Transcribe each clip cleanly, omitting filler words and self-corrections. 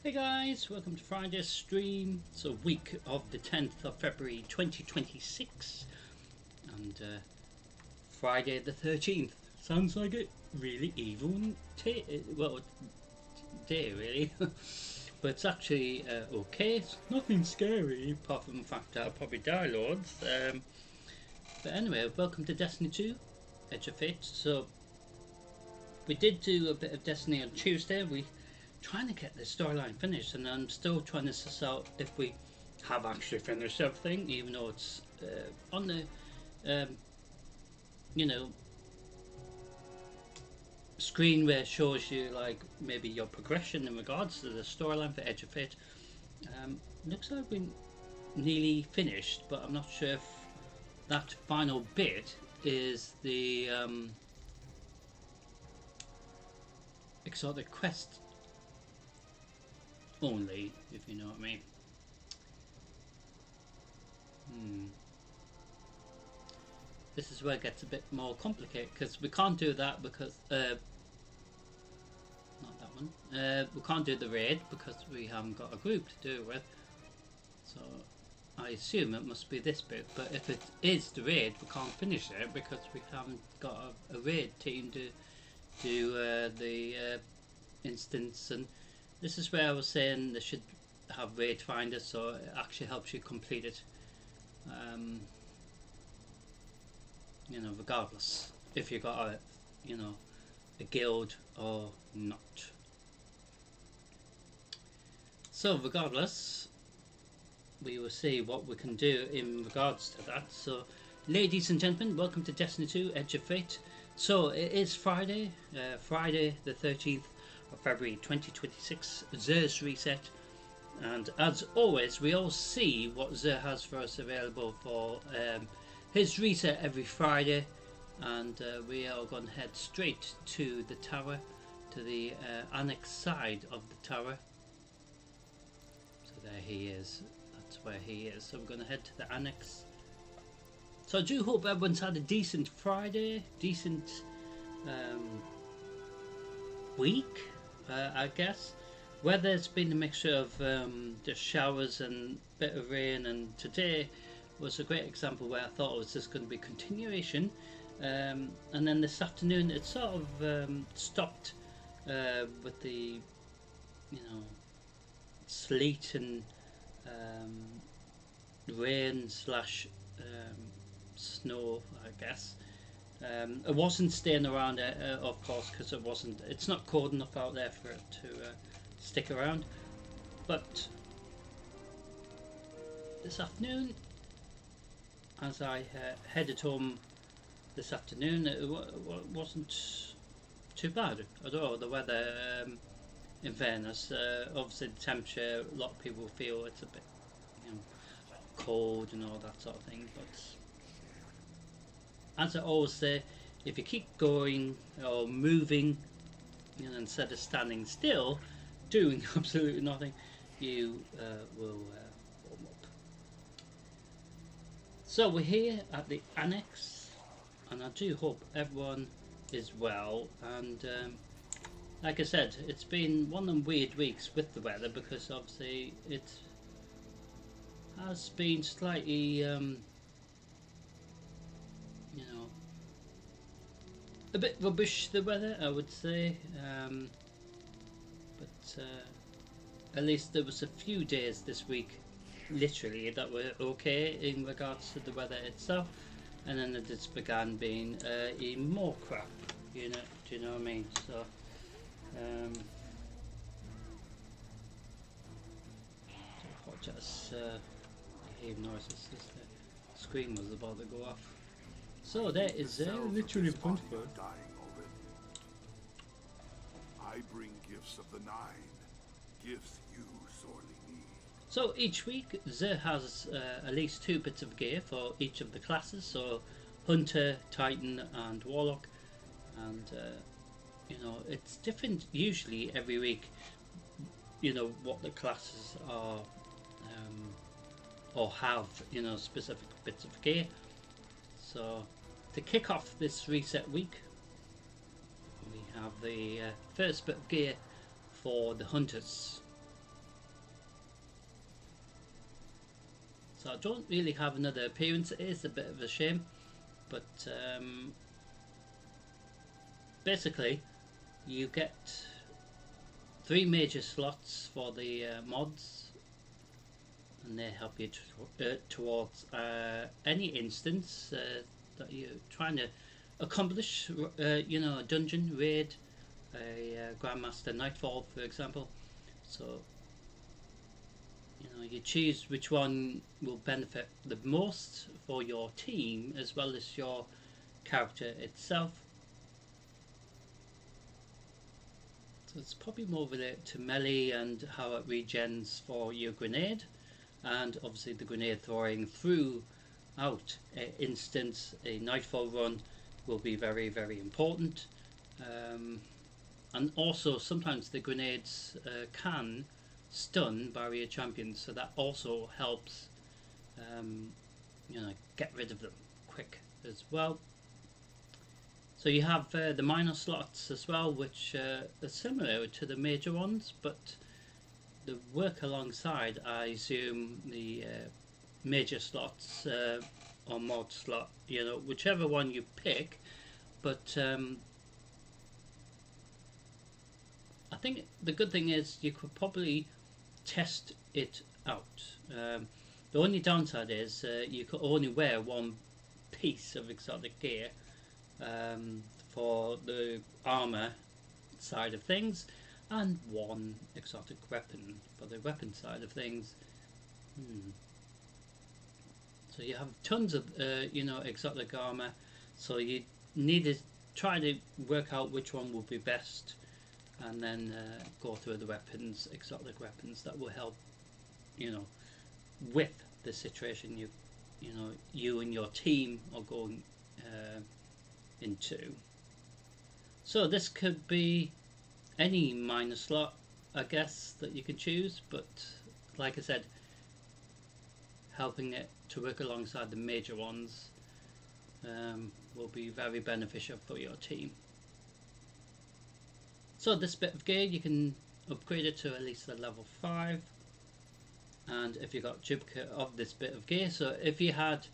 Hey guys, welcome to Friday's stream. It's a week of the 10th of February 2026 and Friday the 13th. Sounds like a really evil day really. But it's actually okay. It's nothing scary apart from the fact that I'll probably die loads. But anyway, welcome to Destiny 2 Edge of Fate. So we did do a bit of Destiny on Tuesday. We trying to get the storyline finished, and I'm still trying to suss out if we have actually finished everything, even though it's on the you know screen where it shows you like maybe your progression in regards to the storyline for Edge of Fate. Looks like we're nearly finished, but I'm not sure if that final bit is the exotic quest only, if you know what I mean. This is where it gets a bit more complicated because we can't do that because not that one. We can't do the raid because we haven't got a group to do it with. So I assume it must be this bit. But if it is the raid, we can't finish it because we haven't got a raid team to do the instance. And this is where I was saying they should have raid finders, so it actually helps you complete it. Regardless if you got a guild or not. So regardless, we will see what we can do in regards to that. So, ladies and gentlemen, welcome to Destiny 2 Edge of Fate. So it is Friday, Friday the 13th of February 2026, Zer's reset, and as always we all see what Zer has for us available for his reset every Friday, and we are going to head straight to the tower, to the annex side of the tower. So there he is, that's where he is. So we're going to head to the annex. So I do hope everyone's had a decent Friday, decent week, I guess. Weather's been a mixture of just showers and bit of rain, and today was a great example where I thought it was just going to be continuation, and then this afternoon it sort of stopped with the sleet and rain slash snow, I guess. It wasn't staying around, of course, because it's not cold enough out there for it to stick around. But this afternoon, as I headed home this afternoon, it wasn't too bad at all. The weather, in fairness, obviously the temperature, a lot of people feel it's a bit cold and all that sort of thing, but as I always say, if you keep going or moving, instead of standing still, doing absolutely nothing, you will warm up. So we're here at the annex, and I do hope everyone is well. And like I said, it's been one of them weird weeks with the weather, because obviously it has been slightly a bit rubbish, the weather, I would say, but at least there was a few days this week literally that were okay in regards to the weather itself, and then it just began being even more crap, do you know what I mean? So apologize, I hear noises, the screen was about to go off. So there is literally wonderful. I bring gifts of the nine, gifts you sorely need. So each week Zer has at least 2 bits of gear for each of the classes, so Hunter, Titan and Warlock, and it's different usually every week, what the classes are or have, specific bits of gear. So to kick off this reset week, we have the first bit of gear for the Hunters. So I don't really have another appearance. It is a bit of a shame, but basically you get 3 major slots for the mods, and they help you towards any instance that you're trying to accomplish. You know, a dungeon raid, a Grandmaster Nightfall, for example. So you know, you choose which one will benefit the most for your team as well as your character itself. So it's probably more related to melee and how it regens for your grenade, and obviously the grenade throwing throughout an instance, a Nightfall run, will be very, very important. And also sometimes the grenades can stun barrier champions, so that also helps you know, get rid of them quick as well. So you have the minor slots as well, which are similar to the major ones, but they work alongside, I assume, the major slots or mod slot, you know, whichever one you pick. But I think the good thing is you could probably test it out. The only downside is you could only wear one piece of exotic gear for the armor side of things, and one exotic weapon for the weapon side of things. So you have tons of you know, exotic armor, so you need to try to work out which one will be best, and then go through the weapons, exotic weapons that will help, you know, with the situation you know, you and your team are going into. So this could be any minor slot, I guess, that you can choose, but like I said, helping it to work alongside the major ones will be very beneficial for your team. So this bit of gear, you can upgrade it to at least a level 5, and if you got duplicate of this bit of gear, so if you had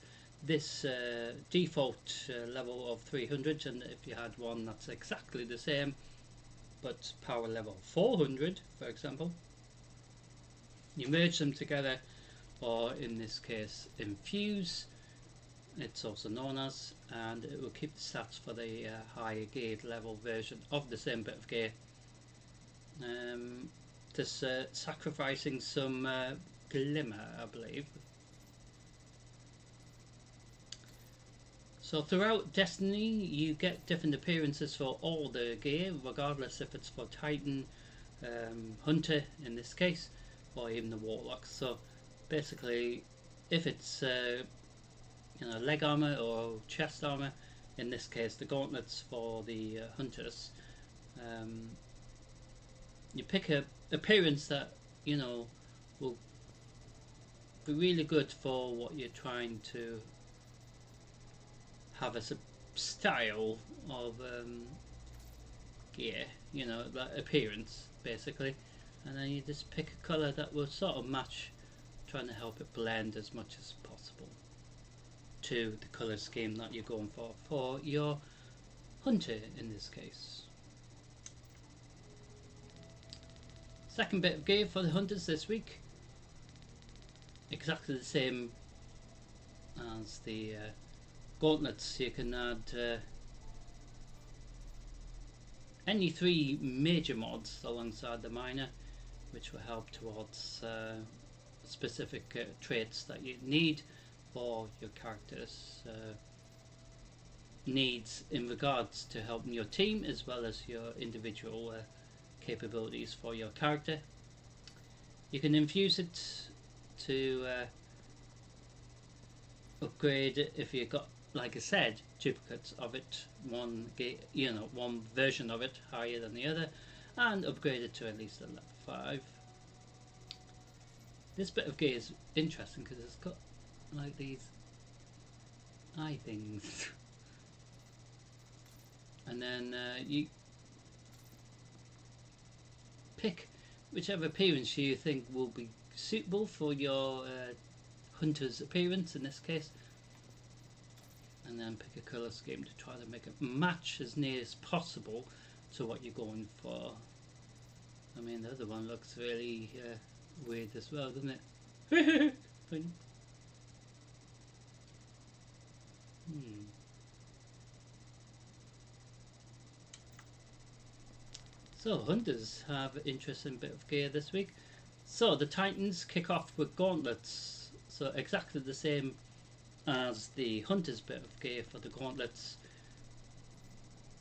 this default level of 300, and if you had one that's exactly the same but power level 400, for example, you merge them together, or in this case infuse, it's also known as, and it will keep the stats for the higher geared level version of the same bit of gear. Just sacrificing some glimmer, I believe. So throughout Destiny you get different appearances for all the gear, regardless if it's for Titan, Hunter in this case, or even the Warlocks. So basically, if it's you know, leg armor or chest armor, in this case the gauntlets for the Hunters, you pick a appearance that, you know, will be really good for what you're trying to have as a style of gear, you know, that appearance basically, and then you just pick a colour that will sort of match, trying to help it blend as much as possible to the colour scheme that you're going for your Hunter in this case. Second bit of gear for the Hunters this week, exactly the same as the gauntlets. You can add any 3 major mods alongside the minor, which will help towards specific traits that you need for your character's needs in regards to helping your team as well as your individual capabilities for your character. You can infuse it to upgrade it if you've got, like I said, duplicates of it, one version of it higher than the other, and upgrade it to at least a level 5. This bit of gear is interesting because it's got like these eye things and then you pick whichever appearance you think will be suitable for your hunter's appearance in this case, and then pick a colour scheme to try to make it match as near as possible to what you're going for. I mean, the other one looks really weird as well, doesn't it? So hunters have an interesting bit of gear this week. So the Titans kick off with gauntlets, so exactly the same as the hunters bit of gear for the gauntlets.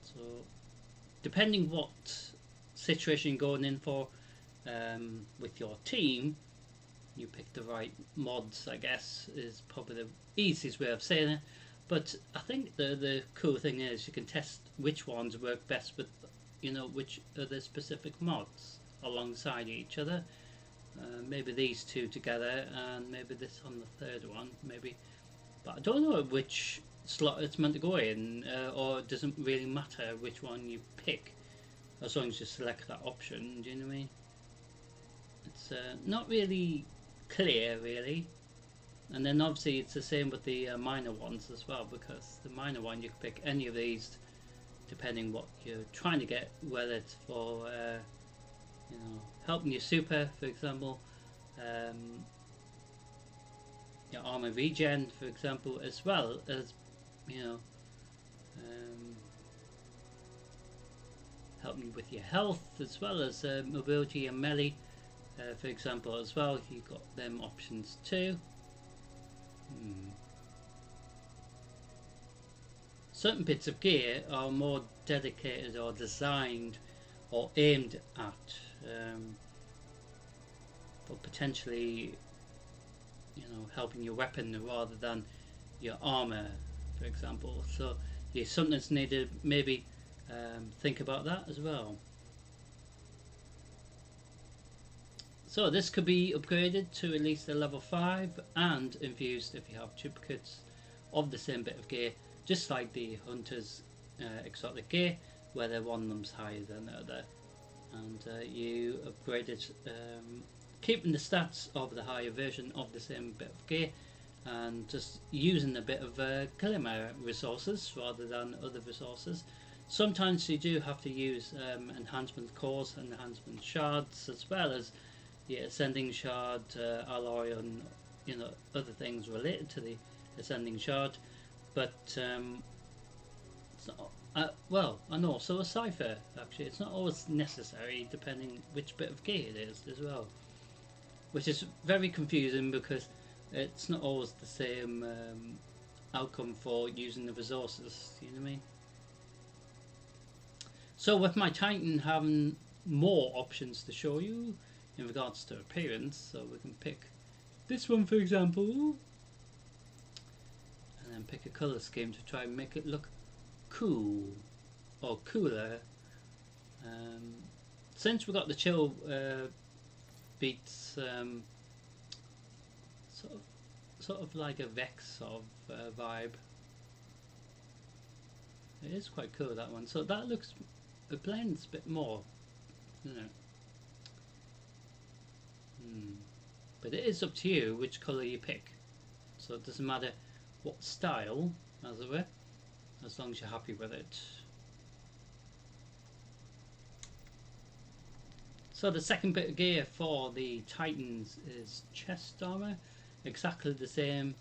So depending what situation you're going in for with your team, you pick the right mods, I guess, is probably the easiest way of saying it. But I think the cool thing is you can test which ones work best with, you know, which are the specific mods alongside each other. Maybe these two together and maybe this on the third one, maybe. But I don't know which slot it's meant to go in, or it doesn't really matter which one you pick, as long as you select that option. Do you know what I mean? It's not really clear, really. And then obviously it's the same with the minor ones as well, because the minor one you can pick any of these depending what you're trying to get, whether it's for you know, helping your super, for example, your armor regen, for example, as well as, you know, helping with your health, as well as mobility and melee, for example, as well. You've got them options too. Certain bits of gear are more dedicated or designed or aimed at for potentially, you know, helping your weapon rather than your armor, for example. So yeah, something's needed. Maybe think about that as well. So this could be upgraded to at least a level 5 and infused if you have duplicates of the same bit of gear, just like the Hunter's exotic gear, where one of them's higher than the other. And you upgrade it, keeping the stats of the higher version of the same bit of gear, and just using a bit of Glimmer resources rather than other resources. Sometimes you do have to use enhancement cores and enhancement shards, as well as the ascending shard, alloy, and you know, other things related to the ascending shard. But it's not, well, and also a cipher. Actually, it's not always necessary, depending which bit of gear it is as well, which is very confusing because it's not always the same outcome for using the resources. You know what I mean? So with my Titan having more options to show you in regards to appearance, so we can pick this one for example, and then pick a colour scheme to try and make it look cool or cooler. Since we got the chill beats, sort of like a Vex sort of vibe. It is quite cool, that one. So that looks, it blends a bit more, you know. But it is up to you which colour you pick. So it doesn't matter what style, as it were, as long as you're happy with it. So the second bit of gear for the Titans is chest armour, exactly the same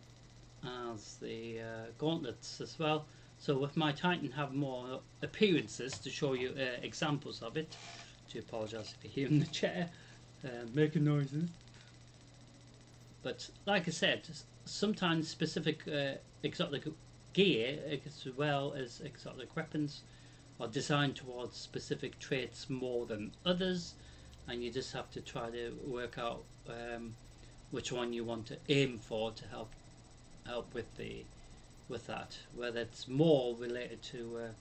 as the gauntlets as well. So with my Titan have more appearances to show you examples of it. I do apologise if you hear in the chair making noises. But like I said, sometimes specific exotic gear, as well as exotic weapons, are designed towards specific traits more than others, and you just have to try to work out which one you want to aim for to help with that. Whether it's more related to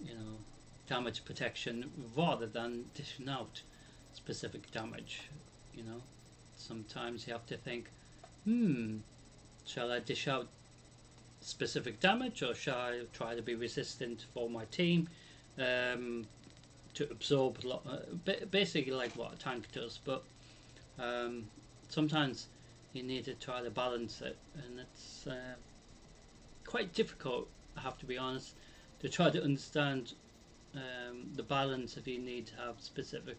you know, damage protection rather than dishing out specific damage. You know, sometimes you have to think, shall I dish out specific damage, or shall I try to be resistant for my team to absorb a lot, basically like what a tank does. But sometimes you need to try to balance it, and it's quite difficult, I have to be honest, to try to understand the balance if you need to have specific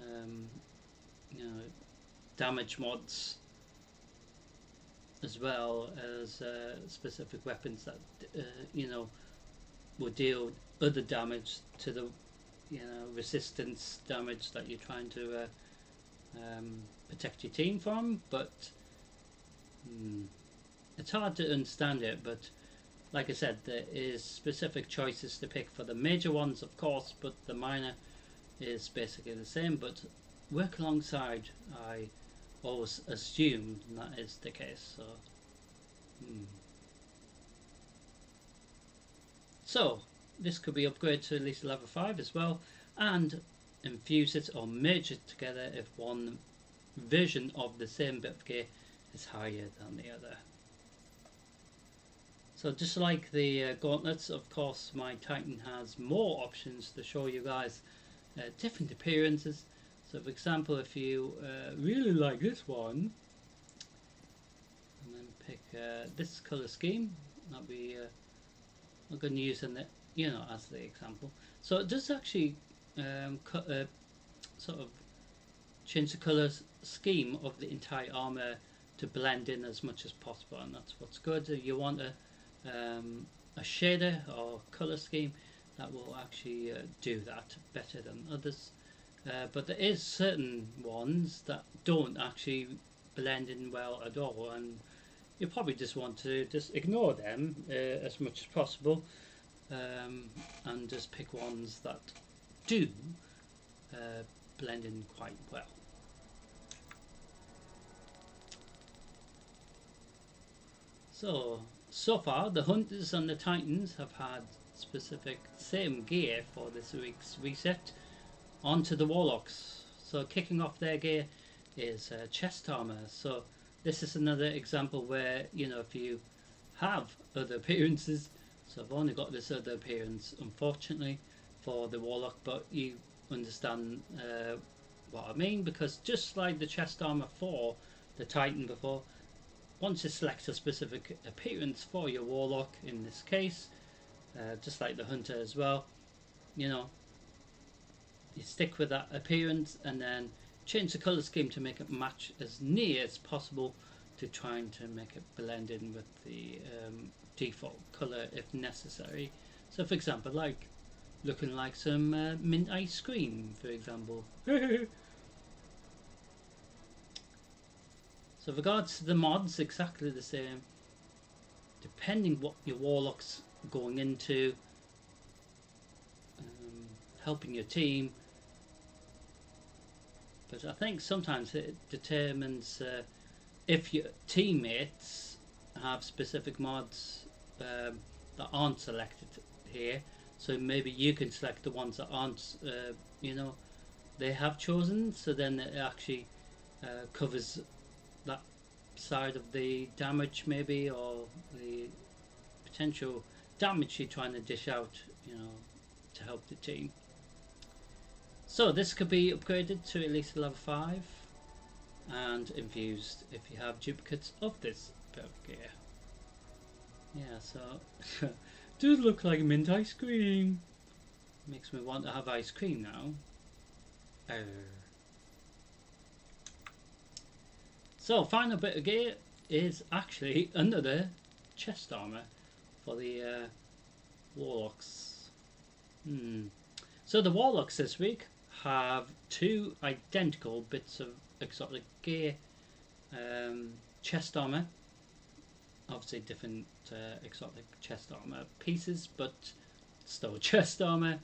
um, you know, damage mods as well as specific weapons that you know, will deal other damage to the resistance damage that you're trying to protect your team from. But it's hard to understand it. But like I said, there is specific choices to pick for the major ones, of course, but the minor is basically the same. But work alongside, I always assumed that is the case. So this could be upgraded to at least level 5 as well, and infuse it or merge it together if one version of the same bit of gear is higher than the other. So just like the gauntlets, of course my Titan has more options to show you guys different appearances. So for example, if you really like this one, and then pick this colour scheme that I'm going to use in the, as the example. So it does actually sort of change the colour scheme of the entire armour to blend in as much as possible, and that's what's good. You want a shader or colour scheme that will actually do that better than others. But there is certain ones that don't actually blend in well at all, and you probably just want to just ignore them as much as possible, and just pick ones that do blend in quite well. So far the Hunters and the Titans have had specific same gear for this week's reset. On to the Warlocks. So kicking off their gear is chest armor. So this is another example where, if you have other appearances, so I've only got this other appearance unfortunately for the Warlock, but you understand what I mean, because just like the chest armor for the Titan before, once you select a specific appearance for your Warlock in this case, just like the Hunter as well, you stick with that appearance and then change the colour scheme to make it match as near as possible, to trying to make it blend in with the default colour if necessary. So for example, like looking like some mint ice cream, for example. So with regards to the mods, exactly the same, depending what your Warlock's going into, helping your team. But I think sometimes it determines if your teammates have specific mods that aren't selected here. So maybe you can select the ones that aren't, they have chosen. So then it actually covers that side of the damage, maybe, or the potential damage you're trying to dish out, to help the team. So this could be upgraded to at least level 5 and infused if you have duplicates of this bit of gear. Yeah, so does look like mint ice cream. Makes me want to have ice cream now. So final bit of gear is actually another chest armor for the Warlocks. So the Warlocks this week have 2 identical bits of exotic gear, chest armor, obviously different exotic chest armor pieces, but still chest armor.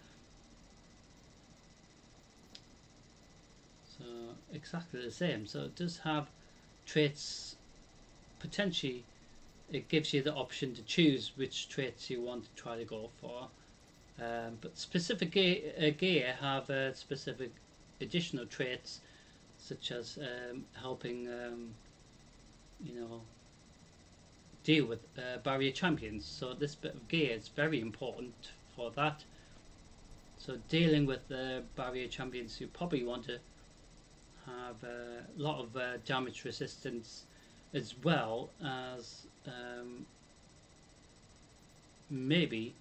So exactly the same. So it does have traits. Potentially it gives you the option to choose which traits you want to try to go for. But specific gear have specific additional traits, such as helping deal with barrier champions. So this bit of gear is very important for that. So dealing with barrier champions, you probably want to have a lot of damage resistance as well as maybe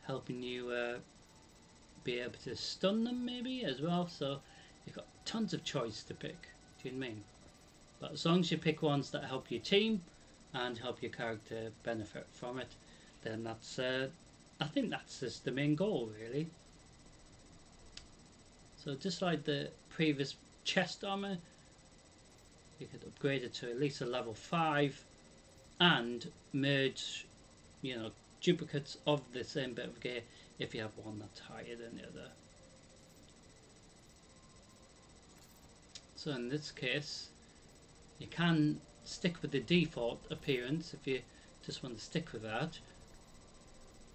helping you be able to stun them maybe as well. So you've got tons of choice to pick. Do you know what I mean? But as long as you pick ones that help your team and help your character benefit from it, then that's I think that's just the main goal really. So just like the previous chest armor, you could upgrade it to at least a level 5 and merge, you know, duplicates of the same bit of gear if you have one that's higher than the other. So in this case, you can stick with the default appearance if you just want to stick with that,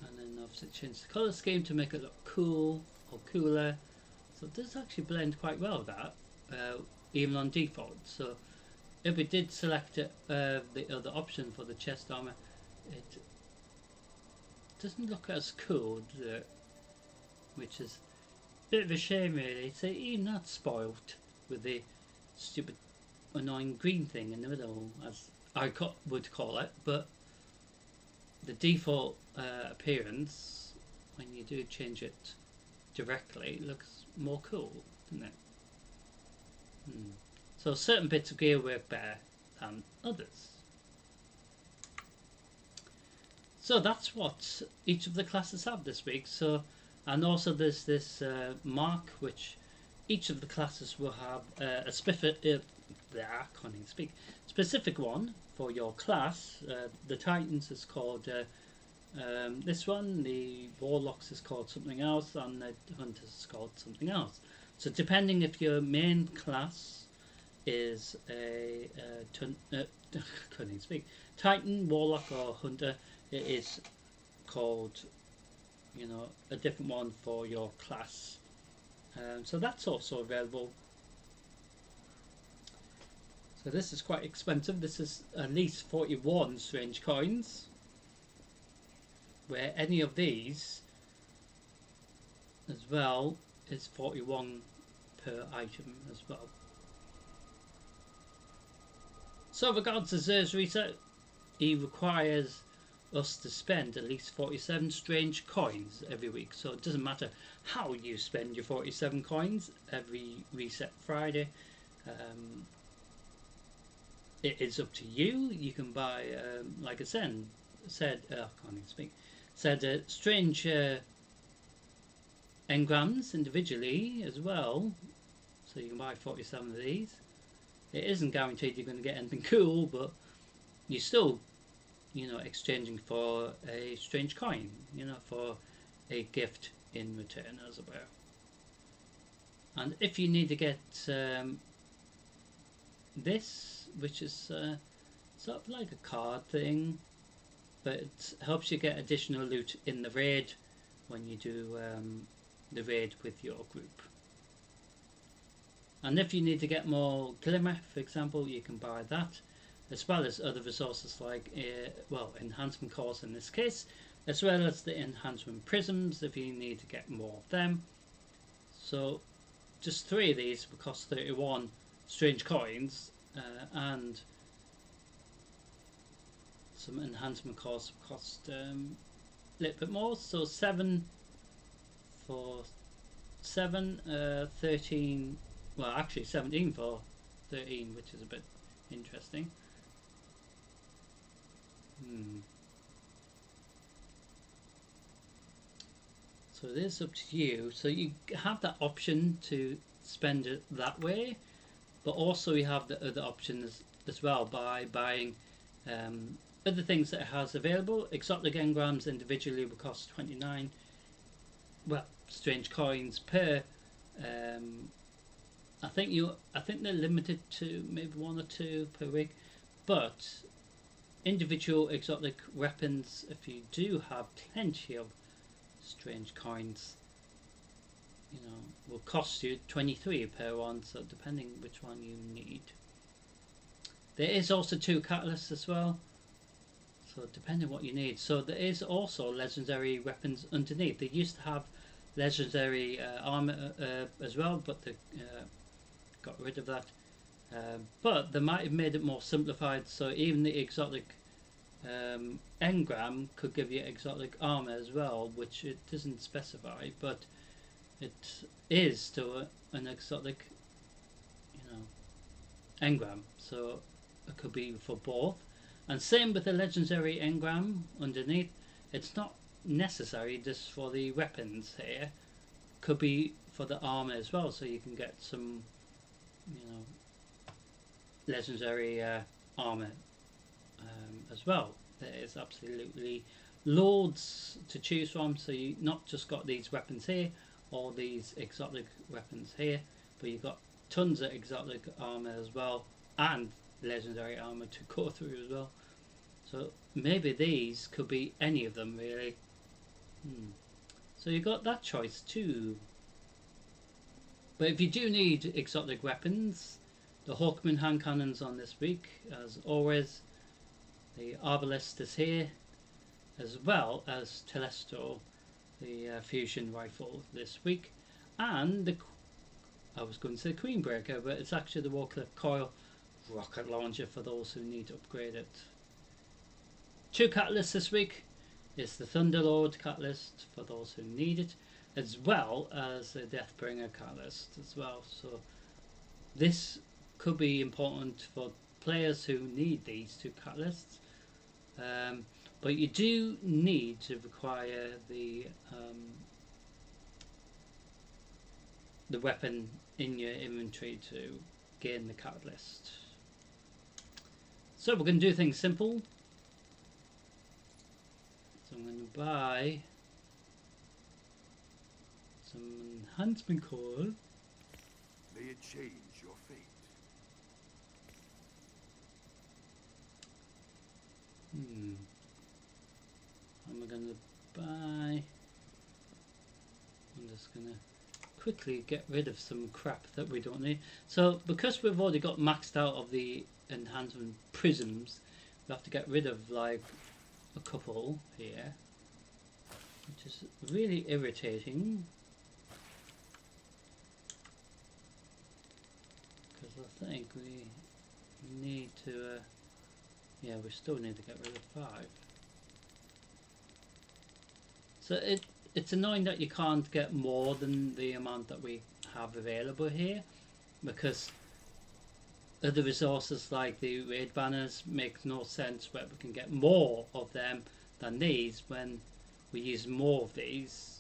and then obviously change the colour scheme to make it look cool or cooler. So it does actually blend quite well with that, even on default. So if we did select it, the other option for the chest armor, it doesn't look as cool, does it? Which is a bit of a shame really. So even that's spoiled with the stupid annoying green thing in the middle, as I would call it. But the default appearance, when you do change it directly, looks more cool, doesn't it? So certain bits of gear work better than others. So that's what each of the classes have this week. So, and also there's this mark which each of the classes will have a specific one for your class. The Titans is called this one, the Warlocks is called something else, and the Hunters is called something else. So depending if your main class is a couldn't speak, Titan, Warlock or Hunter, it is called, you know, a different one for your class. So that's also available. So this is quite expensive. This is at least 41 strange coins, where any of these as well is 41 per item as well. So regards to Zer's reset, he requires us to spend at least 47 strange coins every week. So it doesn't matter how you spend your 47 coins every reset Friday. It is up to you. You can buy, like I said, I can't even speak. Said strange engrams individually as well. So you can buy 47 of these. It isn't guaranteed you're going to get anything cool, but you're still, you know, exchanging for a strange coin, you know, for a gift in return as it were. And if you need to get this, which is sort of like a card thing, but it helps you get additional loot in the raid when you do the raid with your group. And if you need to get more glimmer, for example, you can buy that, as well as other resources like, enhancement cores in this case, as well as the enhancement prisms if you need to get more of them. So just 3 of these will cost 31 strange coins, and some enhancement cores will cost a little bit more. So 7 for 7, 13, well actually 17 for 13, which is a bit interesting. So it is up to you. So you have that option to spend it that way, but also you have the other options as well by buying other things that it has available. Exotic engrams individually will cost 29 strange coins per. I think they're limited to maybe 1 or 2 per week, but individual exotic weapons, if you do have plenty of strange coins, you know, will cost you 23 per one, so depending which one you need. There is also 2 catalysts as well, so depending what you need. So there is also legendary weapons underneath. They used to have legendary armor as well, but they got rid of that. But they might have made it more simplified, so even the exotic engram could give you exotic armor as well, which it doesn't specify, but it is still an exotic, engram, so it could be for both. And same with the legendary engram underneath. It's not necessary just for the weapons here. Could be for the armor as well, so you can get some, legendary armor as well. There is absolutely loads to choose from, so you not just got these weapons here or these exotic weapons here, but you've got tons of exotic armor as well, and legendary armor to go through as well. So maybe these could be any of them really. So you got that choice too. But if you do need exotic weapons, the Hawkman hand cannons on this week, as always. The Arbalest is here, as well as Telesto, the fusion rifle this week, and the, I was going to say Queenbreaker, but it's actually the Warcliffe Coil rocket launcher for those who need to upgrade it. 2 catalysts this week is the Thunderlord catalyst for those who need it, as well as the Deathbringer catalyst as well. So this could be important for players who need these 2 catalysts. But you do need to require the weapon in your inventory to gain the catalyst. So we're going to do things simple. So I'm going to buy some enhancement core. May it change your fate. I'm going to buy. I'm just going to quickly get rid of some crap that we don't need. So because we've already got maxed out of the enhancement prisms, we have to get rid of like a couple here, which is really irritating, because I think we need to yeah, we still need to get rid of 5. So it's annoying that you can't get more than the amount that we have available here, because other resources like the raid banners make no sense where we can get more of them than these when we use more of these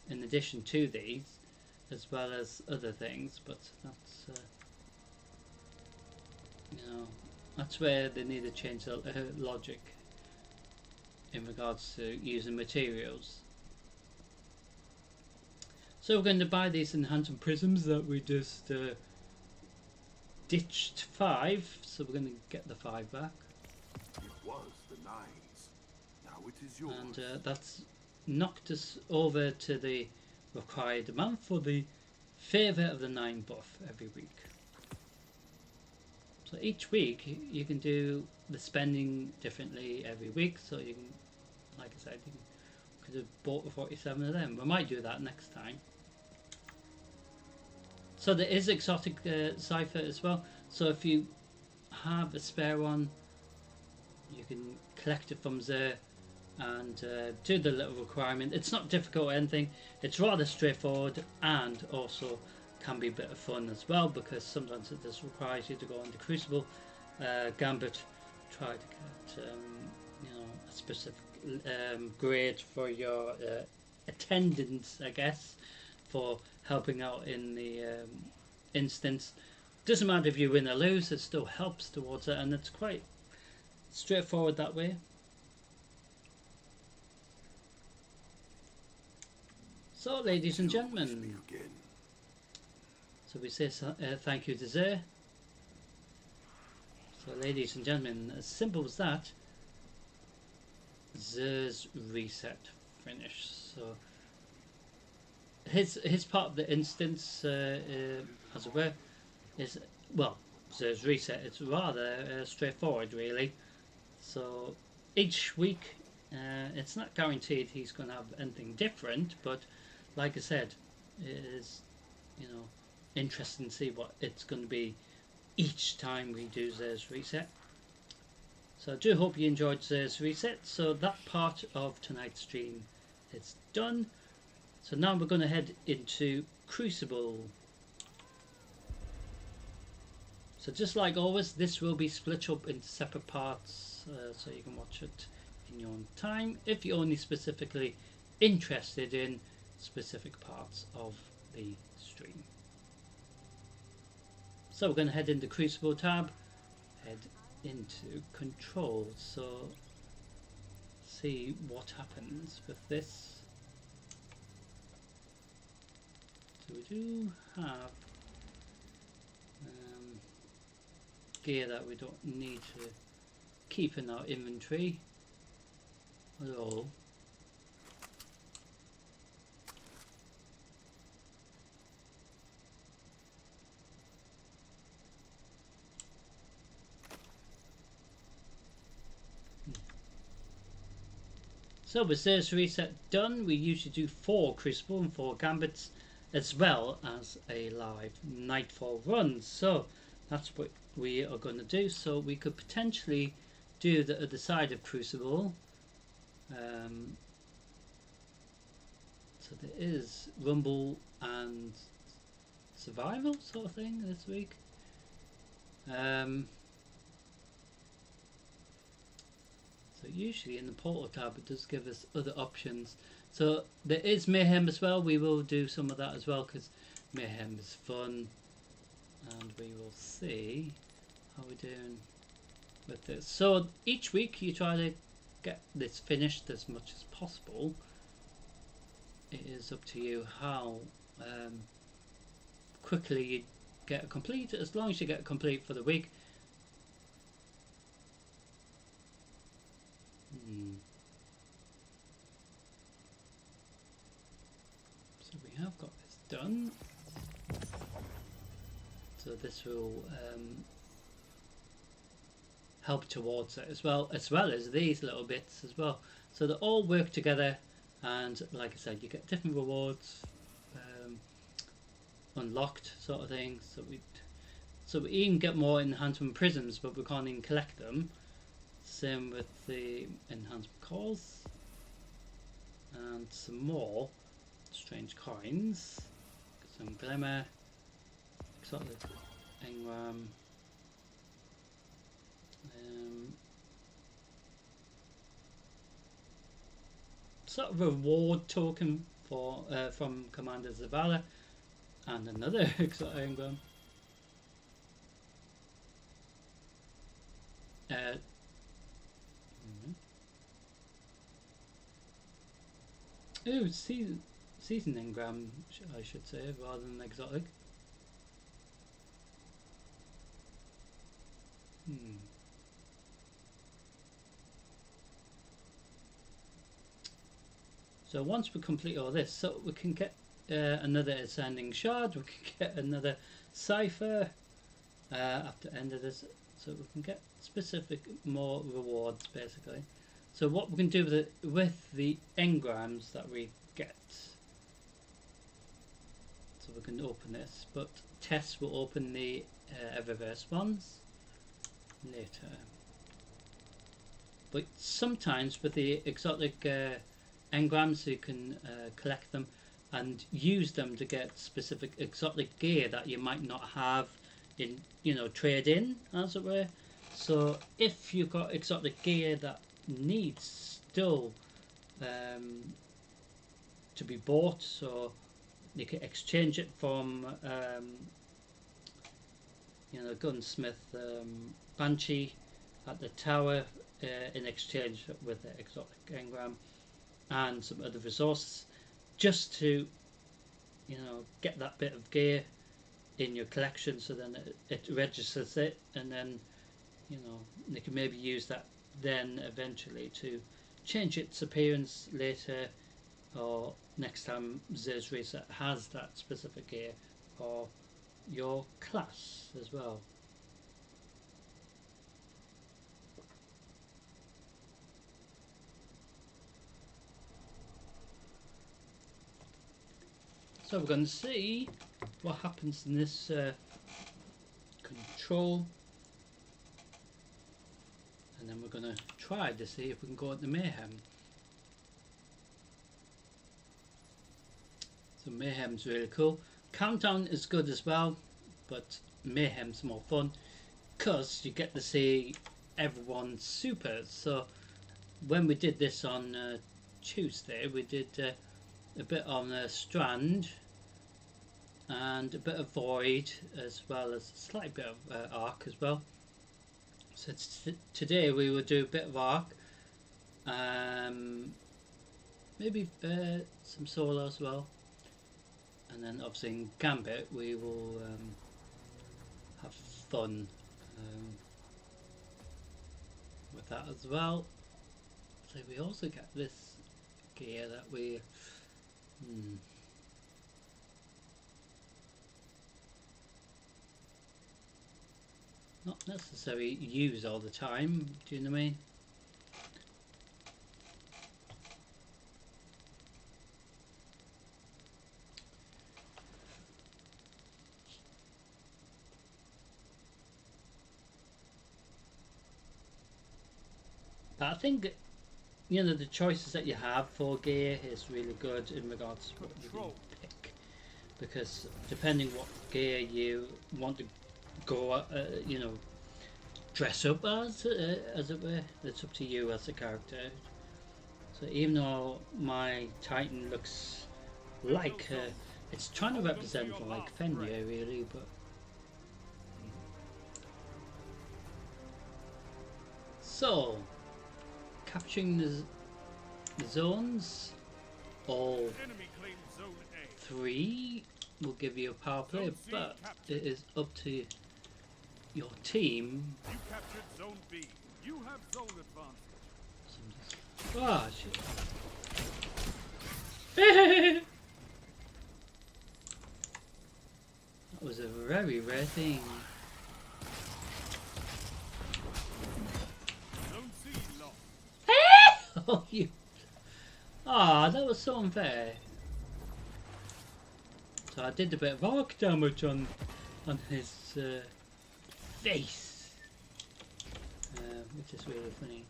in addition to these, as well as other things. But that's that's where they need to change the logic in regards to using materials. So we're going to buy these enhancement prisms that we just ditched 5, so we're going to get the 5 back. It was the 9's. Now it is yours. And that's knocked us over to the required amount for the Favour of the 9 buff every week. So each week you can do the spending differently every week, so you can, like I said, you could have bought 47 of them. We might do that next time. So there is exotic cipher as well, so if you have a spare one, you can collect it from there and do the little requirement. It's not difficult or anything, it's rather straightforward, and also can be a bit of fun as well, because sometimes it just requires you to go on the Crucible Gambit, try to get a specific grade for your attendance, I guess, for helping out in the instance. Doesn't matter if you win or lose, it still helps towards it, and it's quite straightforward that way. So, ladies and gentlemen, so we say thank you to Zer. So, ladies and gentlemen, as simple as that, Zer's reset finish. So his part of the instance, as it were, is, well, Zer's reset. It's rather straightforward, really. So each week, it's not guaranteed he's going to have anything different, but like I said, it is, interesting to see what it's going to be each time we do Zer's Reset. So I do hope you enjoyed Zer's Reset. So that part of tonight's stream is done. So now we're going to head into Crucible. So just like always, this will be split up into separate parts, so you can watch it in your own time if you're only specifically interested in specific parts of the stream. So we're going to head into Crucible tab, head into Control, so see what happens with this. So we do have gear that we don't need to keep in our inventory at all. So with Zer's Reset done, we usually do 4 Crucible and 4 Gambits as well as a live Nightfall run. So that's what we are going to do. So we could potentially do the other side of Crucible. So there is Rumble and Survival sort of thing this week. So usually in the Portal tab it does give us other options. So there is Mayhem as well. We will do some of that as well because Mayhem is fun. And we will see how we're doing with this. So each week you try to get this finished as much as possible. It is up to you how quickly you get it complete. As long as you get it complete for the week. So we have got this done. So this will help towards it as well as these little bits as well. So they all work together, and like I said, you get different rewards unlocked sort of thing. So we even get more enhancement prisms, but we can't even collect them. Same with the enhancement calls and some more strange coins, some glimmer, exotic engram, sort of reward token for from Commander Zavala, and another exotic engram. Oh, season engram, I should say, rather than exotic. So once we complete all this, so we can get another ascending shard, we can get another cipher after the end of this, so we can get specific more rewards basically. So what we can do with the engrams that we get, so we can open this, but Tess will open the Eververse ones later. But sometimes with the exotic engrams you can collect them and use them to get specific exotic gear that you might not have in, trade in, as it were. So if you've got exotic gear that needs still to be bought, so you can exchange it from gunsmith Banshee at the tower in exchange with the exotic engram and some other resources, just to get that bit of gear in your collection, so then it registers it, and then they can maybe use that then eventually to change its appearance later, or next time Zer's Reset has that specific gear for your class as well. So we're going to see what happens in this control, and then we're going to try to see if we can go into Mayhem. So Mayhem's really cool. Countdown is good as well, but Mayhem's more fun because you get to see everyone's supers. So when we did this on Tuesday, we did a bit on Strand and a bit of Void, as well as a slight bit of Arc as well. So today we will do a bit of Arc, maybe some solo as well, and then obviously in Gambit we will have fun with that as well. So we also get this gear that we not necessarily use all the time, do you know what I mean? But I think, you know, the choices that you have for gear is really good in regards to what you can pick, because depending what gear you want to go, you know, dress up as it were, it's up to you as a character. So even though my Titan looks like it's trying to represent like Fenrir really, but so capturing the zones, all 3 will give you a power play, but it is up to your team. You captured Zone B. You have zone advantage. Ah, shit. That was a very rare thing. Zone C lost. Oh, you. Ah, that was so unfair. So I did a bit of arc damage on his face, which is really funny.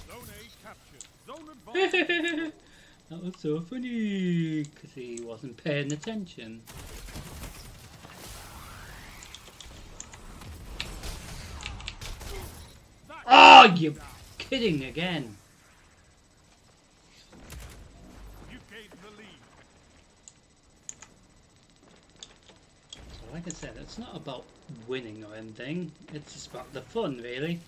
Zone A captured. Zone advantage. That was so funny because he wasn't paying attention. Oh, you're kidding again. You gained the lead. So like I said, it's not about winning or anything, it's just about the fun really.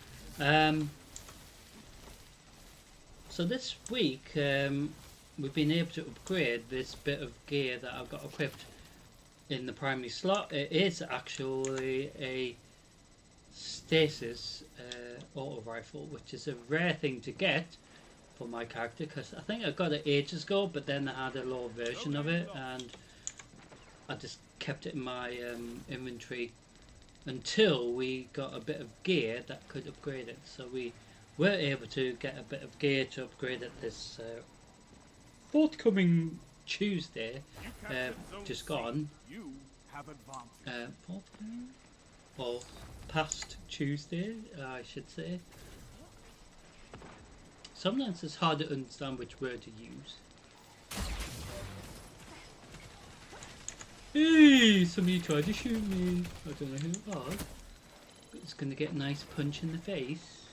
So this week we've been able to upgrade this bit of gear that I've got equipped in the primary slot. It is actually a stasis auto rifle, which is a rare thing to get for my character, because I think I got it ages ago, but then I had a lower version of it and I just kept it in my inventory until we got a bit of gear that could upgrade it. So we were able to get a bit of gear to upgrade it this forthcoming Tuesday, just gone. You have advantage. Forthcoming? Or past Tuesday, I should say. Sometimes it's hard to understand which word to use. Hey, somebody tried to shoot me. I don't know who it was. But it's going to get a nice punch in the face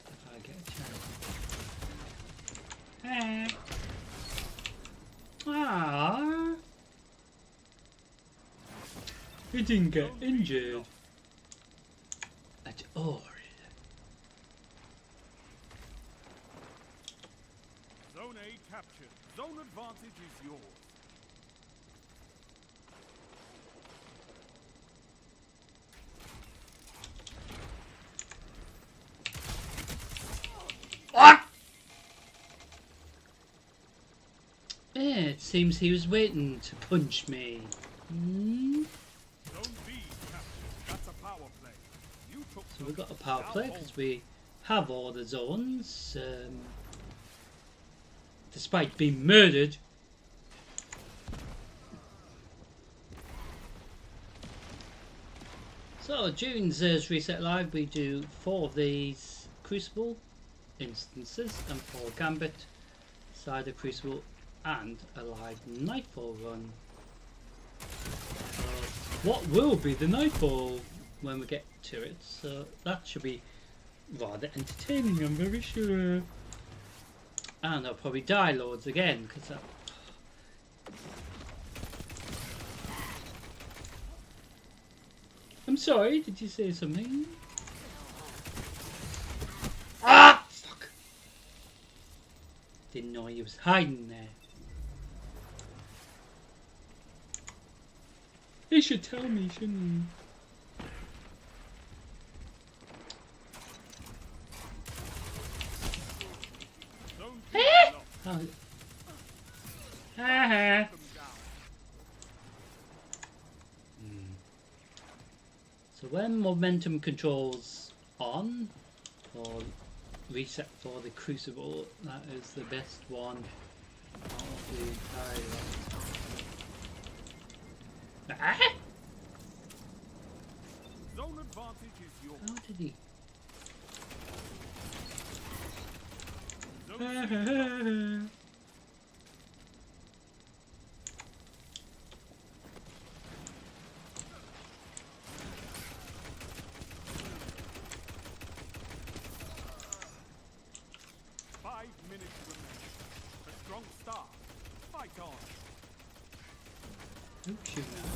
if I get a chance. Ah. He didn't get injured at all. Zone A captured. Zone advantage is yours. What? Yeah, it seems he was waiting to punch me. Zone B captured. That's a power play. You took So we got a power play because we have all the zones. despite being murdered. So during Zer's Reset Live we do 4 of these Crucible instances and 4 Gambit, Cider Crucible and a live Nightfall run. What will be the Nightfall when we get to it, so that should be rather entertaining, I'm very sure. And I'll probably die loads again because that... I'm sorry, did you say something? Ah! Fuck! Didn't know he was hiding there. He should tell me, shouldn't he? Oh. So when momentum controls on, or reset for the Crucible, that is the best one of the entire lot. Ah! Zone advantage is yours. How did he? Zone 5 minutes remaining. A strong start. Fight on. Oh, shoot now.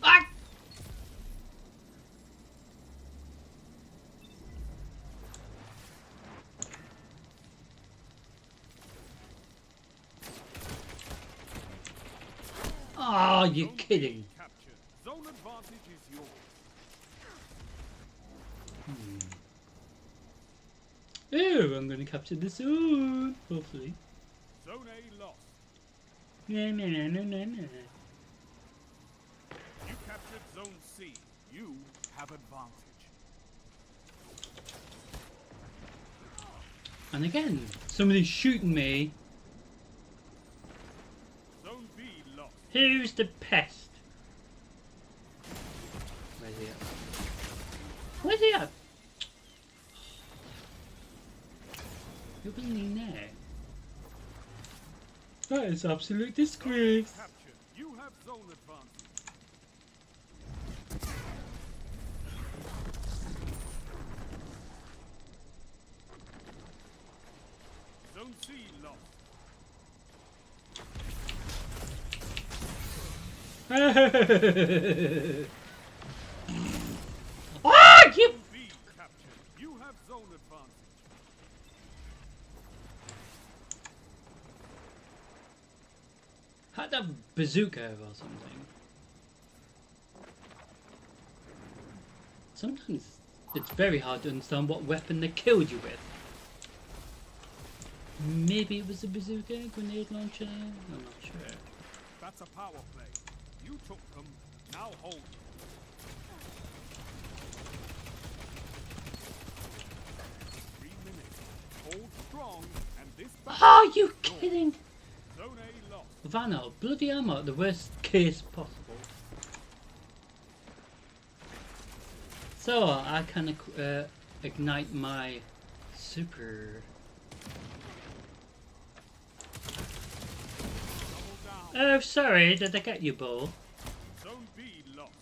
Ah! Oh, you're kidding. Captured. Zone advantage is yours. Oh, I'm going to capture the zone, hopefully. Zone A lost. No, no, no, no, no, no. You captured Zone C. You have advantage. And again, somebody's shooting me. Zone B lost. Who's the pest? Where's he at? Where's he at? He wasn't in there. That is absolute disgrace. Captured. You have zone advantage. Zone C lost. Ah, you! Zone B captured. You have zone advantage. Had a bazooka or something. Sometimes it's very hard to understand what weapon they killed you with. Maybe it was a bazooka, grenade launcher, I'm not sure. That's a power play. You took them. Now hold them. 3 minutes. Hold strong, and this battle. Are you kidding? Zone A lost. Vanna, bloody ammo, the worst case possible. So I can ignite my super. Double down. Oh, sorry, did I get you, Bull? Zone B lost.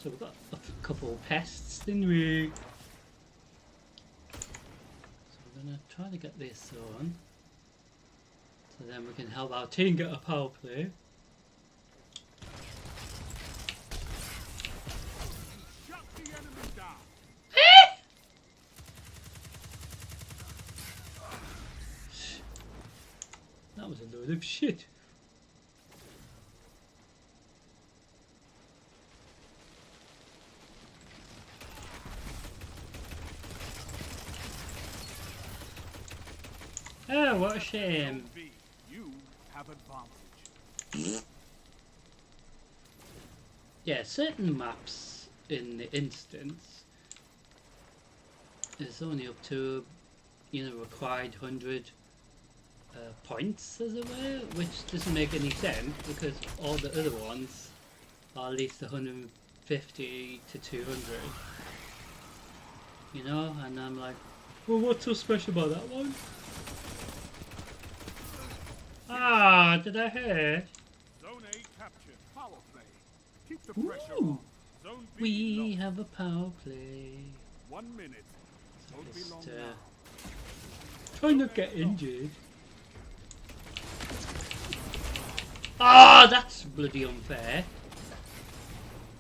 So we've got a couple pests, didn't we? So we're gonna try to get this on. So then we can help our team get a power play. Shut the enemy down. That was a load of shit. Oh, what a shame. Zone B, you have advantage. Yeah, certain maps in the instance is only up to, you know, required 100 points, as it were, which doesn't make any sense because all the other ones are at least 150 to 200. You know, and I'm like, well, what's so special about that one? Ah, did I hurt? Zone A captured. Power play. Keep the pressure Ooh. on. Zone B We lost. have a power play. 1 minute. Won't be long Just now. try not to get injured. Ah, that's bloody unfair.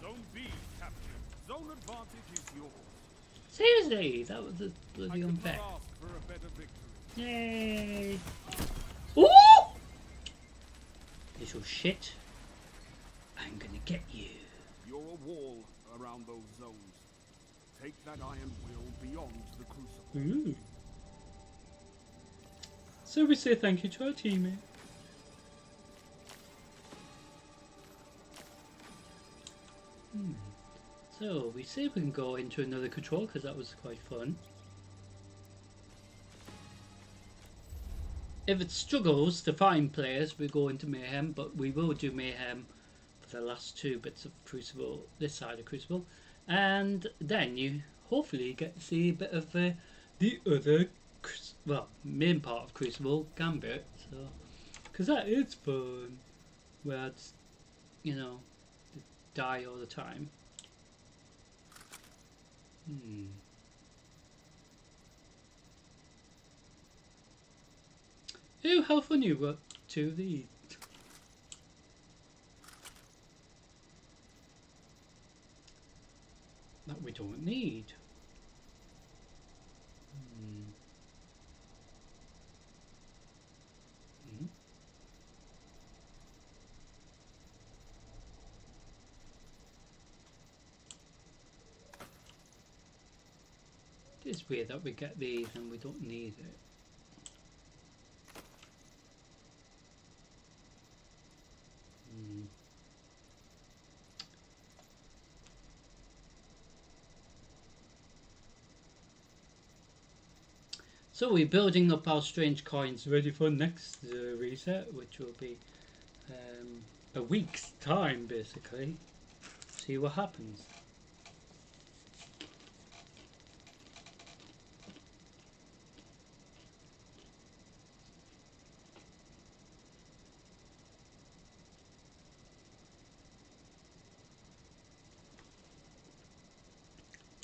Zone B captured. Zone advantage is yours. Seriously, that was a I bloody could unfair. not ask for a better victory. Yay! Ooh! Little shit. I'm gonna get you. You're a wall around those zones. Take that iron will beyond the crucible. Ooh. So we say thank you to our teammate. So we see if we can go into another control because that was quite fun. If it struggles to find players, we go into Mayhem, but we will do Mayhem for the last 2 bits of Crucible, this side of Crucible, and then you hopefully get to see a bit of the other, well, main part of Crucible, Gambit, so, because that is fun, where it's, you know, die all the time. Ooh, how fun you got to these. That we don't need. It's weird that we get these and we don't need it. So we're building up our strange coins ready for next reset, which will be a week's time basically. See what happens.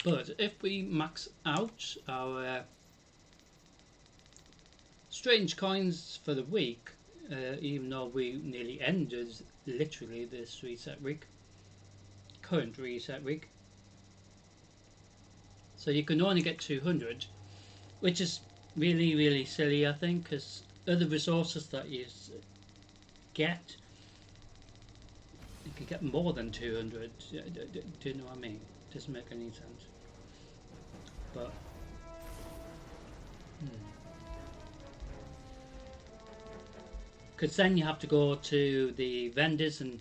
But if we max out our strange coins for the week, even though we nearly ended literally this reset week, current reset week, so you can only get 200, which is really silly, I think, because other resources that you get, you can get more than 200. Do you know what I mean? Doesn't make any sense. But because then you have to go to the vendors and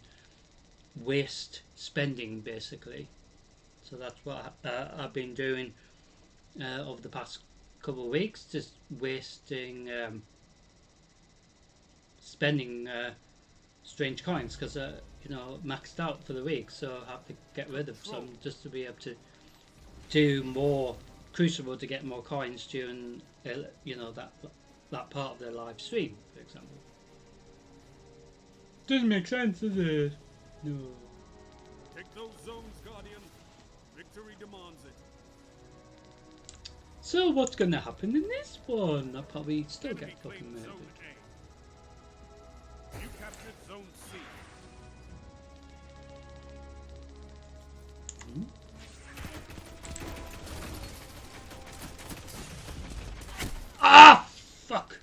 waste spending basically. So that's what I've been doing over the past couple of weeks, just wasting spending strange coins because you know, maxed out for the week, so I have to get rid of some just to be able to do more Crucible to get more coins during you know, that part of their live stream, for example. Doesn't make sense, does it? No. Take those zones, Guardian. Victory demands it. So what's going to happen in this one? I'll probably still Enemy get fucking claimed murdered. Zone A. You captured Zone C. Ah, fuck!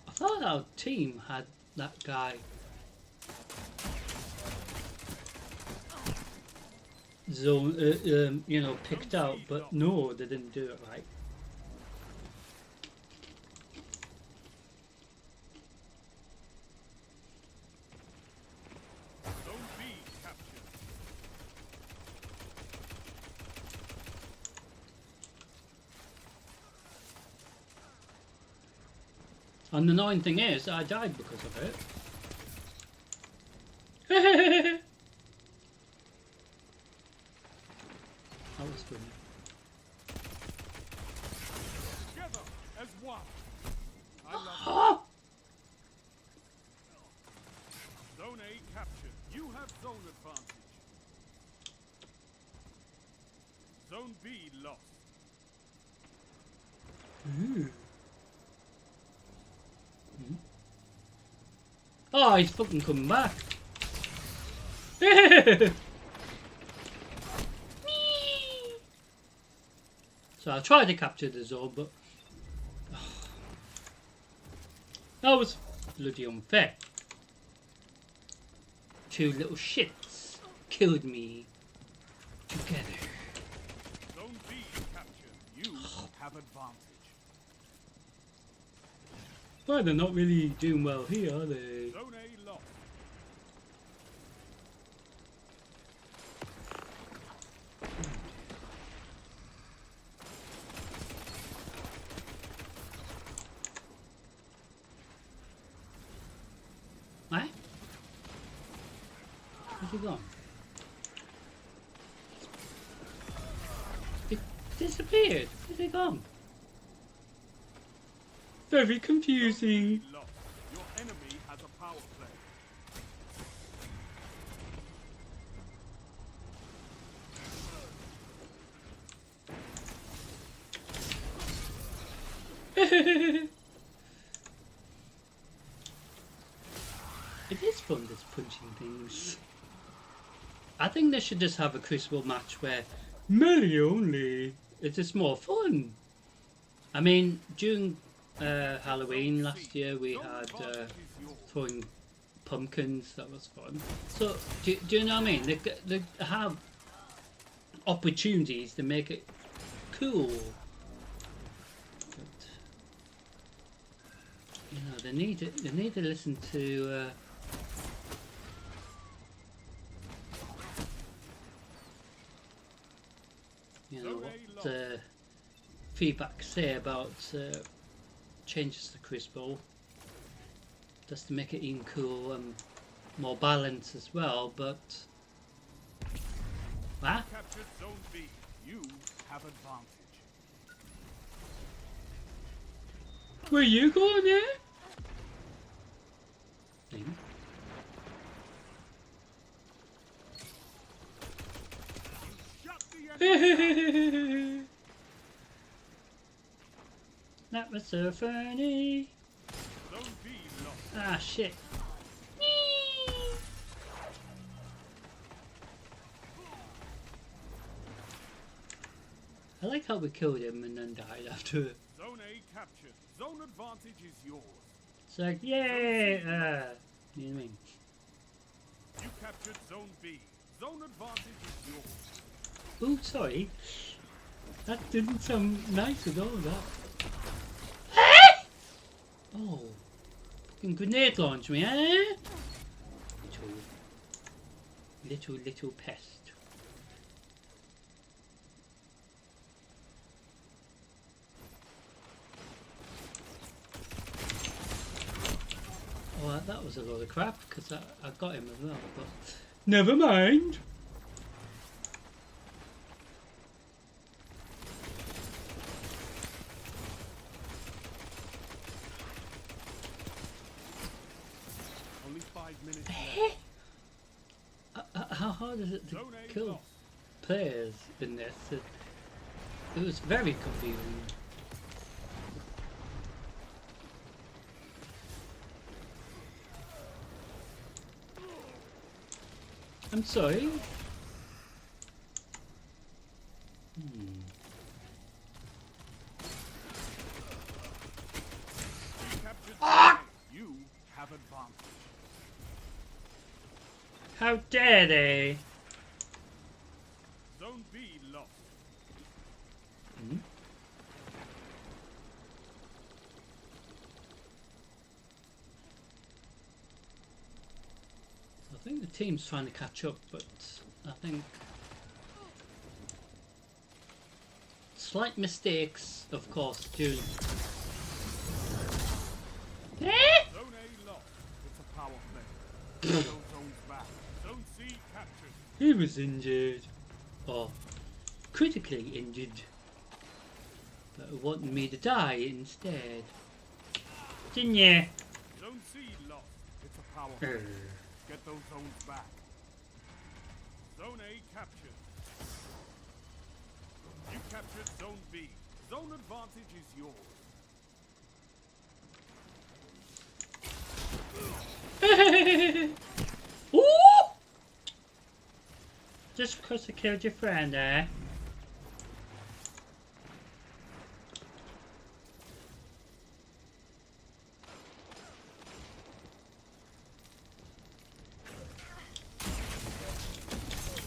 I thought our team had that guy zone, you know, picked out, but no, they didn't do it right. Zone B captured. And the annoying thing is, I died because of it. That was funny. Together as one. I love Oh! Zone A captured. You have zone advantage. Zone B lost. Oh, he's fucking coming back. So I tried to capture the zone, but that was bloody unfair. Two little shits killed me together. Zone B captured. You have advantage. Well, they're not really doing well here, are they? Zone A lost. What? Where's he gone? It disappeared. Where's he gone? Very confusing. Lost. Your enemy has a power play. It is fun, this punching things. I think they should just have a crucible match where melee only. It's just more fun. I mean, during Halloween last year we had throwing pumpkins. That was fun. So do you know what I mean? They have opportunities to make it cool. But, you know, they need to listen to you know what the feedback say about changes to Crucible, just to make it even cool and more balanced as well. But what? Captured Zone B. You have advantage. Where you going there? Thing. Shut the enemy. That was so funny. Zone B lost. Ah, shit. I like how we killed him and then died after it. Zone A captured. Zone advantage is yours. It's like, yay! You know what I mean? You captured Zone B. Zone advantage is yours. Ooh, sorry. That didn't sound nice at all, that. Oh. Fucking grenade launch me, eh? Little pest. Oh, that was a load of crap, because I got him as well, but never mind. Only 5 minutes left. How hard is it to Zone A kill lost. players in this? It was very confusing. I'm sorry. You captured Zone A. You have advantage. How dare they? Zone B lost. Hmm? I think the team's trying to catch up, but I think slight mistakes, of course, do. Zone A lost. It's a power play. Those zones back. Zone C captured. He was injured, or critically injured, but wanted me to die instead. Didn't you? Zone C lost. It's a power play. Get those zones back. Zone A captured. You captured Zone B. Zone advantage is yours. Ooh! Just because I killed your friend, eh?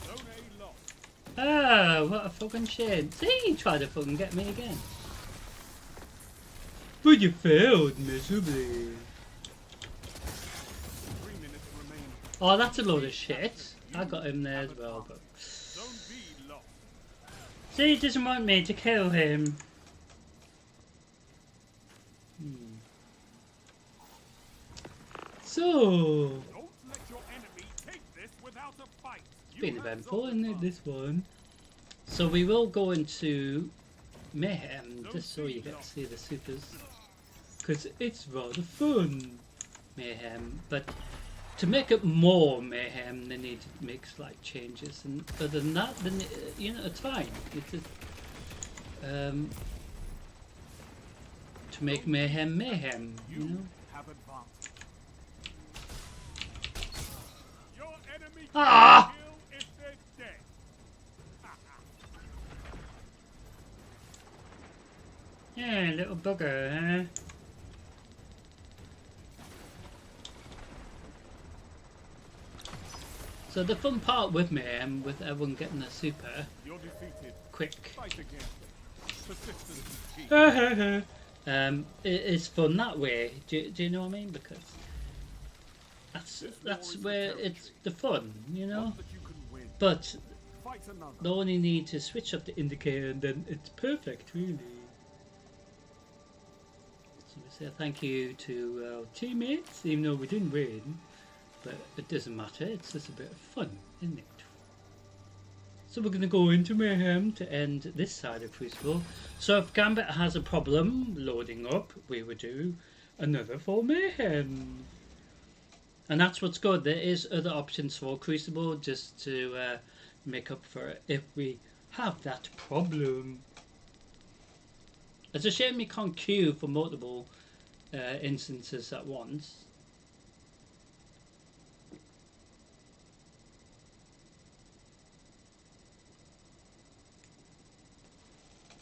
Zone A lost. Oh, what a fucking shame. See, you tried to fucking get me again. But you failed miserably. 3 minutes remain. Oh, that's a load of shit. I got him there as well, but... Zone B lost. See, he doesn't want me to kill him. So... Don't let your enemy take this without a fight. It's been eventful, isn't it, this one? So we will go into Mayhem, just so you get to see the supers. Because it's rather fun, Mayhem. But to make it more Mayhem, they need to make slight changes. And other than that, then, you know, it's fine. It's just, to make Mayhem Mayhem, you know? Have advantage. Your enemy Ah! kill if they're dead. Yeah, little bugger, huh? So the fun part with Mayhem, with everyone getting a super You're defeated. quick, Fight again. Persistence is key. it's fun that way. Do you know what I mean? Because that's where it's the fun, you know. One that you can win. But Fight another. they only need to switch up the indicator, and then it's perfect, really. So we say thank you to our teammates, even though we didn't win. But it doesn't matter, it's just a bit of fun, isn't it? So we're going to go into Mayhem to end this side of Crucible. So if Gambit has a problem loading up, we would do another for Mayhem. And that's what's good, there is other options for Crucible just to make up for it if we have that problem. It's a shame you can't queue for multiple instances at once.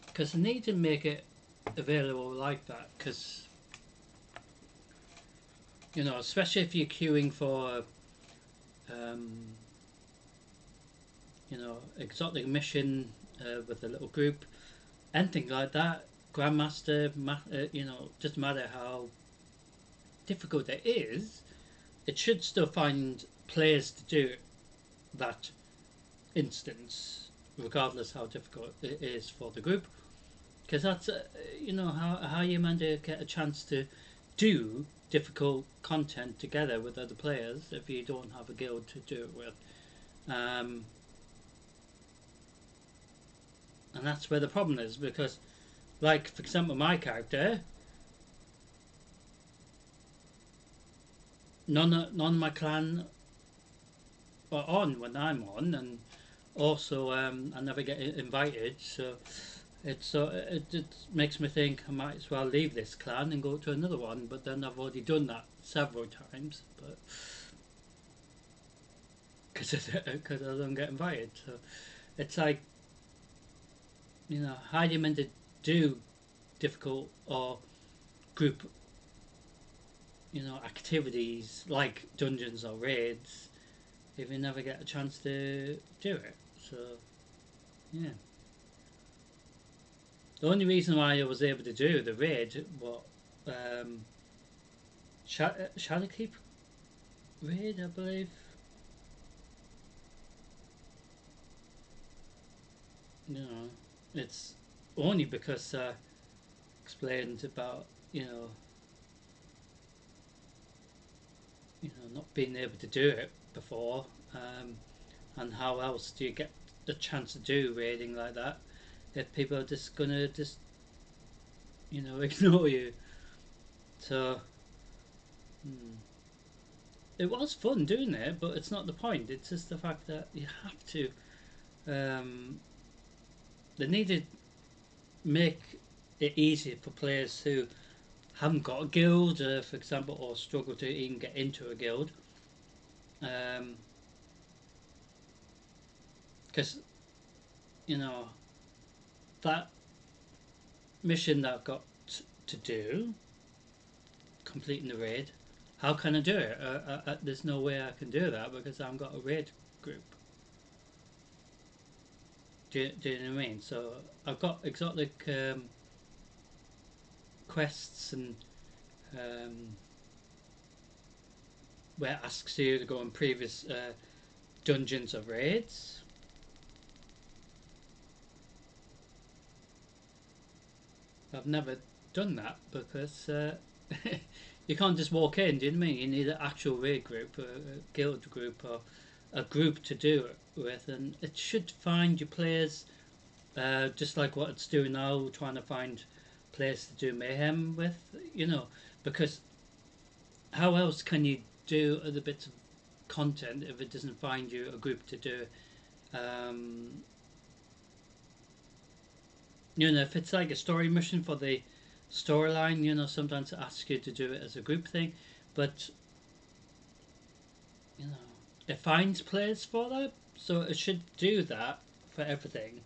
Because I need to make it available like that, because, you know, especially if you're queuing for, you know, exotic mission with a little group, anything like that, Grandmaster, you know, doesn't matter how difficult it is, it should still find players to do that instance, regardless how difficult it is for the group. Because that's, you know, how you're meant to get a chance to do difficult content together with other players if you don't have a guild to do it with. And that's where the problem is, because, like, for example, my character, none of my clan are on when I'm on, and also I never get invited, so it makes me think I might as well leave this clan and go to another one, but then I've already done that several times, but because I don't get invited. So it's like, you know, how do you meant to do difficult or group, you know, activities like dungeons or raids if you never get a chance to do it? So Yeah. The only reason why I was able to do the raid, what, Shadowkeep raid, I believe. You know, it's only because I explained about, not being able to do it before, and how else do you get the chance to do raiding like that if people are just gonna ignore you. So it was fun doing it, but it's not the point. It's just the fact that you have to. They need to make it easier for players who haven't got a guild, for example, or struggle to even get into a guild. Because that mission that I've got to do, completing the raid, how can I do it? There's no way I can do that because I haven't got a raid group. Do you know what I mean? So I've got exotic quests and where it asks you to go on previous dungeons or raids. I've never done that because you can't just walk in, do you know what I mean? You need an actual raid group, a guild group, or a group to do it with, and it should find your players just like what it's doing now, trying to find players to do mayhem with, because how else can you do other bits of content if it doesn't find you a group to do? If it's like a story mission for the storyline, sometimes it asks you to do it as a group thing, but it finds players for that, so it should do that for everything,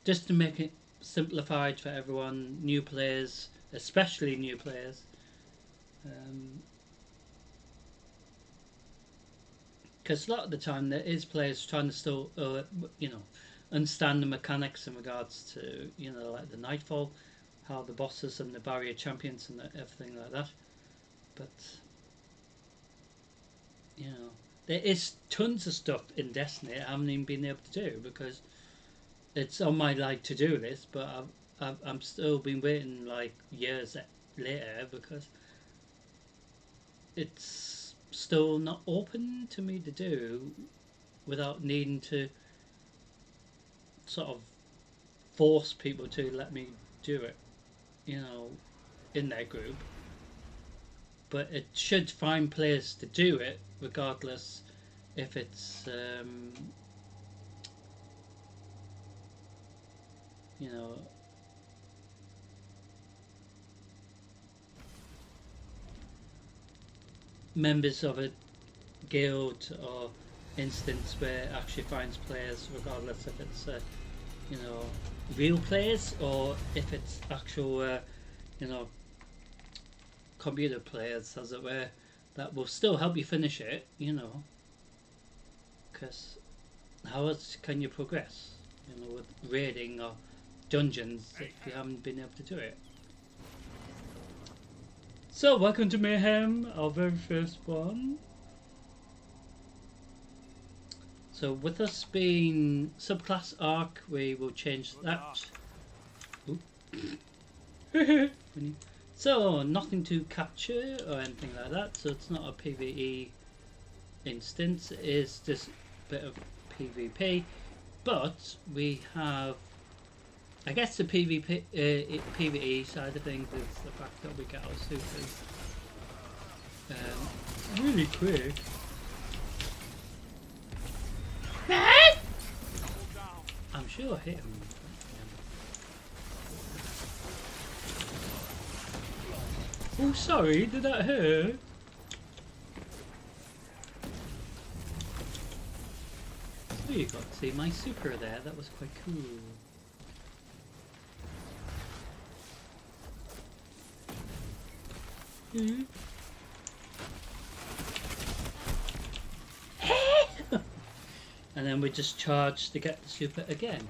just to make it simplified for everyone, new players, especially new players. Because a lot of the time there is players trying to still, understand the mechanics in regards to, like the Nightfall, how the bosses and the barrier champions and everything like that. But, there is tons of stuff in Destiny I haven't even been able to do because it's on my to-do list, but I'm still been waiting like years later because it's still not open to me to do without needing to sort of force people to let me do it, in their group. But it should find players to do it regardless if it's members of a guild or instance where it actually finds players regardless if it's real players or if it's actual computer players, as it were, that will still help you finish it, because how else can you progress, with raiding or dungeons if you haven't been able to do it. So, welcome to Mayhem, our very first one. So, with us being subclass Arc, we will change that. So, nothing to capture or anything like that, so it's not a PvE instance, it is just a bit of PvP, but we have, I guess the PvE side of things is the fact that we get our supers really quick. I'm sure I hit him. Oh, sorry, did that hurt? Oh, you got to see my super there, that was quite cool. And then we just charge to get the super again.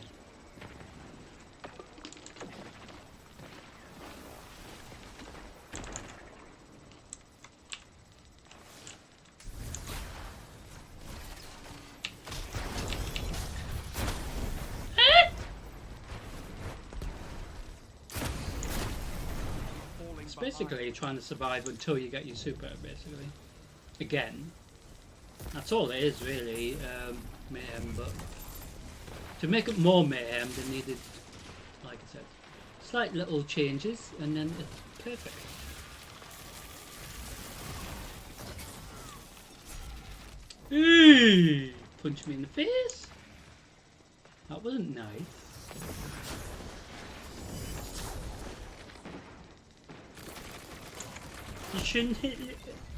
It's basically trying to survive until you get your super, basically. Again. That's all it is, really, mayhem, but to make it more mayhem, they needed, like I said, slight little changes, and then it's perfect. Eee! Punch me in the face? That wasn't nice.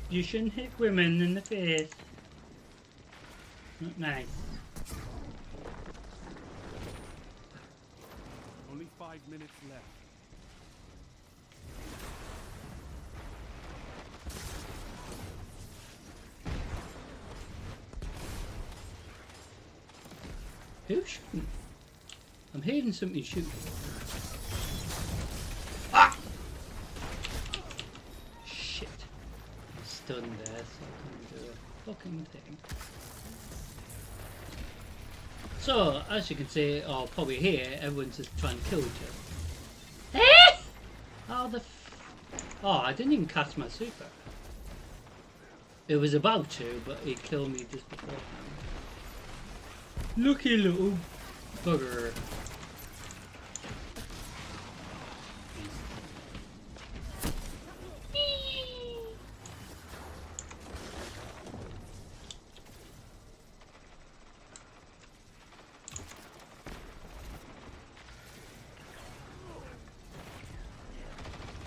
You shouldn't hit women in the face. Not nice. Only 5 minutes left. Who's shooting? I'm hearing something shooting. Ah! Shit. I'm stunned there, so I can't do a fucking thing. So, as you can see, or probably hear, everyone's just trying to kill each other. Eh? How the oh, I didn't even cast my super. It was about to, but he killed me just beforehand. Lucky little bugger.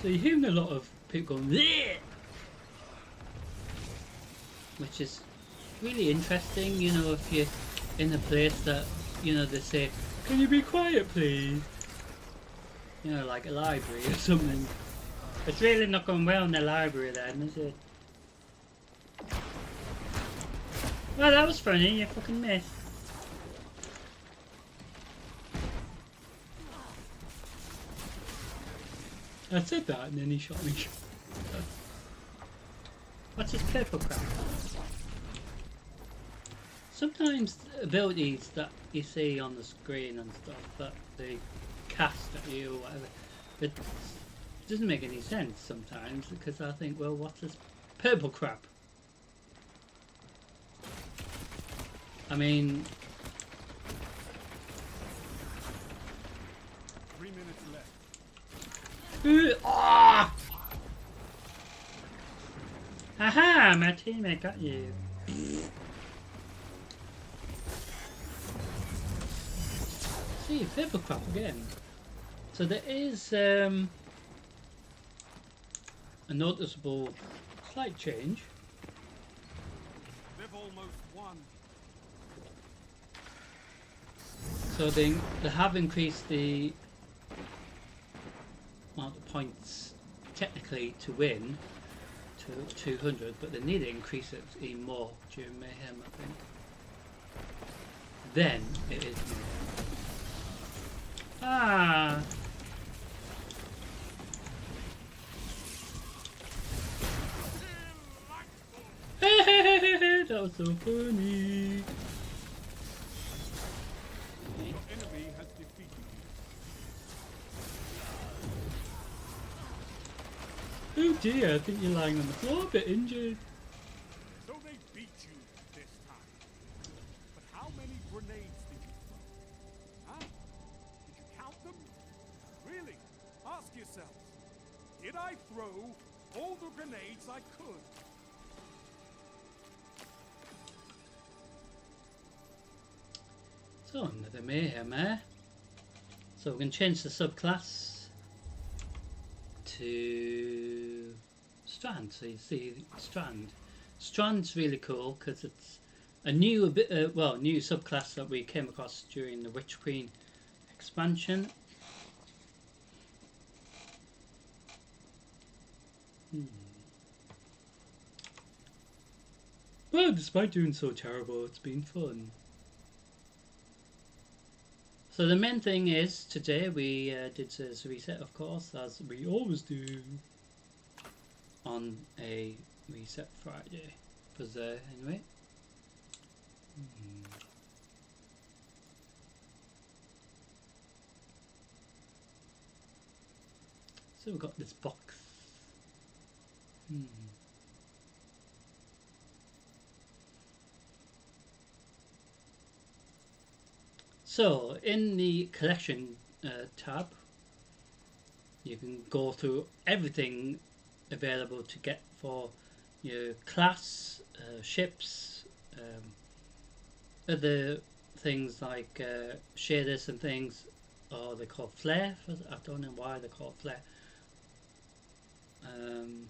So you're hearing a lot of people going "Bleh!" which is really interesting, you know, if you're in a place that, you know, they say, can you be quiet please? You know, like a library or something. It's really not going well in the library then, is it? Well, that was funny, you fucking missed. I said that and then he shot me. What's his purple crap? Sometimes abilities that you see on the screen and stuff that they cast at you or whatever, it doesn't make any sense sometimes, because I think, well, what's this purple crap? I mean... 3 minutes left. Ah! Aha! My teammate got you. See, purple crap again. So there is a noticeable slight change. They've almost won. So they have increased the amount of points technically to win to 200, but they need to increase it even more during mayhem, I think. Then it is mayhem. Ah! That was so funny. Your enemy has defeated you. Oh dear, I think you're lying on the floor a bit injured. So they beat you this time. But how many grenades did you throw? Huh? Did you count them? Really? Ask yourselves. Did I throw all the grenades I could? So another mayhem, eh? So we can change the subclass to Strand. So you see Strand. Strand's really cool because it's a new new subclass that we came across during the Witch Queen expansion. Well, despite doing so terrible, it's been fun. So the main thing is, today we did this reset, of course, as we always do on a reset Friday. Was there anyway? So we've got this box. Hmm. So in the collection tab, you can go through everything available to get for your class, ships, other things like shaders and things, or they're called flare. I don't know why they're called flare. Um,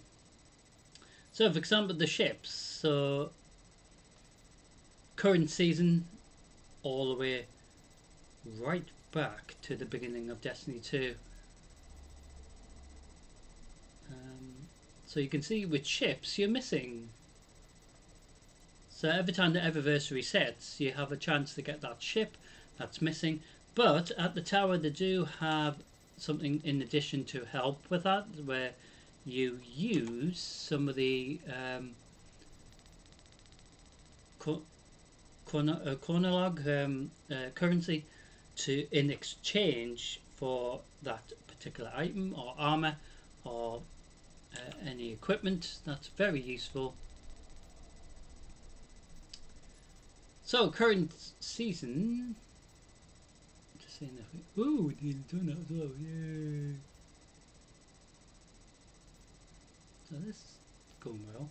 so, for example, the ships. So, current season, all the way right back to the beginning of Destiny 2. So you can see with ships, you're missing. So every time the anniversary resets, you have a chance to get that ship that's missing. But at the tower, they do have something in addition to help with that, where you use some of the chronolog currency in exchange for that particular item or armor or any equipment. That's very useful. So current season, just seeing if we, ooh, we did done that as well, yay! So this is going well.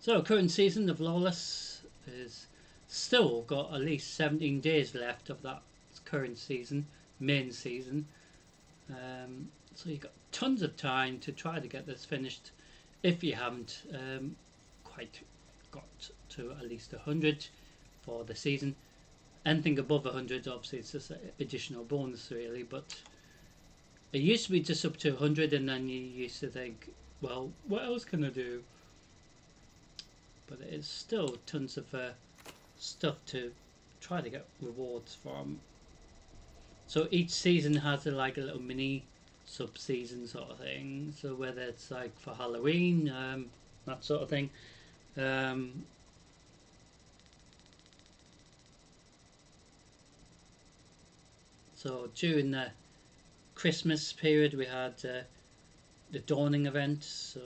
So current season of Lawless is still got at least 17 days left of that current season, main season. So you've got tons of time to try to get this finished if you haven't quite got to at least 100 for the season. Anything above 100, obviously, it's just an additional bonus, really. But it used to be just up to 100, and then you used to think, well, what else can I do? But it's still tons of stuff to try to get rewards from. So each season has like a little mini sub-season sort of thing. So whether it's like for Halloween, that sort of thing. So during the Christmas period, we had the Dawning event. So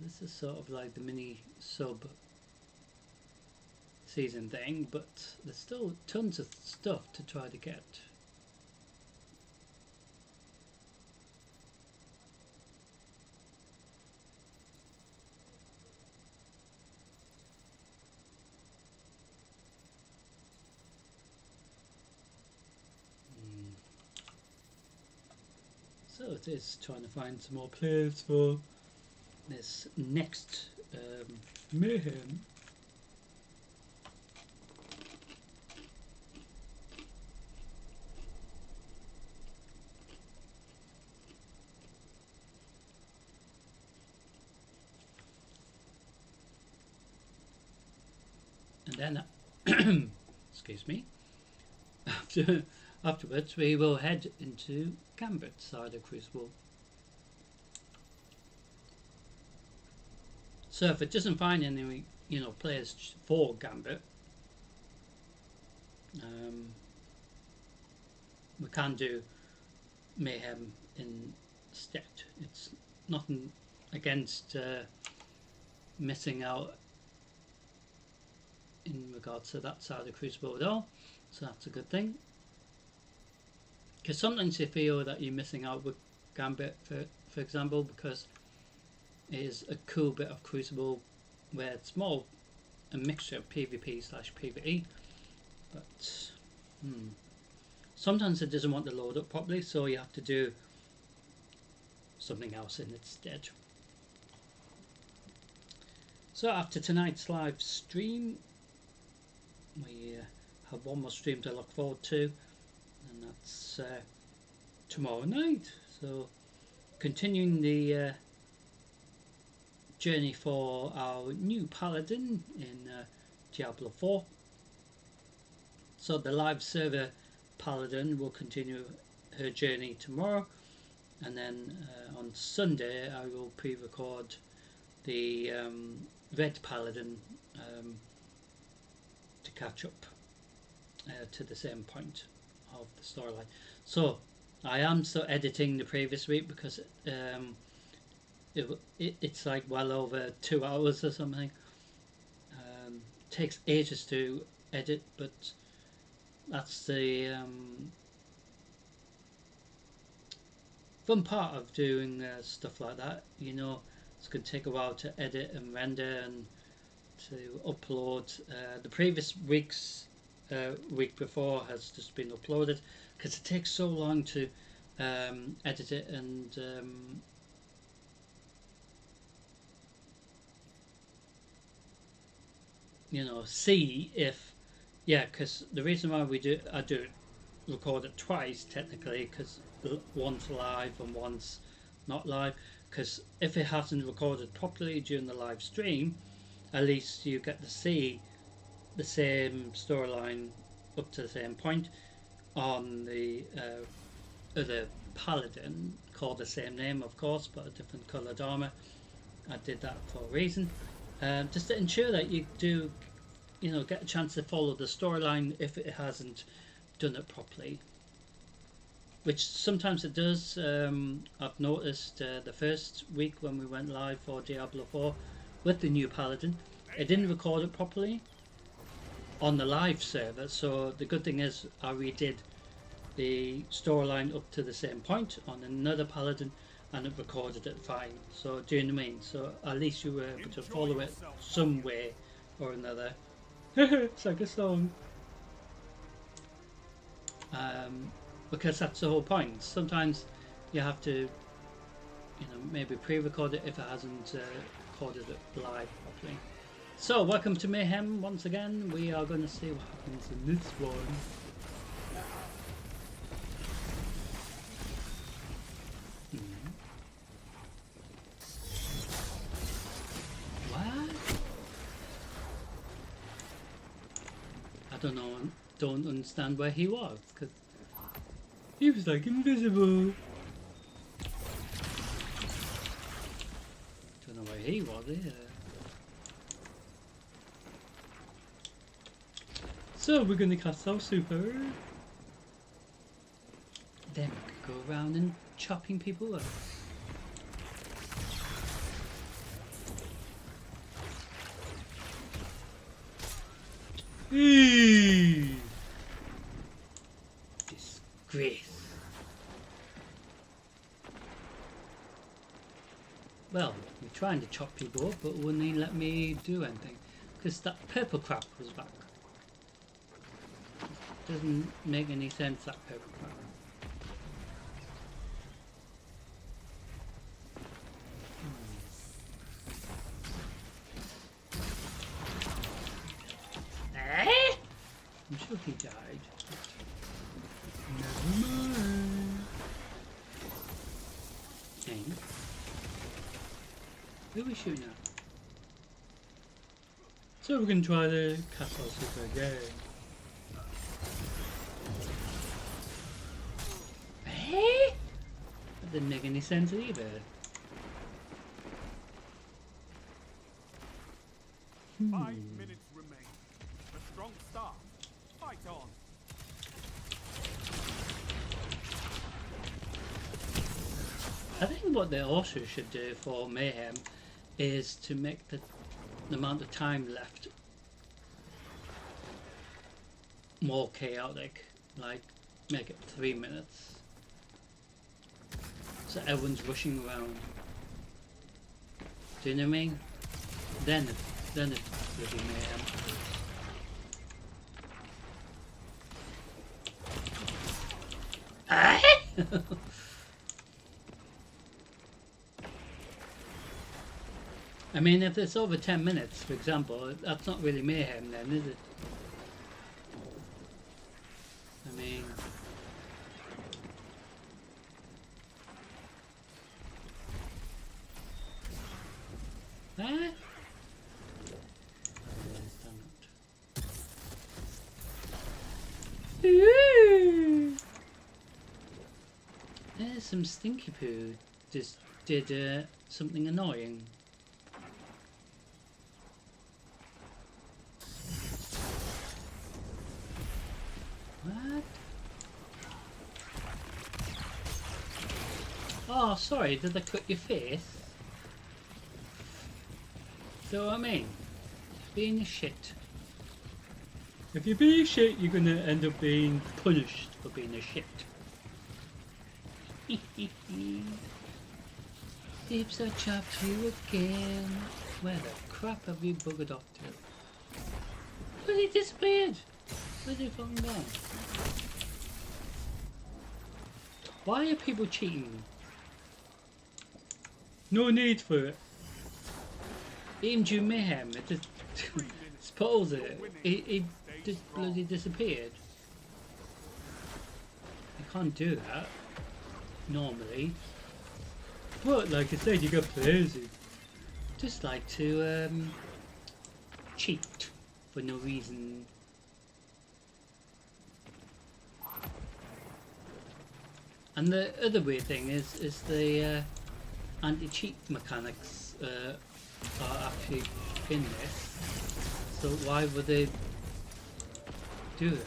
this is sort of like the mini sub season thing, but there's still tons of stuff to try to get. So it is trying to find some more players for this next mayhem. And then, excuse me, afterwards we will head into Gambit side of Crucible. So if it doesn't find any, players for Gambit, we can do Mayhem instead. It's nothing against missing out in regards to that side of Crucible at all, so that's a good thing. Because sometimes you feel that you're missing out with Gambit, for example, because it is a cool bit of Crucible where it's more a mixture of PvP/PvE, but sometimes it doesn't want to load up properly, so you have to do something else in its stead. So after tonight's live stream, we have one more stream to look forward to, and that's tomorrow night. So continuing the journey for our new paladin in Diablo 4. So the live server paladin will continue her journey tomorrow, and then on Sunday I will pre-record the Red Paladin to catch up to the same point of the storyline. So I am still editing the previous week because it's like well over 2 hours or something. Takes ages to edit, but that's the fun part of doing stuff like that. You know, it's going to take a while to edit and render and to upload. The previous week before has just been uploaded because it takes so long to edit it and you know, see if, yeah, because the reason why I do record it twice technically, because once live and once not live, because if it hasn't recorded properly during the live stream, at least you get to see the same storyline up to the same point on the other paladin, called the same name of course but a different coloured armour. I did that for a reason, just to ensure that you do, you know, get a chance to follow the storyline if it hasn't done it properly, which sometimes it does. I've noticed the first week when we went live for Diablo 4 with the new paladin, it didn't record it properly on the live server. So the good thing is I redid the storyline up to the same point on another paladin and it recorded it fine. So do you know what I mean? So at least you were able to follow it some way or another. It's like a song. Because that's the whole point. Sometimes you have to, you know, maybe pre-record it if it hasn't recorded it live properly. So welcome to Mayhem once again. We are going to see what happens in this one. What? I don't understand where he was, because he was like invisible. Don't know where he was either. So we're gonna cast our super. Then we could go around and chopping people up. Disgrace. Well, we're trying to chop people up, but wouldn't he let me do anything? Because that purple crap was back. Doesn't make any sense, that purple crap. I'm sure he died. Never mind. Hey. Who are we shooting at? So we're going to try the castle super again. Hey? That didn't make any sense either. 5 minutes remain. A strong start. Fight on. I think what they also should do for Mayhem is to make the amount of time left more chaotic, like make it 3 minutes, so everyone's rushing around. Do you know what I mean? Then it's really Mayhem. I mean, if it's over 10 minutes, for example, that's not really Mayhem then, is it? I mean... Eh? There's some stinky poo just did something annoying. Oh, sorry, did I cut your face? See what I mean? Being a shit. If you be a shit, you're gonna end up being punished for being a shit. Tips are chopped you again. Where the crap have you buggered off to? But he disappeared! Where's he fucking gone? Why are people cheating? No need for it. Even Jim Mayhem, it just suppose it just bloody disappeared. You can't do that normally. But like I said, you got players who just like to cheat for no reason. And the other weird thing is the anti-cheat mechanics are actually in this. So why would they do that?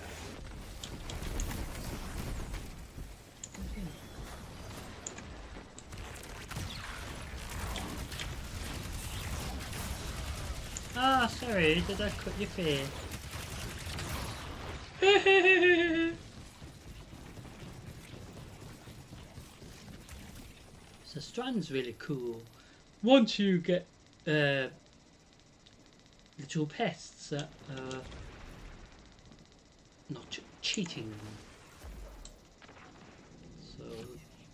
Ah, sorry, did I cut your face? So Strand's really cool. Once you get little pests that are not cheating. So,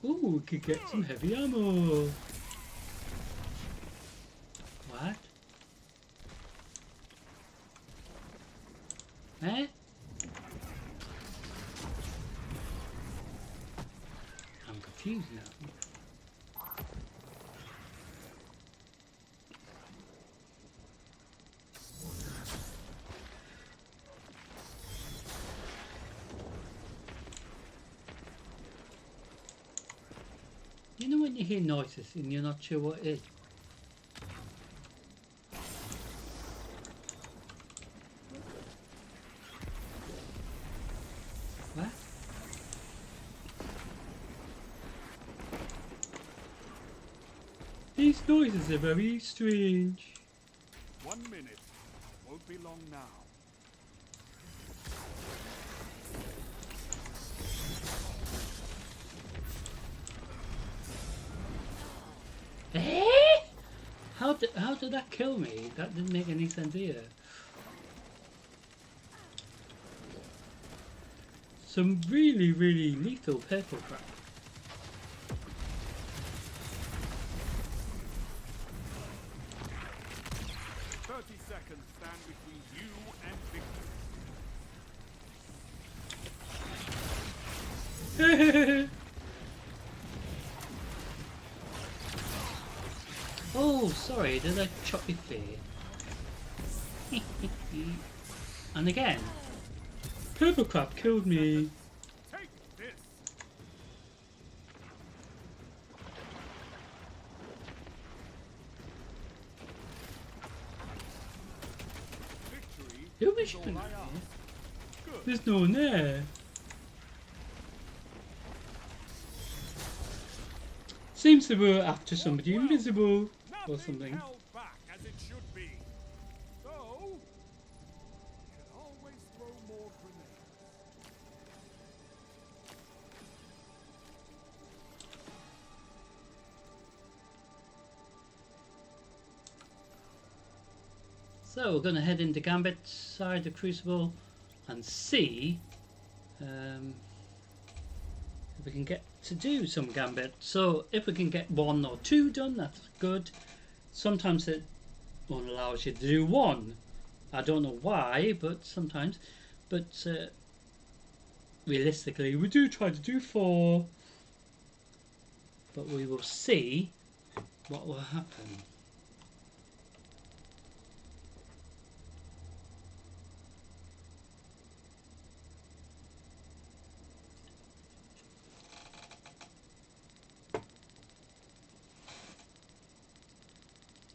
ooh, we could get some heavy ammo. What? Eh? I'm confused now. You know when you hear noises and you're not sure what it is? What? These noises are very strange. 1 minute. Won't be long now. Eh? How did that kill me? That didn't make any sense either. Some really, really lethal purple crap. Seconds stand between you and victory. Oh, sorry, did I chop your face? And again, purple crap killed me. Take this. Victory. Who was shooting at me? There's no one there. Seems they were after somebody invisible or something. Held back as it should be. So, you can always throw more grenades. So we're going to head into Gambit side of Crucible and see if we can get to do some Gambit. So if we can get 1 or 2 done, that's good. Sometimes it won't allow you to do 1. I don't know why, but sometimes. But realistically, we do try to do 4. But we will see what will happen.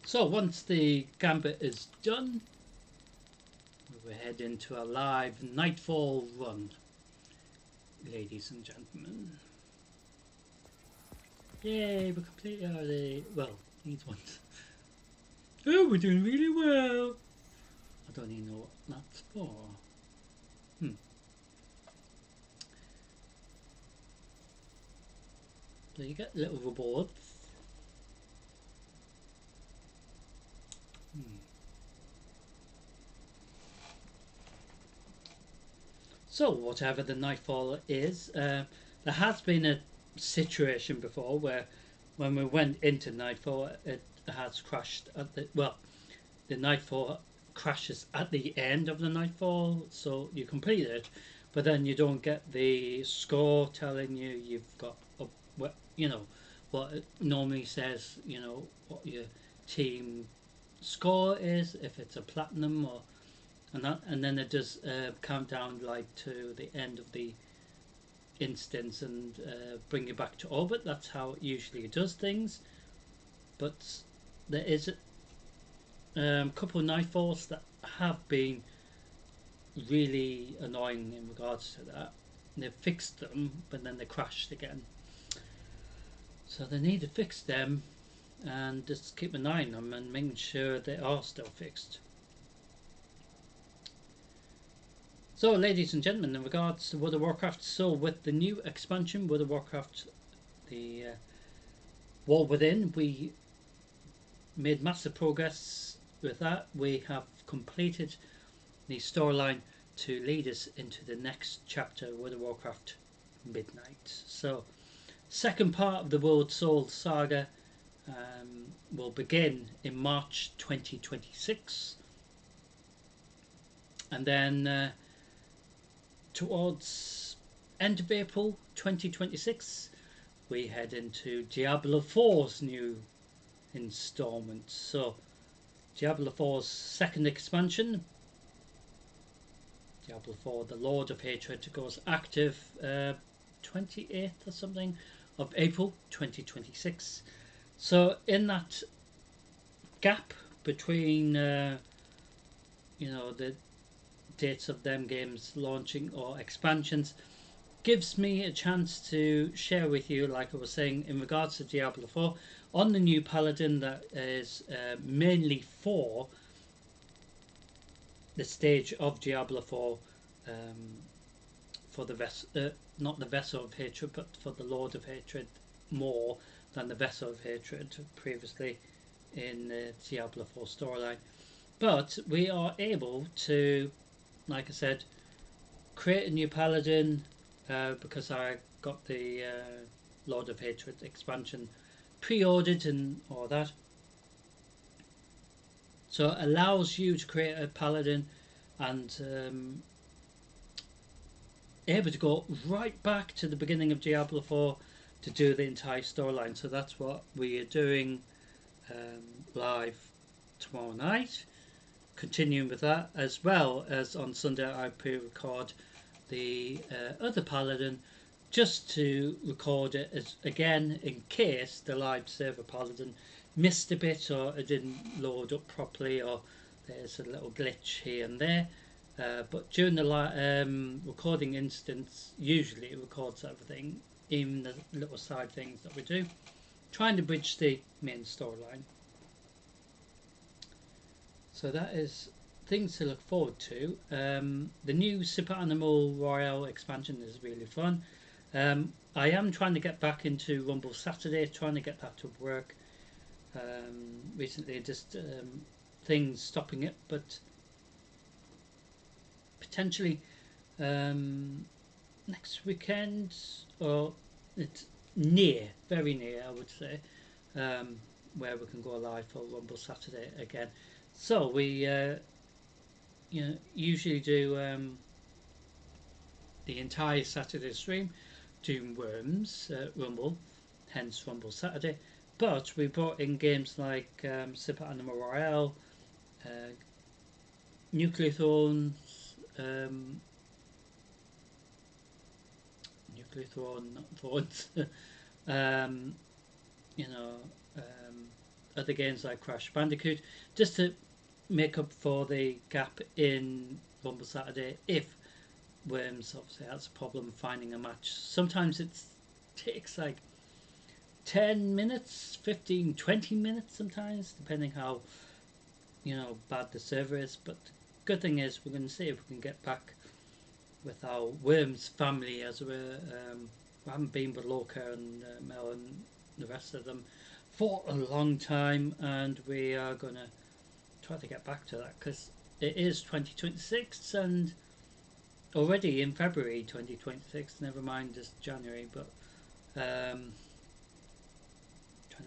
So once the Gambit is done, we'll head into a live Nightfall run, ladies and gentlemen. Yay, we're completely out of the... Well, these ones. Oh, we're doing really well. I don't even know what that's for. So you get little rewards. So whatever the nightfall is, there has been a situation before where when we went into nightfall it has crashed at the nightfall crashes at the end of the nightfall, so you complete it, but then you don't get the score telling you you've got what what it normally says, what your team score is, if it's a platinum or and then it does count down like to the end of the instance and bring you back to orbit. That's how it usually does things, but there is a couple of nightfalls that have been really annoying in regards to that. They've fixed them, but then they crashed again. So they need to fix them and just keep an eye on them and making sure they are still fixed. So, ladies and gentlemen, in regards to World of Warcraft, so with the new expansion, World of Warcraft, the War Within, we made massive progress with that. We have completed the storyline to lead us into the next chapter, World of Warcraft Midnight. So, second part of the World Soul Saga will begin in March 2026, and then towards end of April 2026 we head into Diablo 4's new installment. So Diablo 4's second expansion, Diablo 4 The Lord of Hatred, goes active 28th or something of April 2026. So in that gap between the dates of them games launching or expansions gives me a chance to share with you, like I was saying, in regards to Diablo 4 on the new paladin that is mainly for the stage of Diablo 4 for the not the Vessel of Hatred, but for the Lord of Hatred more than the Vessel of Hatred previously in the Diablo 4 storyline. But we are able to, like I said, create a new paladin because I got the Lord of Hatred expansion pre-ordered and all that. So it allows you to create a paladin and able to go right back to the beginning of Diablo 4 to do the entire storyline. So that's what we are doing live tomorrow night. Continuing with that, as well as on Sunday I pre-record the other paladin just to record it as again in case the live server paladin missed a bit or it didn't load up properly or there's a little glitch here and there. But during the recording instance, usually it records everything, even the little side things that we do, trying to bridge the main storyline. So that is things to look forward to. The new Super Animal Royale expansion is really fun. I am trying to get back into Rumble Saturday, trying to get that to work. Recently, just things stopping it, but potentially next weekend, or it's very near, I would say, where we can go live for Rumble Saturday again. So we usually do the entire Saturday stream doing Worms Rumble, hence Rumble Saturday. But we brought in games like Super Animal Royale, Nuclear Throne, Nuclear Throne, not Thrones, other games like Crash Bandicoot, just to make up for the gap in Rumble Saturday if Worms obviously has a problem finding a match. Sometimes it takes like 10 minutes, 15, 20 minutes sometimes, depending how, bad the server is. But the good thing is we're going to see if we can get back with our Worms family, as we haven't been with Loka and Mel and the rest of them for a long time, and we are going to try to get back to that, because it is 2026 and already in February 2026, never mind just January, but trying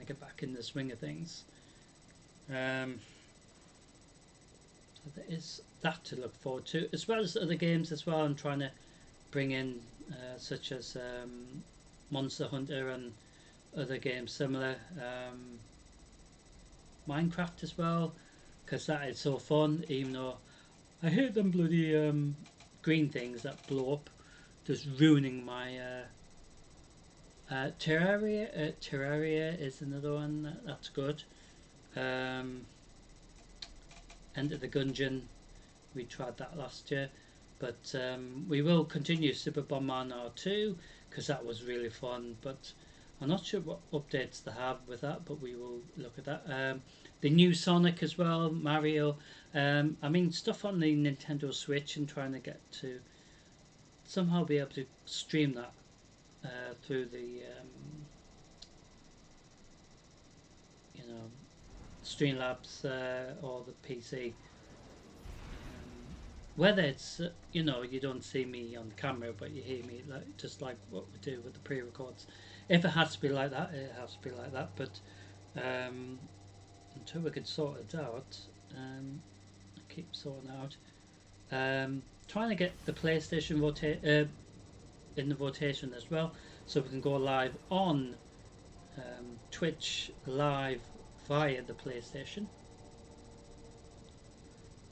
to get back in the swing of things. So there is that to look forward to, as well as other games as well. I'm trying to bring in such as Monster Hunter and other games similar, Minecraft as well, because that is so fun, even though I hate them bloody green things that blow up, just ruining my Terraria is another one that's good. Enter the Gungeon, we tried that last year, but we will continue Super Bomberman R2 because that was really fun, but I'm not sure what updates they have with that, but we will look at that. The new Sonic as well, Mario, I mean stuff on the Nintendo Switch, and trying to get to somehow be able to stream that through the Streamlabs or the PC. Whether it's you don't see me on the camera, but you hear me, just like what we do with the pre-records. If it has to be like that, it has to be like that. But until we can sort it out, keep sorting out. Trying to get the PlayStation in the rotation as well, so we can go live on Twitch live via the PlayStation.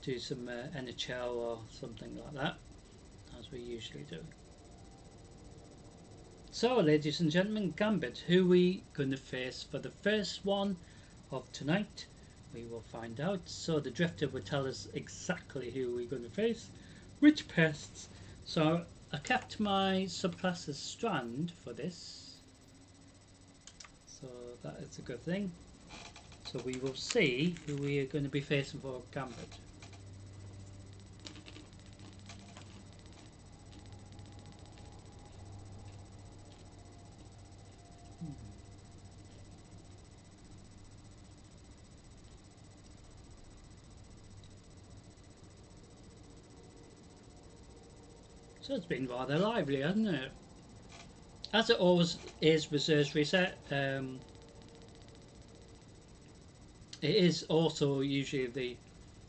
Do some NHL or something like that, as we usually do. So, ladies and gentlemen, Gambit, who we going to face for the first one of tonight? We will find out. So the Drifter will tell us exactly who we're going to face, which pests. So I kept my subclass as Strand for this, so that is a good thing. So we will see who we are going to be facing for Gambit. So it's been rather lively, hasn't it? As it always is with Reserves Reset, it is also usually the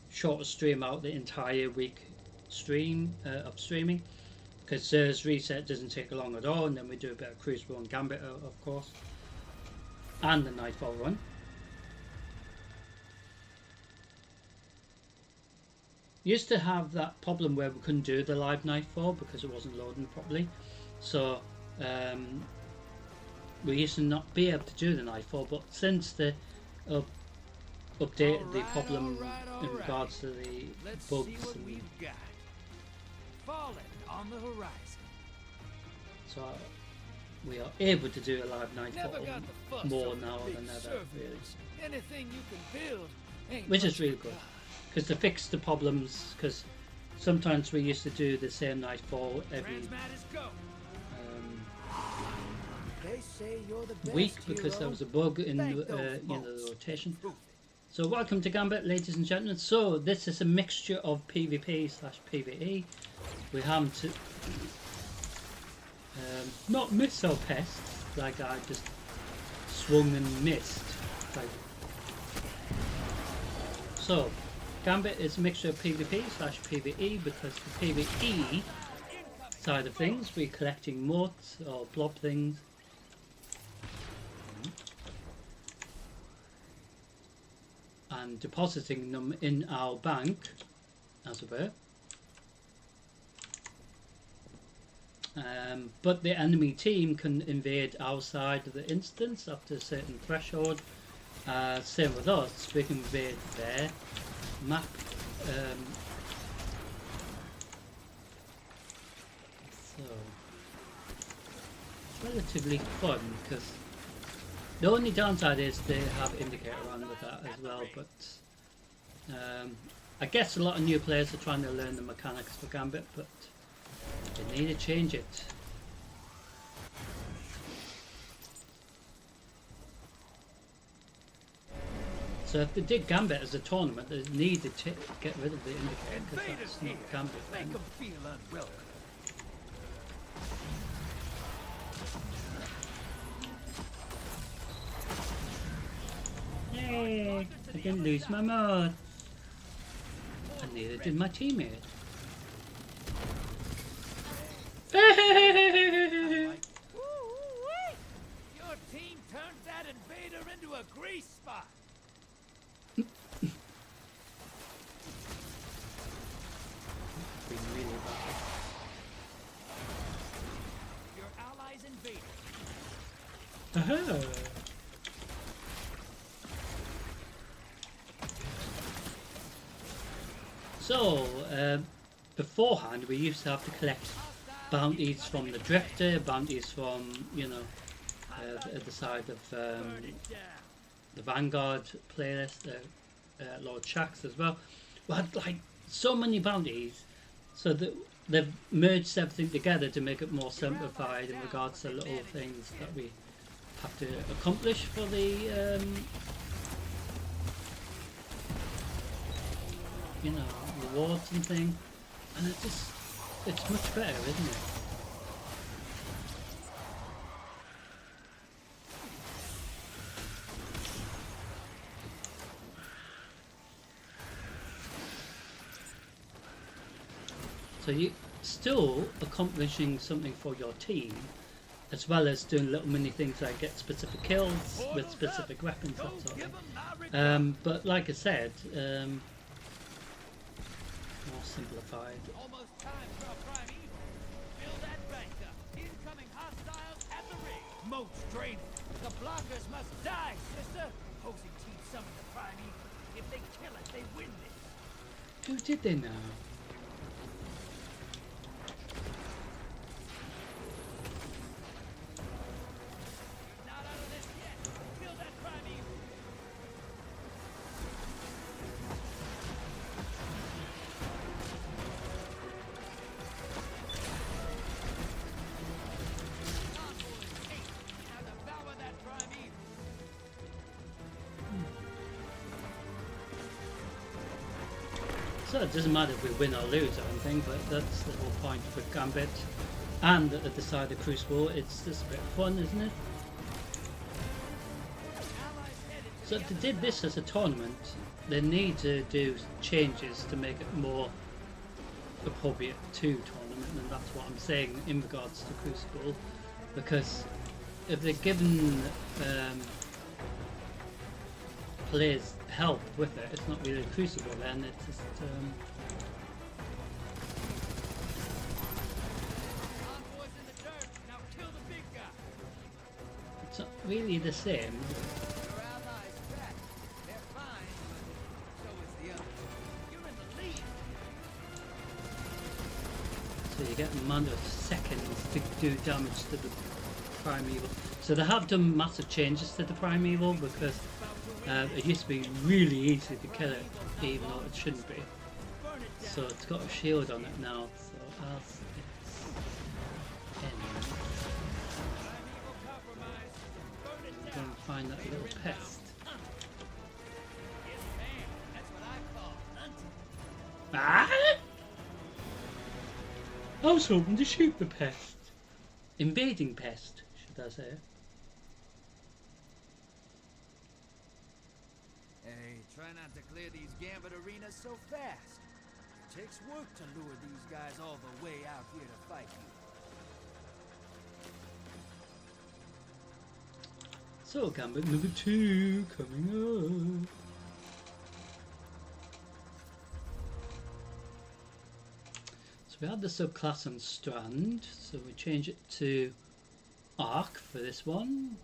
shortest stream out the entire week of streaming, because Reserves Reset doesn't take long at all, and then we do a bit of Crucible and Gambit, of course, and the Nightfall run. Used to have that problem where we couldn't do the live Nightfall because it wasn't loading properly, so we used to not be able to do the Nightfall, but since the updated the problem in regards to the bugs, on the horizon. So we are able to do a live Nightfall more now than ever, really. Anything you can build ain't Which is really good, because to fix the problems, because sometimes we used to do the same Nightfall every week because there was a bug in the rotation. So welcome to Gambit, ladies and gentlemen. So this is a mixture of PvP/PvE. We have to not miss our pests, like I just swung and missed. So Gambit is a mixture of PvP/PvE, because the PvE side of things we're collecting motes or blob things. And depositing them in our bank, as it were. But the enemy team can invade our side of the instance after a certain threshold. Same with us, we can invade their map. So it's relatively fun, because The only downside is they have indicator on with that as well, but I guess a lot of new players are trying to learn the mechanics for Gambit, but they need to change it. So if they did Gambit as a tournament, they need to get rid of the indicator because that's not Gambit. Make them feel unwelcome. Yay! I didn't lose my mod. And neither did my teammate. Your team turned that invader into a grease spot. Been really bad. Your allies invaded. Aha! So, beforehand we used to have to collect bounties from the Drifter, bounties from, you know, the side of the Vanguard playlist, Lord Shax as well. We had like so many bounties, so that they've merged everything together to make it more simplified in regards to little things that we have to accomplish for the, you know, rewards and thing, and it's much better, isn't it? So you still accomplishing something for your team, as well as doing little mini things like get specific kills with specific weapons, that sort of thing. But like I said, more simplified. Almost time for a prime evil. Fill that bank up. Incoming hostiles at the ring. Moats draining. The blockers must die, sister. Opposing team summon the prime evil. If they kill it, they win this. Who did they now? Not out of this yet. Kill that prime evil. Now devour that prime evil. So it doesn't matter if we win or lose or anything, but that's the whole point with Gambit. And at the side of Crucible, it's just a bit of fun, isn't it? So if they did this as a tournament, they need to do changes to make it more appropriate to tournament, and that's what I'm saying in regards to Crucible, because if they're given players help with it, it's not really Crucible then, it's just Envoys in the dirt. Now kill the big guy. it's not really the same. Your allies back. They're fine, but so is the other. You're in the lead. So you get a amount of seconds to do damage to the Primeval. So they have done massive changes to the Primeval, because it used to be really easy to kill it, even though it shouldn't be. So it's got a shield on it now, so as it's ends, I'm going to find that little pest. Ah! I was hoping to shoot the pest. Invading pest, should I say. Hey, try not to clear these Gambit arenas so fast. It takes work to lure these guys all the way out here to fight you. So, Gambit number 2 coming up. So we had the subclass on Strand, so we change it to Arc for this one.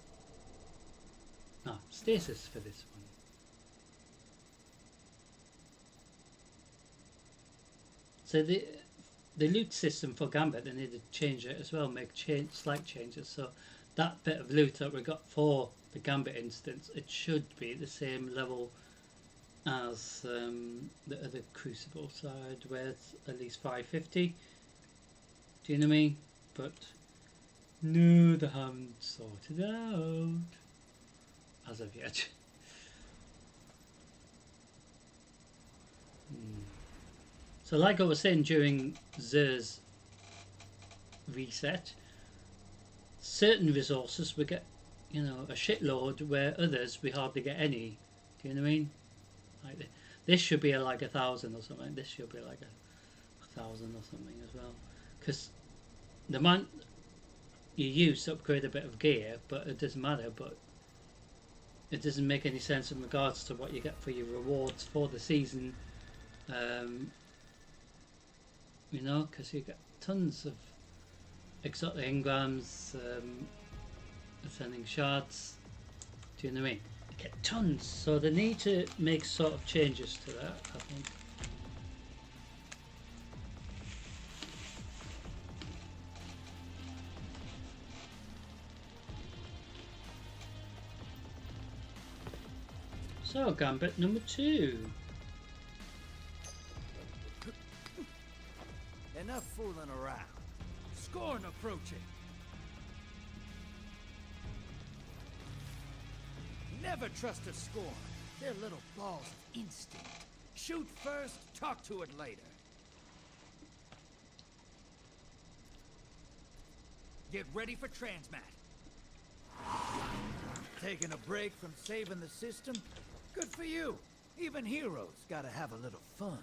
No, Stasis for this one. So the loot system for Gambit, they need to change it as well, make slight changes. So that bit of loot that we got for the Gambit instance, it should be the same level as the other Crucible side, where it's at least 550. Do you know what I mean? But no, they haven't sorted out as of yet. So like I was saying during Zer's reset, certain resources we get, you know, a shitload, where others we hardly get any. Do you know what I mean? Like this should be like 1,000 or something. This should be like 1,000 or something as well. Because the amount you use to upgrade a bit of gear, but it doesn't matter. But it doesn't make any sense in regards to what you get for your rewards for the season. You know, because you get tons of exotic engrams, ascending shards. Do you know what I mean? You get tons, so they need to make sort of changes to that, I think. So, Gambit number 2. Enough fooling around. Scorn approaching. Never trust a Scorn. They're little balls of instinct. Shoot first, talk to it later. Get ready for transmat. Taking a break from saving the system? Good for you. Even heroes gotta have a little fun.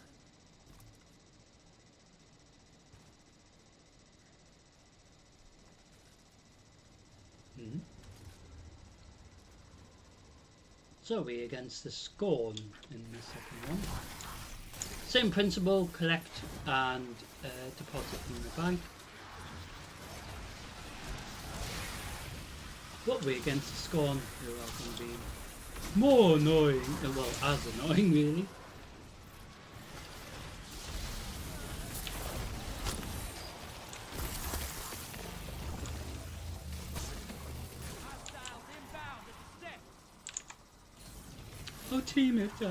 So we're against the Scorn in the second one. Same principle, collect and deposit in the bank. But we're against the Scorn, who are going to be more annoying, well, as annoying really. Oh, teammate died.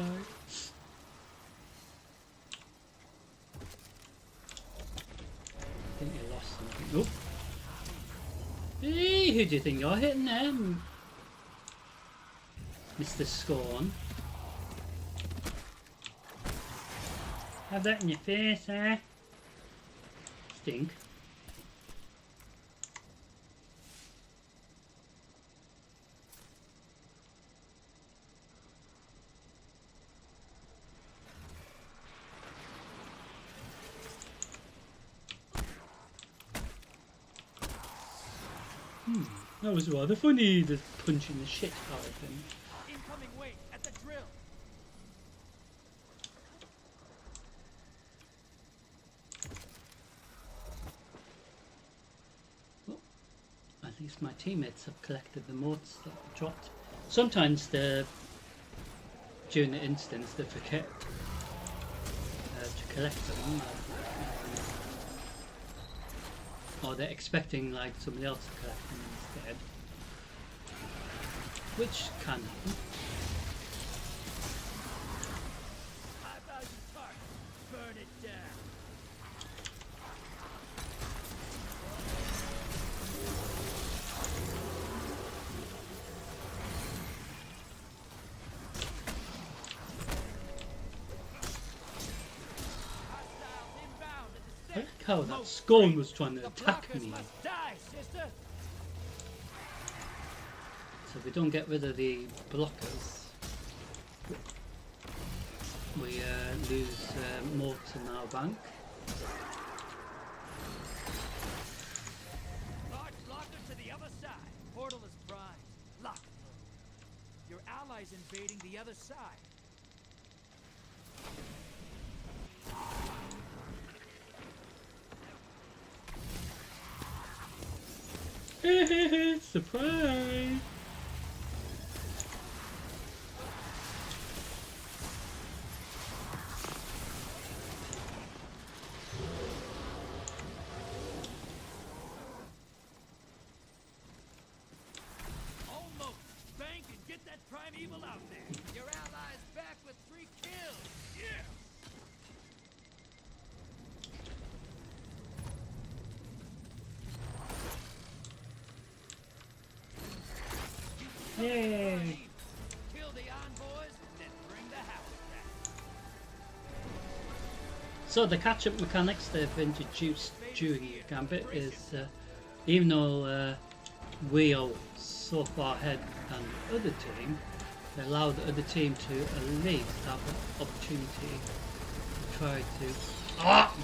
I think you lost something. Nope. Hey, who do you think you're hitting them? Mr. Scorn. Have that in your face, eh? Stink. That was rather funny, just punching the shit out of him. Incoming weight at the drill. Well, at least my teammates have collected the motes that I dropped. Sometimes during the instance they forget to collect them. Or they're expecting like somebody else to collect them instead, which can happen. High value target. Burn it down. Hostiles inbound at the I step. like how that Scorn was trying to The attack blockers me. must die, sister. So if we don't get rid of the blockers, we lose motes in our bank. Large blocker to the other side. Portal is primed. Lock it. Your allies invading the other side. Surprise! evil out there. Your allies back with 3 kills. Yeah. Yay! Kill the envoys, then bring the house down. So the catch-up mechanics they've introduced during Gambit is, even though we are so far ahead than the other team, they allow the other team to at least have an opportunity to try to... Ah!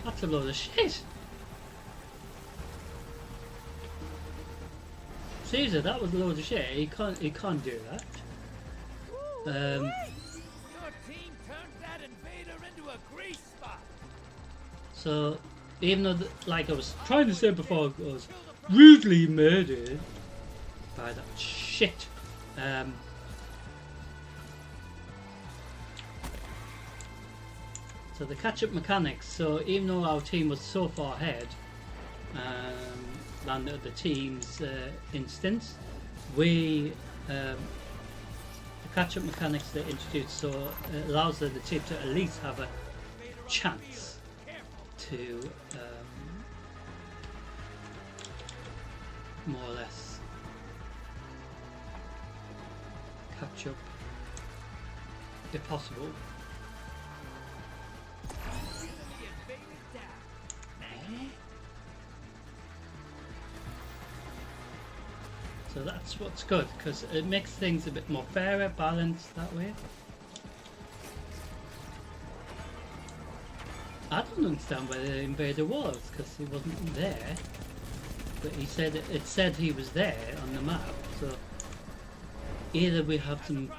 That's a load of shit! Caesar, that was a load of shit. He can't do that. Your team turned that invader into a grease spot. So, even though, like I was trying to say before, I was rudely murdered by that shit. So the catch-up mechanics. So even though our team was so far ahead than the team's instance, we the catch-up mechanics they introduced, so it allows the team to at least have a chance to more or less catch up if possible. So that's what's good, because it makes things a bit more fairer, balanced that way. I don't understand where the invader was, because he wasn't there. But he said it said he was there on the map. So either we have some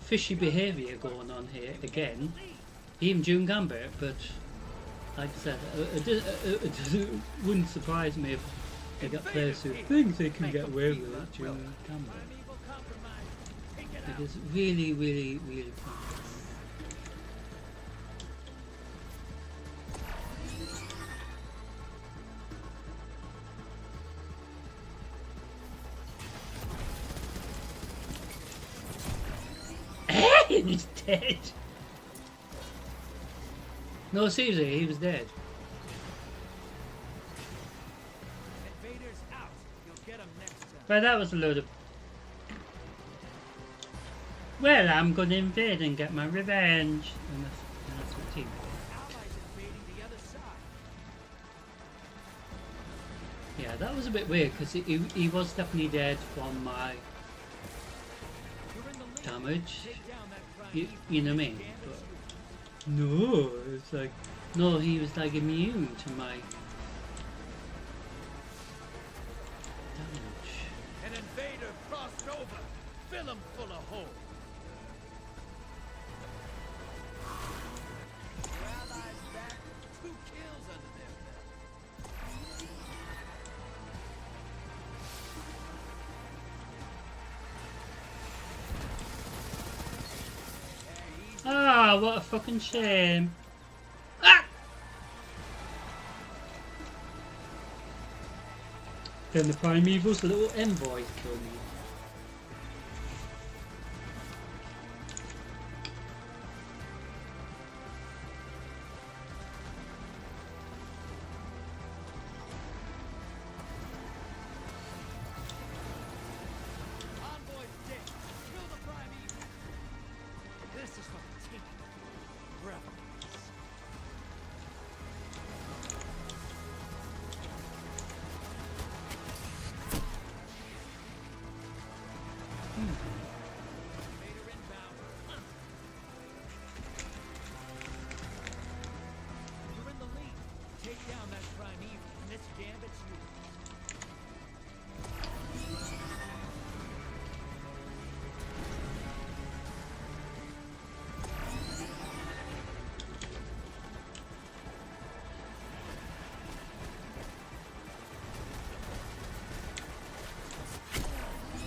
fishy behaviour going on here again, even during Gambit. But like I said, it wouldn't surprise me if they got players who think they can get away with it during Gambit. It is really, really, really complex. He's dead. No, seriously, he was dead. Invaders out. You'll get them next time. But that was a load of... Well, I'm gonna invade and get my revenge. And that's my team. Allies invading the other side. Yeah, that was a bit weird, because he was definitely dead from my You're in the lead. damage. Take down that prime You know what I mean? But no, it's like... No, he was like immune to my damage. An invader crossed over. Fill him full of holes. Your allies back. 2 kills under their belt. Ah, what a fucking shame. Ah! Then the Primevals, the little envoys kill me. Envoy's dead. Kill the prime evil. This is for the team. Rebels. Invader inbound. You're in the lead. Take down that prime evil, and this gambit's yours.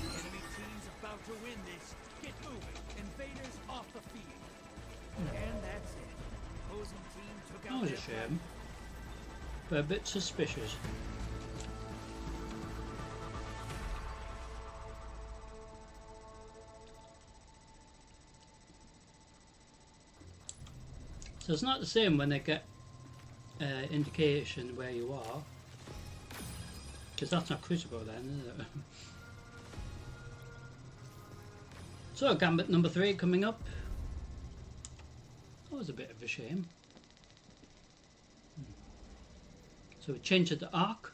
Enemy team's about to win this. Get moving. Invaders off the field. And that's it. Opposing team took That out was a their shame. But a bit suspicious. So it's not the same when they get indication where you are, because that's not crucible then, is it? So gambit number 3 coming up. That was a bit of a shame. So we changed it to arc.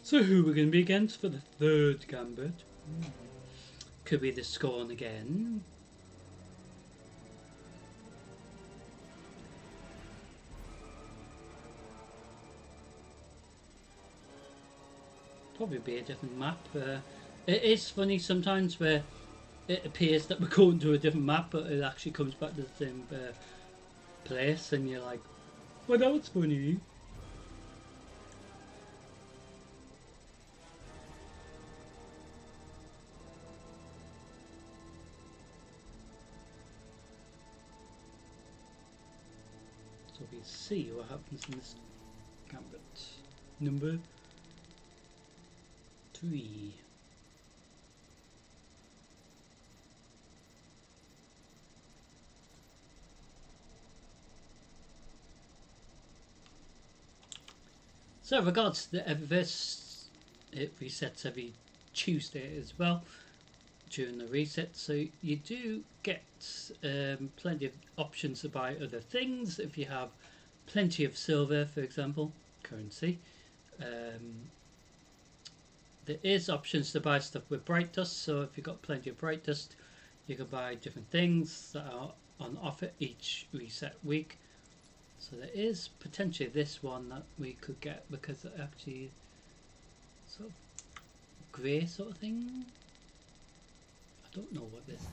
So who we're going to be against for the 3rd gambit? Could be the Scorn again. Probably be a different map. It is funny sometimes where it appears that we're going to a different map, but it actually comes back to the same place, and you're like, well, that was funny. So we see what happens in this gambit. Number 3. So regards to this, it resets every Tuesday as well during the reset, so you do get plenty of options to buy other things if you have plenty of silver, for example, currency. There is options to buy stuff with bright dust, so if you've got plenty of bright dust you can buy different things that are on offer each reset week. So there is potentially this one that we could get because it actually sort of grey sort of thing. I don't know what this is.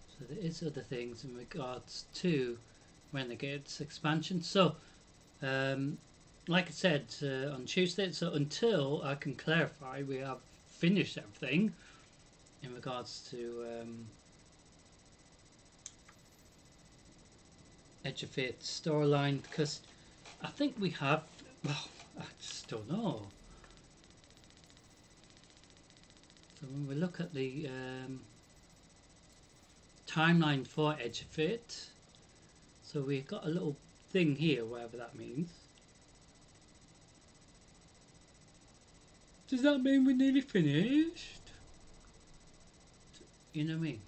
So there is other things in regards to Renegade's expansion. So like I said on Tuesday, so until I can clarify we have finished everything in regards to Edge of Fate storyline, because I think we have, well, I just don't know. So when we look at the timeline for Edge of Fate, so we've got a little thing here, whatever that means. Does that mean we're nearly finished? You know what I mean?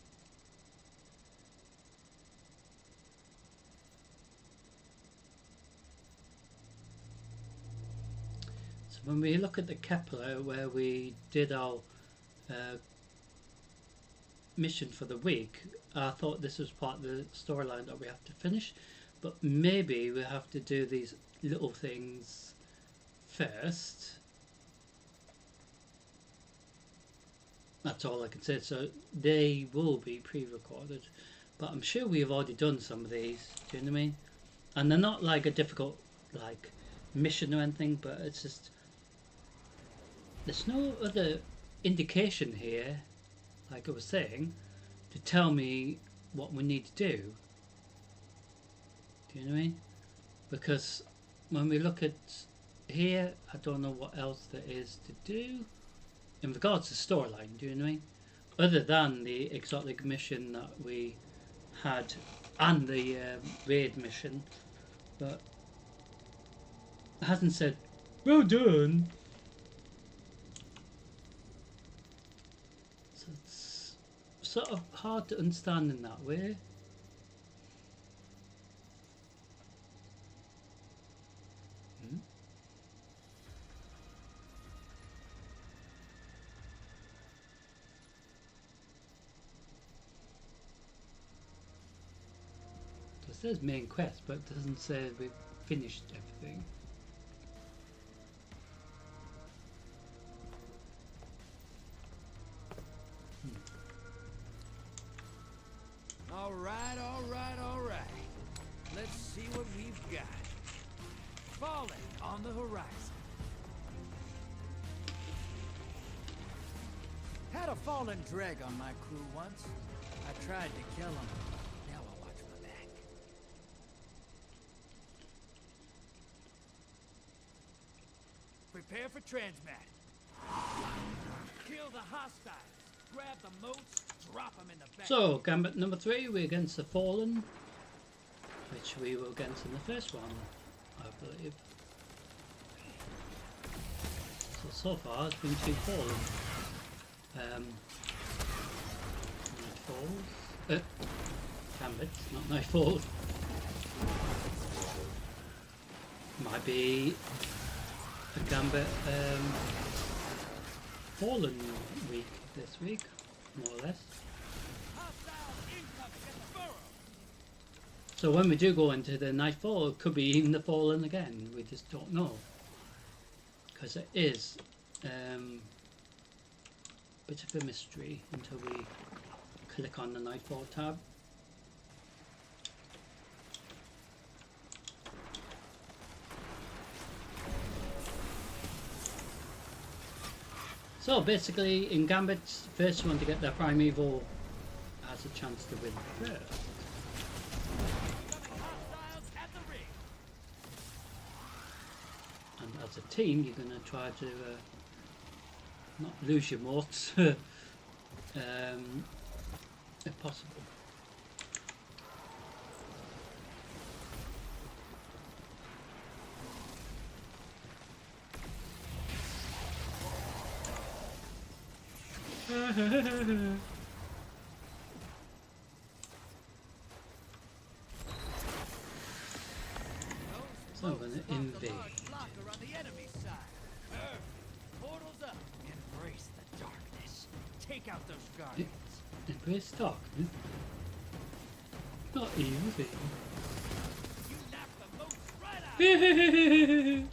So when we look at the Kepler, where we did our mission for the week, I thought this was part of the storyline that we have to finish, but maybe we have to do these little things first. That's all I can say. So they will be pre-recorded, but I'm sure we've already done some of these. Do you know what I mean? And they're not like a difficult like mission or anything, but it's just there's no other indication here, like I was saying, to tell me what we need to do. Do you know what I mean? Because when we look at here, I don't know what else there is to do in regards to storyline, do you know what I mean? Other than the exotic mission that we had and the raid mission, but it hasn't said, well done. So it's sort of hard to understand in that way. It says main quest, but it doesn't say we've finished everything. All right, all right, all right. Let's see what we've got. Fallen on the horizon. Had a fallen dreg on my crew once. I tried to kill him. Now I'll watch my back. Prepare for transmat. Kill the hostiles. Grab the moats. Drop them in the back. So, Gambit number 3, we're against the Fallen, which we were against in the first one, I believe. So far it's been 2 Fallen. Nightfalls. Gambits, not Nightfalls. Might be a Gambit Fallen week this week, more or less. So when we do go into the Nightfall, it could be even the Fallen again. We just don't know, because it is a bit of a mystery until we click on the Nightfall tab. So basically, in Gambits, the first one to get their Primeval has a chance to win first. And as a team, you're going to try to not lose your moats if possible. So I'm going to invade. Portals up. Embrace the darkness. Take out those guardians. Embrace darkness? Not easy. You knock the moats right out. 10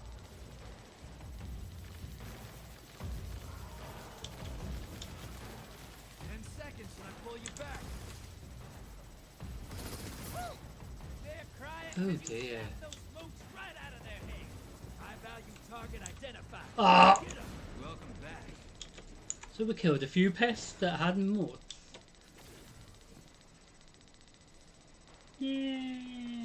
seconds and I pull you back. They're crying. Oh dear. Those moats right out of their heads. High value target identified. Ah! Get 'em. Welcome back. So we killed a few pests that had moats. Yeah.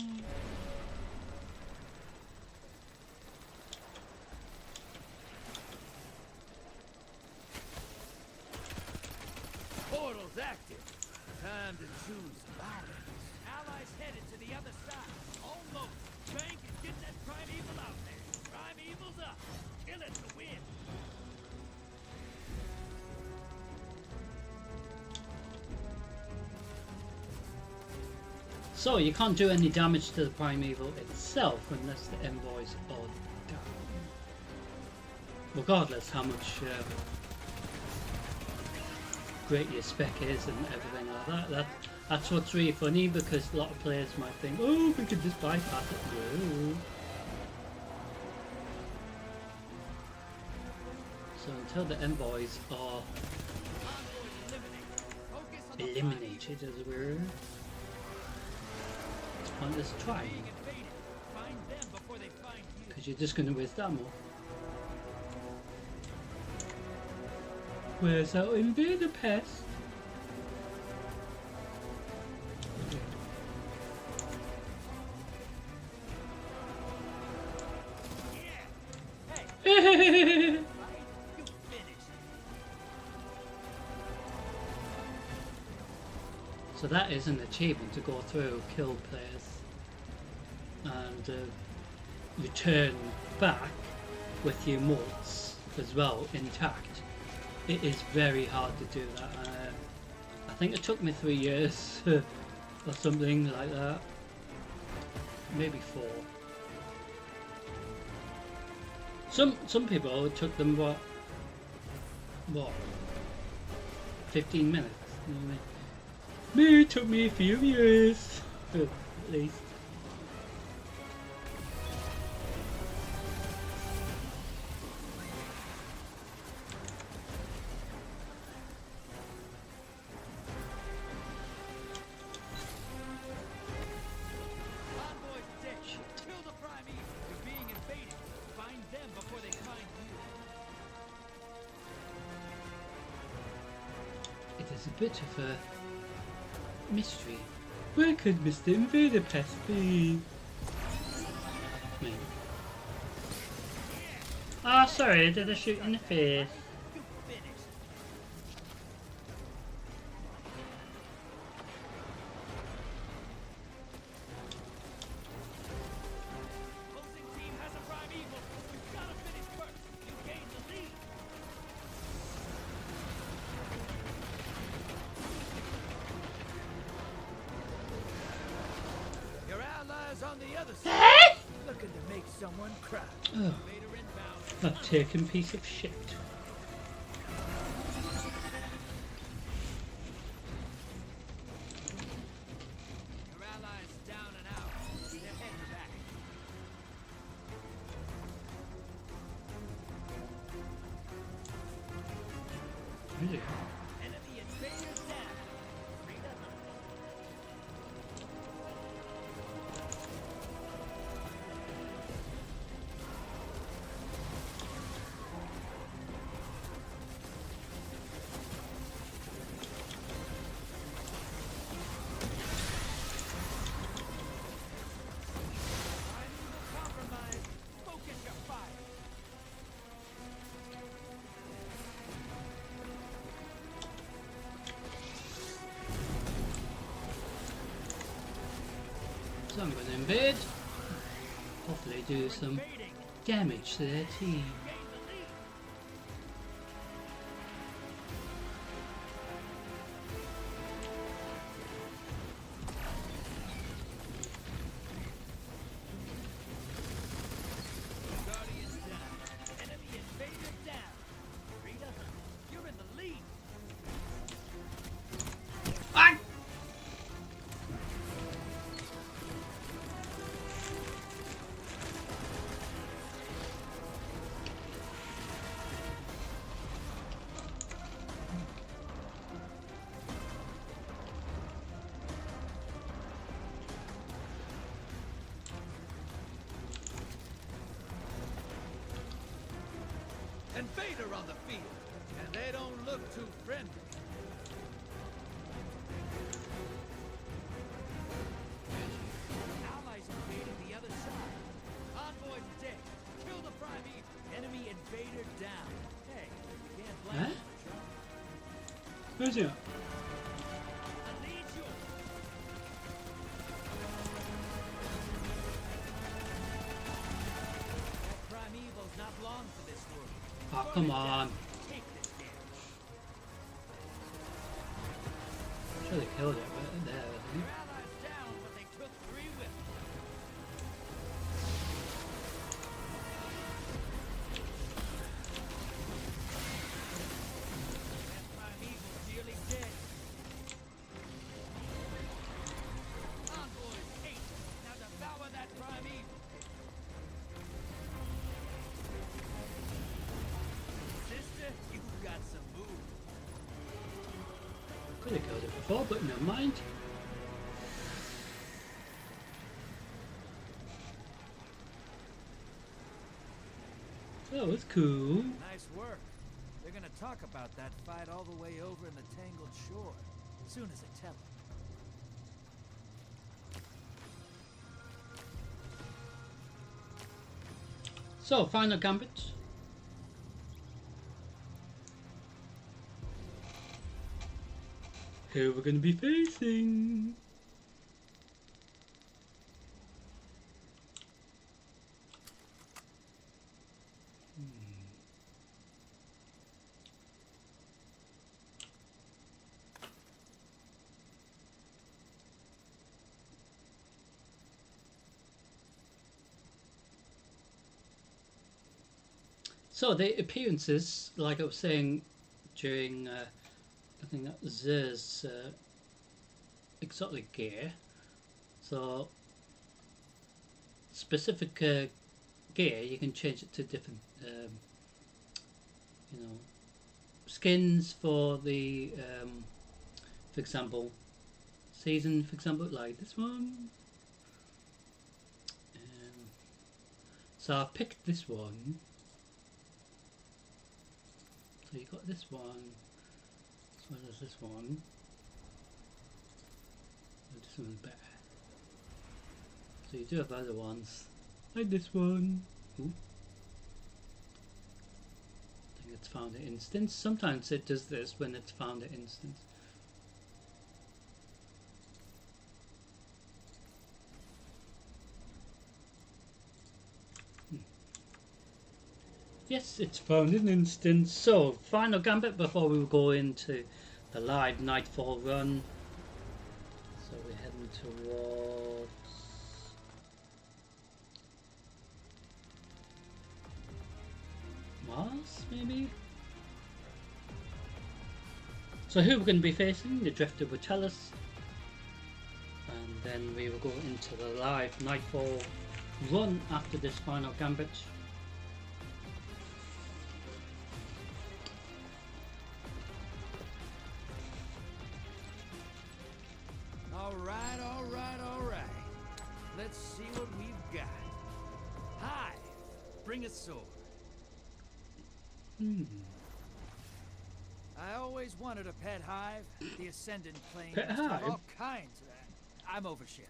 Portals active. Time to choose violence. Allies headed to the other side. Almost. Bank and get that Primeval out there. Primeval's up. Kill it to win. So you can't do any damage to the Primeval itself unless the envoys are down. Regardless how much great your spec is and everything like that. That's what's really funny, because a lot of players might think, oh, we could just bypass it. No. So until the envoys are eliminated, as it were, it's pointless trying, because you're just going to waste ammo. Where's our invader pest? So that is an achievement, to go through, kill players, and return back with your moats as well intact. It is very hard to do that. I think it took me 3 years or something like that, maybe 4. Some people, it took them what 15 minutes. You know what I mean? Me, it took me a few years at least. There's a bit of a mystery. Where could Mr. Invader Pest be? Me. Oh, sorry, I did a shoot in the face. You finished. Opposing team has a prime evil. We've got to finish first. You gain the lead. Your allies on the other side looking to make someone cry. Oh, Vader inbound. a taken piece of shit. Your allies down and out. They're heading back. Really? Enemy invaders down. Freedom. Compromise. Focus your fire. So I'm going to invade. Hopefully do some Invading. damage to their team. Gain the lead. Guardians down. Enemy invader down. Freedom. You're in the lead. Ah! Invader on the field, and they don't look too friendly. Allies invading the other side. Envoy's dead. Kill the prime evil. Enemy invader down. Hey, you can't blame Huh? them for trying. Where's he? The lead's yours. That prime evil's not long for this world. Oh, come on. Take this damage. Sure they killed it right there. I think. Your allies down, but they took 3 with them. That prime evil's nearly dead. Envoy's 8. Now devour that prime evil. Sister, you've got some moves. Could have killed it before, but never mind. That was cool. Nice work. They're gonna talk about that fight all the way over in the Tangled Shore. Soon as I tell them. So, final gambit. Who we're going to be facing? So the appearances, like I was saying during, I think that was Zer's exotic gear. So specific gear, you can change it to different, you know, skins for the, for example, season. For example, like this one. So I picked this one. So you got this one, What is this one? Oh, this one's better. So you do have other ones. Like this one. Ooh. I think it's found at instance. Sometimes it does this when it's found at instance. Yes, it's found in instance. So, final gambit before we go into the live nightfall run. So we're heading towards Mars, maybe? So who we're going to be facing? The Drifter will tell us. And then we will go into the live nightfall run after this final gambit. Alright. Let's see what we've got. Hive, bring a sword. I always wanted a pet hive. The Ascendant claims Pet have hive? all kinds of that. I'm oversharing.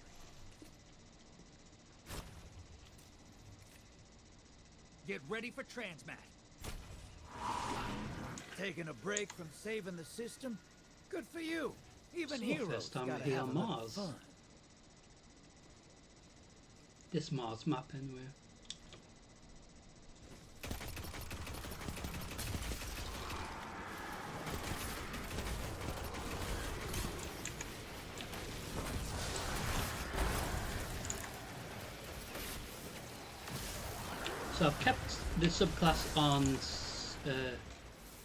Get ready for transmat. Taking a break from saving the system? Good for you. Even So heroes first time gotta here have on a little Mars. fun. This Mars map anyway. So I've kept the subclass on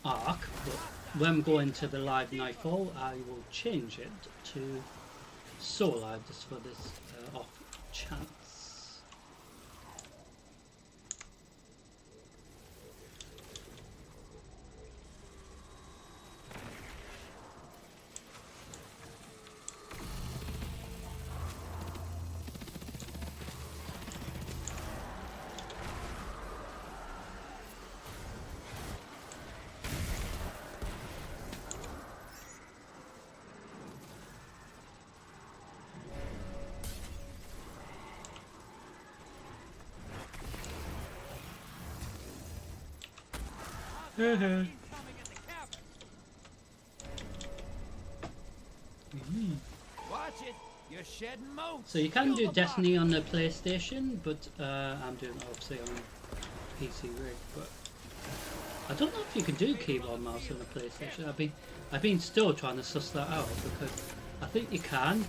Arc, but when we go into the live nightfall I will change it to Solar just for this off chance. Incoming at the cavern. Watch it. You're shedding motes. So you can Kill do the Destiny on the PlayStation, but I'm doing it obviously on PC rig. But I don't know if you can do keyboard mouse on the PlayStation. I've been still trying to suss that out because I think you can.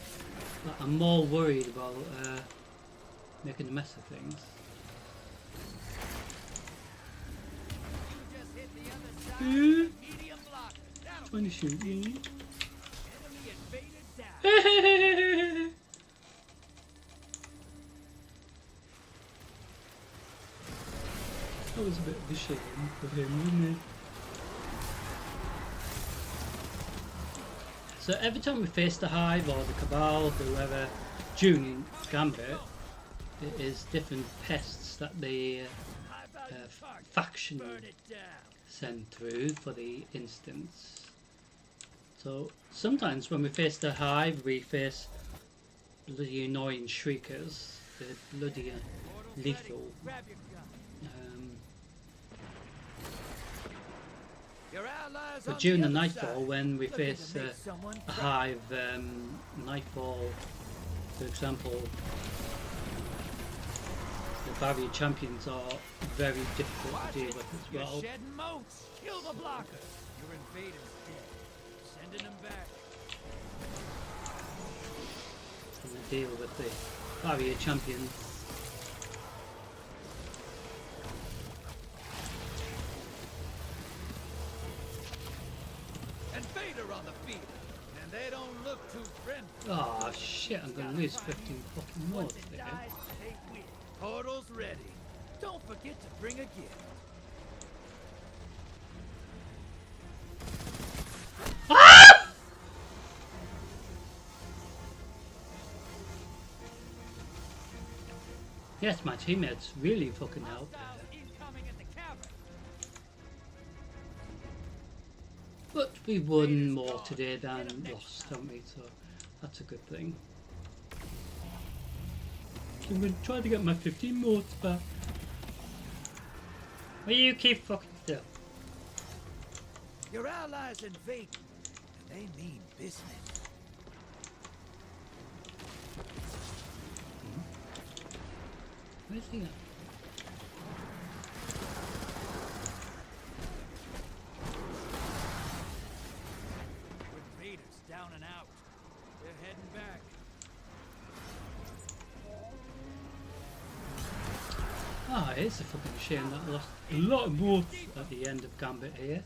But I'm more worried about making a mess of things. You just hit the other side. Medium blocker. That'll Trying to shoot me. enemy invaded down. That was a bit of a shame for him, wasn't it? So every time we face the Hive or the Cabal, whoever, during Gambit, it is different pests that the faction Burn it down. send through for the instance. So sometimes when we face the Hive, we face bloody annoying Shriekers, the bloody lethal. Grab your gun. Your allies But on during the other Nightfall, side. when we Looking to face make someone a cry. Hive Nightfall, for example, the barrier champions are very difficult Watch to deal it. with as You're well. shedding motes. Kill the blocker. Your invaders dead. Sending them back. And they deal with the barrier champions. Invader on the field. And they don't look too friendly. Oh shit, I'm gonna lose 15 fucking more Once it there. dies, they win. Portal's ready. Don't forget to bring a gift. Yes, my teammates really fucking helped. Hostiles incoming at the cavern. But We won more today than lost, haven't we? So that's a good thing. I'm going to try to get my 15 motes back. Will you keep fucking still? Your allies invade, and they mean business. Where's he at? Invaders down and out. They're heading back. Ah, it's a fucking shame that I lost a lot of motes at the end of Gambit here.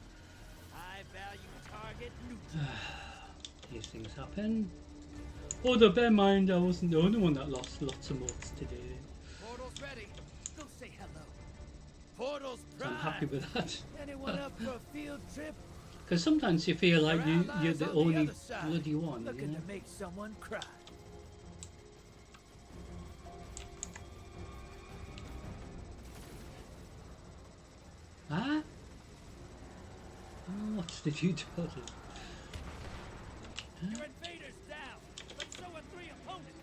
High value target neutral. These things happen. Although bear in mind I wasn't the only one that lost lots of motes today. Portal's ready. Go say hello. Portal's So prime. I'm happy with that. Anyone up for a field trip? Because sometimes you feel like Your you're allies the on the only other side, bloody one, you looking know? to make someone cry. Huh? Oh, what's the you do? Your invaders down, but so are 3 opponents.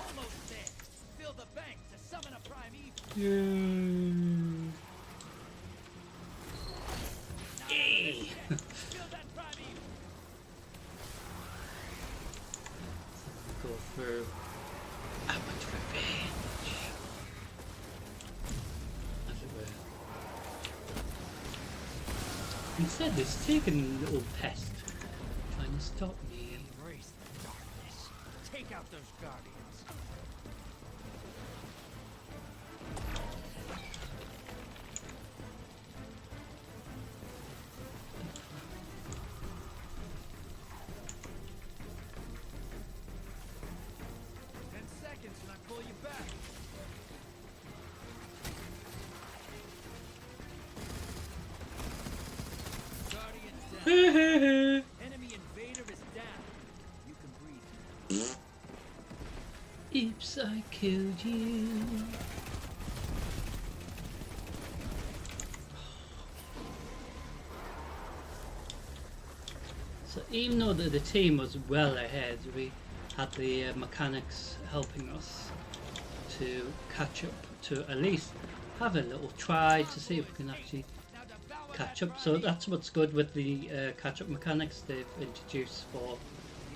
Almost there. Fill the bank to summon a prime evil. Yeah. Hey. Fill that prime evil. Go through. I want revenge. As it were. Instead, it's taken a little pest trying to stop me. Embrace the darkness. Take out those guardians. And I pull you back. Guardian down. Enemy invader is down. You can breathe. Oops, I killed you. So even though the team was well ahead, we had the mechanics helping us to catch up, to at least have a little try to see if we can actually catch up. So that's what's good with the catch up mechanics they've introduced for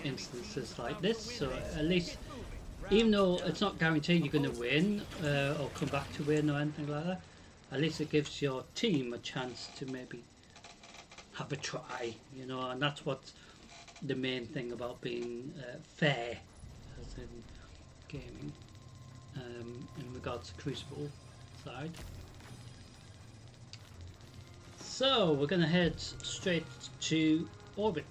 instances like this. So at least, even though it's not guaranteed you're going to win or come back to win or anything like that, at least it gives your team a chance to maybe have a try, you know, and that's what's the main thing about being fair as in gaming in regards to Crucible side. So we're going to head straight to orbit.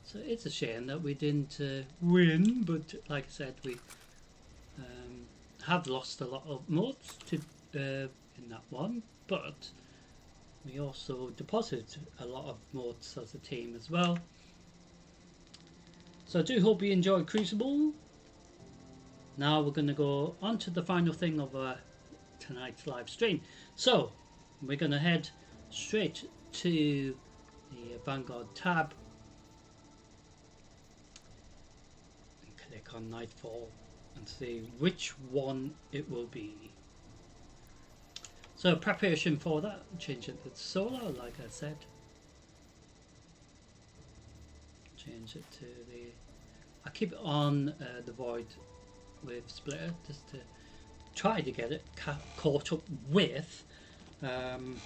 So it's a shame that we didn't win, but like I said, we have lost a lot of modes to in that one, but we also deposited a lot of modes as a team as well. So I do hope you enjoyed Crucible. Now we're going to go on to the final thing of tonight's live stream. So we're going to head straight to the Vanguard tab and click on Nightfall and see which one it will be. So preparation for that, change it to solar, like I said. Change it to the, I keep it on the void with splitter just to try to get it caught up with the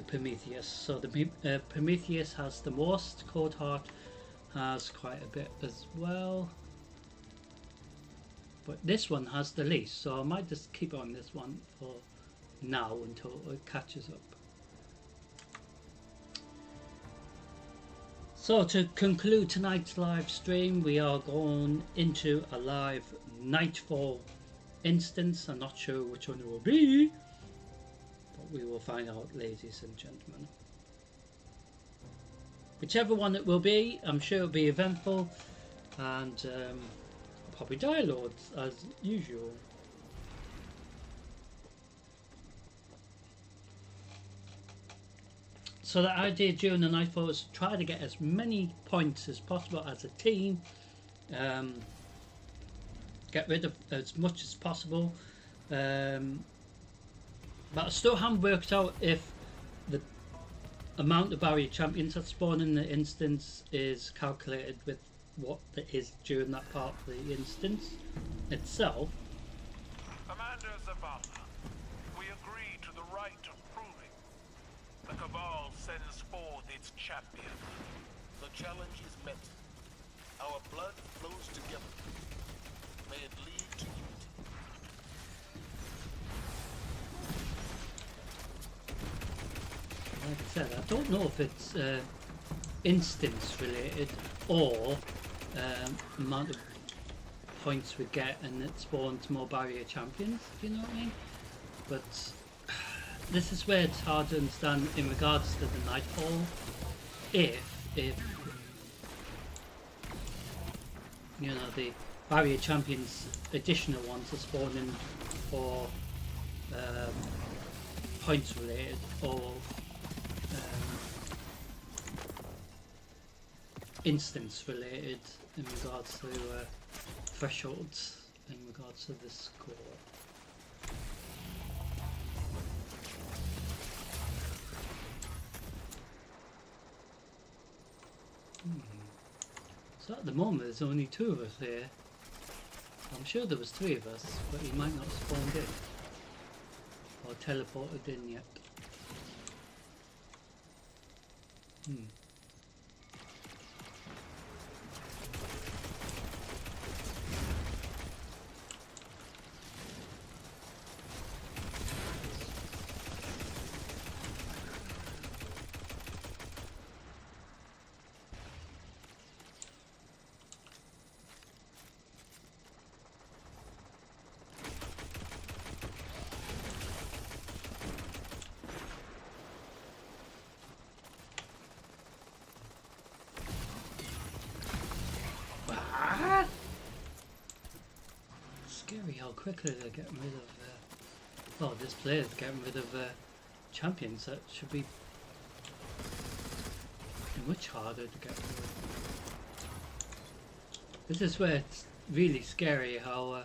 Prometheus. So the Prometheus has the most, Cold Heart has quite a bit as well, but this one has the least, so I might just keep on this one for now until it catches up. So to conclude tonight's live stream, we are going into a live Nightfall instance. I'm not sure which one it will be, but we will find out, ladies and gentlemen. Whichever one it will be, I'm sure it'll be eventful. and probably Dire Lords as usual. So the idea during the Nightfall was to try to get as many points as possible as a team, get rid of as much as possible, but I still haven't worked out if the amount of barrier champions that spawn in the instance is calculated with what it is during that part of the instance itself. Commander Zavala, we agree to the right of proving. The Cabal sends forth its champion. The challenge is met. Our blood flows together. May it lead to unity. Like I said, I don't know if it's instance related or amount of points we get and it spawns more barrier champions, if you know what I mean. But this is where it's hard to understand in regards to the Nightfall. If you know the barrier champions additional ones are spawning for points related or instance related in regards to thresholds in regards to the score. So at the moment there's only 2 of us here. I'm sure there was 3 of us, but he might not have spawned in or teleported in yet. Scary how quickly they're getting rid of well, this player's getting rid of champions that should be much harder to get rid of. This is where it's really scary how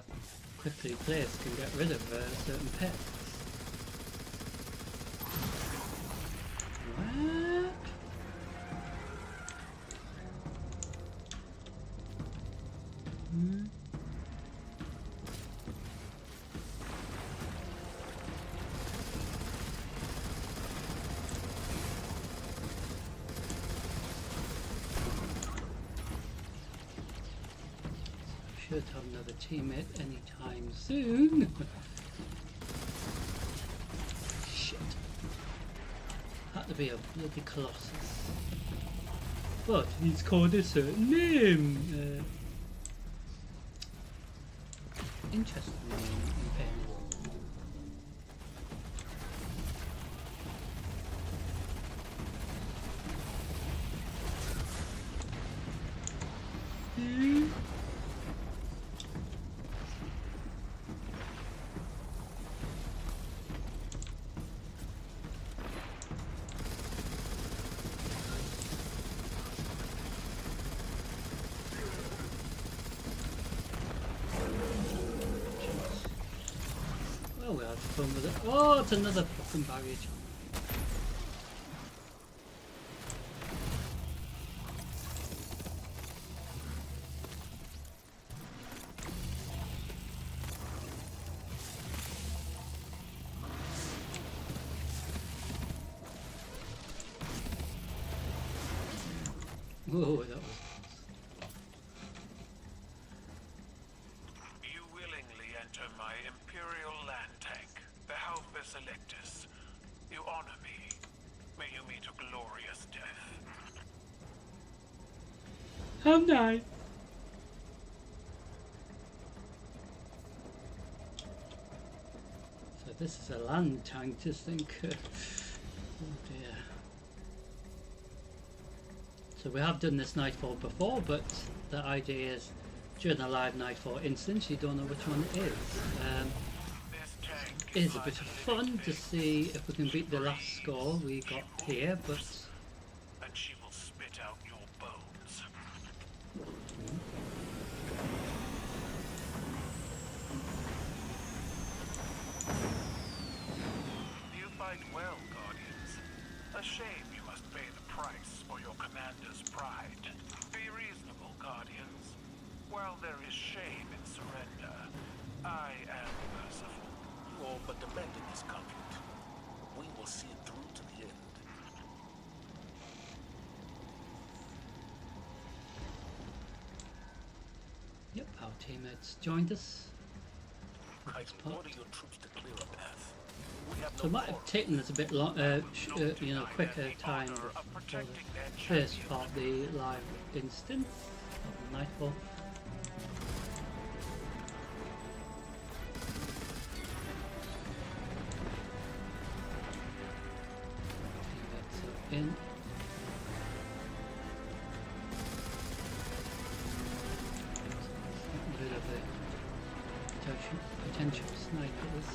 quickly players can get rid of certain pets. What? Should have another teammate anytime soon. Shit. Had to be a bloody Colossus. But he's called a certain name. Interesting name in fairness. Oh, we'll have fun with it. Oh, it's another fucking baggage. Whoa, that was... You willingly enter my Imperial land tank, the Halpus Electus. You honor me. May you meet a glorious death. How nice. So this is a land tank, just think. Oh dear. So we have done this Nightfall before, but the idea is during a live Nightfall instance, you don't know which one it is. This tank It is a bit of fun to see if we can beat the last score we got here, but and she will spit out your bones. You fight well, Guardians. A shame you must pay the price for your commander's pride. Be reasonable, Guardians. While there is shame in surrender, I am merciful. You all but demanded this conflict. We will see it through to the end. yep, our teammates joined us. I Next can part. order your troops to clear a path. We have So no it might have quarrel. taken us a bit long, you know, quicker time for the first part of the live instance of the Nightfall. Teammates are in. Get rid of the potential snipers.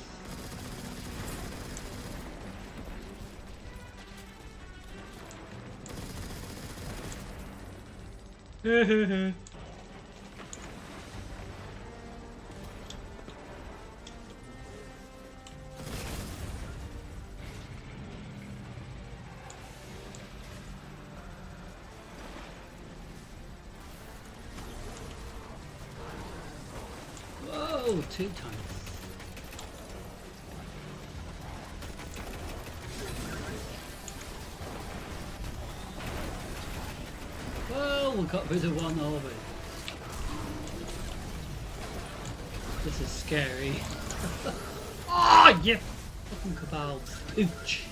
Whoa, 2 times. Whoa, we got rid of one already. This is scary. Oh, you fucking cabals. Pooch.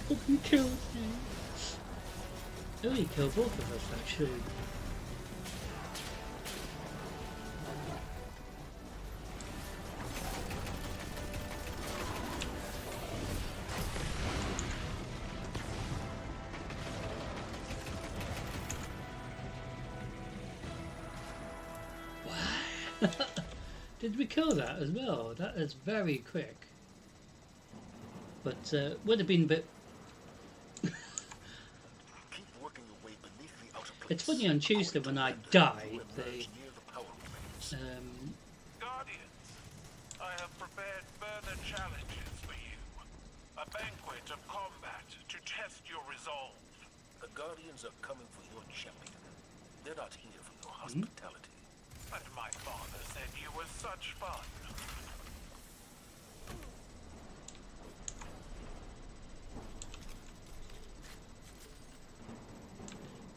Fucking killed me. Oh, he killed both of us actually. Did we kill that as well? That is very quick. But would have been a bit. Keep working your way beneath the outer place. It's funny on Tuesday when I According to died. you They emerge near the power remains. Guardians, I have prepared further challenges for you. A banquet of combat to test your resolve. The Guardians are coming for your champion. They're not here for your hospitality. And my father said you were such fun.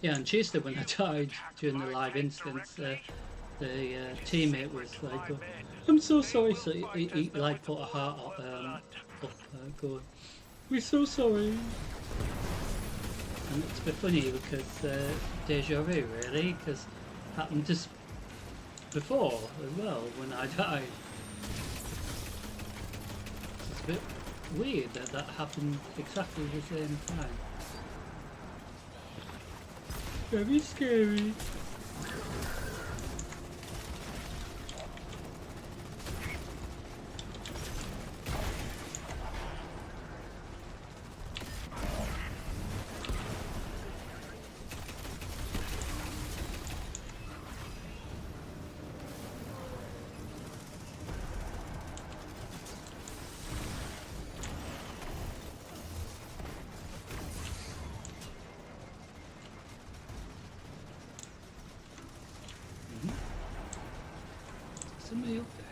Yeah, on Tuesday when I died during the live instance, the teammate was like, oh, "I'm so sorry." So he like put a heart up, going, "We're so sorry." And it's a bit funny because deja vu, really, because happened just before as well when I died. It's a bit weird that that happened exactly the same time. Very scary. Somebody up there.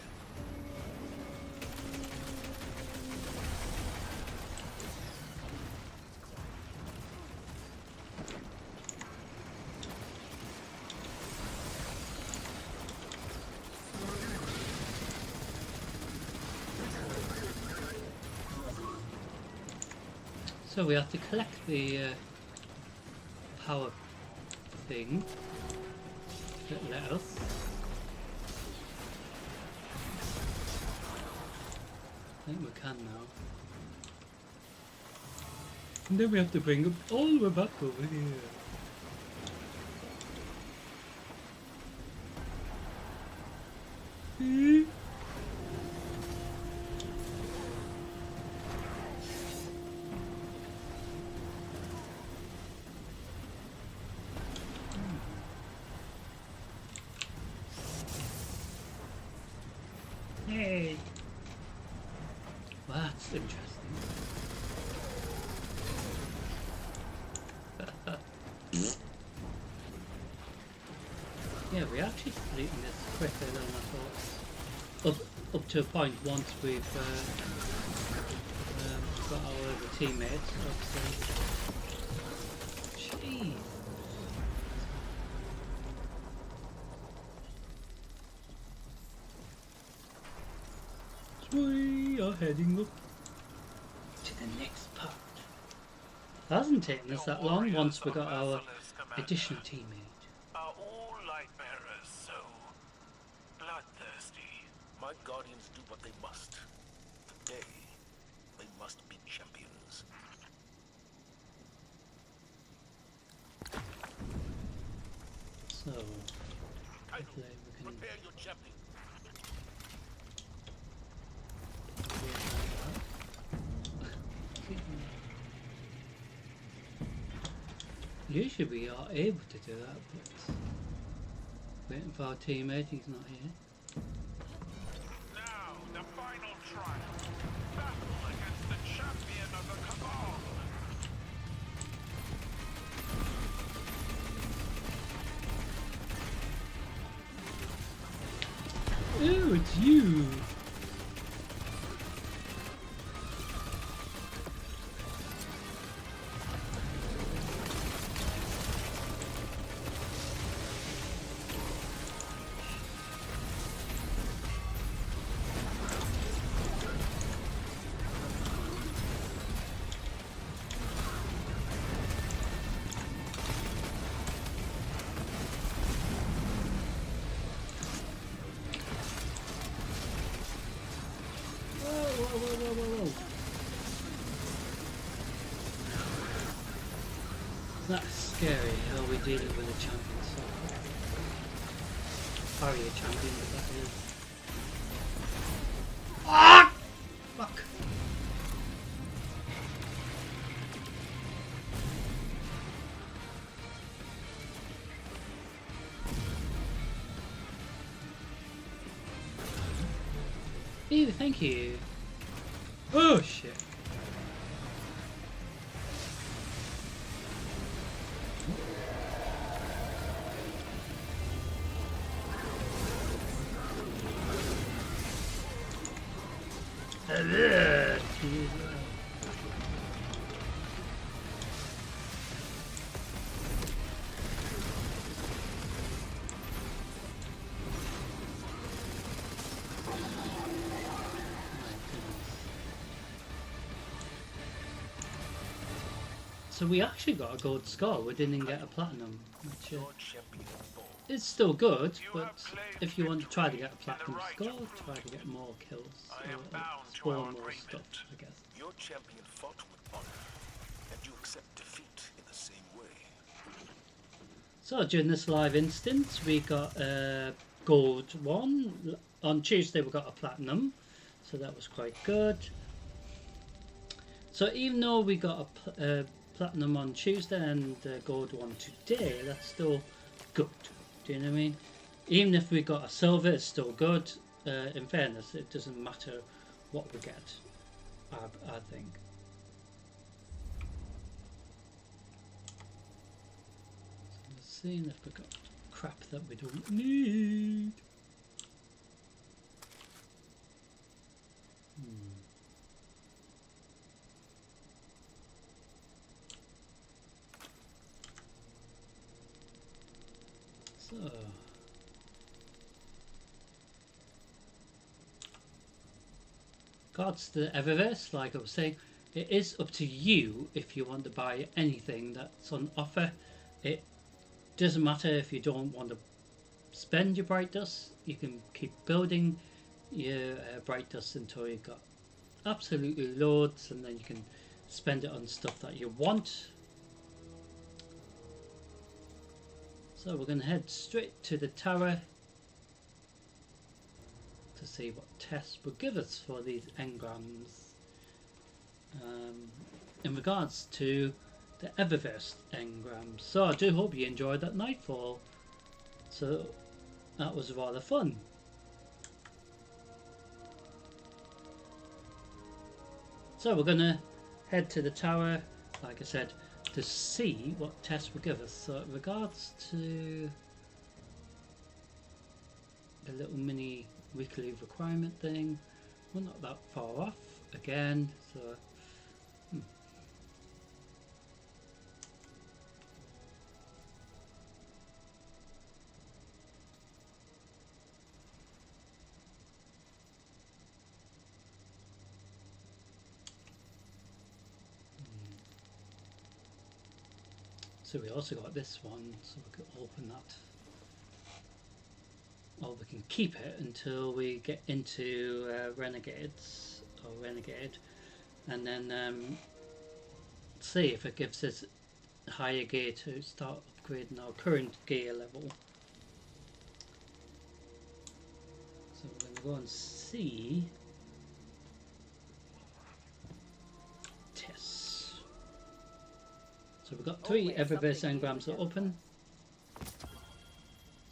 So we have to collect the power thing that let us. I think we can now. And then we have to bring them all the way back over here. Hey. Well, that's interesting. Yeah, we're actually completing this quicker than I thought. Up to a point once we've got our other teammates. Jeez. We are heading up to the next part. It hasn't taken us that long once we got our additional teammate. Are all light bearers so bloodthirsty? My guardians do what they must. Today, they must be champions. So, hopefully we can Prepare your champion. Usually we are able to do that, but waiting for our teammate, he's not here. Now, the final trial. Battle against the champion of the Cabal. Oh, it's you! Whoa. That's scary how we're dealing with a champion so far. Barrier champion, but that is. Ah! Fuck! Ew, thank you. Oh shit. So we actually got a gold score, we didn't get a platinum, which Your champion falls. is still good, but if you want to try to get a platinum score, try to get more kills, or explore more stuff, I guess. Your champion fought with honor, and you accept defeat in the same way. So during this live instance, we got gold 1. On Tuesday we got a platinum, so that was quite good. So even though we got a platinum on Tuesday and gold 1 today, that's still good. Do you know what I mean? Even if we got a silver, it's still good. In fairness, it doesn't matter what we get, I think. So let's see if we got crap that we don't need. So, regards to the Eververse, like I was saying, it is up to you if you want to buy anything that's on offer. It doesn't matter if you don't want to spend your Bright Dust, you can keep building your Bright Dust until you've got absolutely loads, and then you can spend it on stuff that you want. So we're going to head straight to the tower to see what tests will give us for these engrams. In regards to the Eververse engrams. So I do hope you enjoyed that Nightfall. So that was rather fun. So we're going to head to the tower, like I said, to see what tests will give us. So in regards to the little mini weekly requirement thing, we're not that far off again. So so we also got this one, so we can open that. Or we can keep it until we get into Renegades or Renegade, and then see if it gives us higher gear to start upgrading our current gear level. So we're going to go and see tests. So we've got 3 Eververse engrams are open.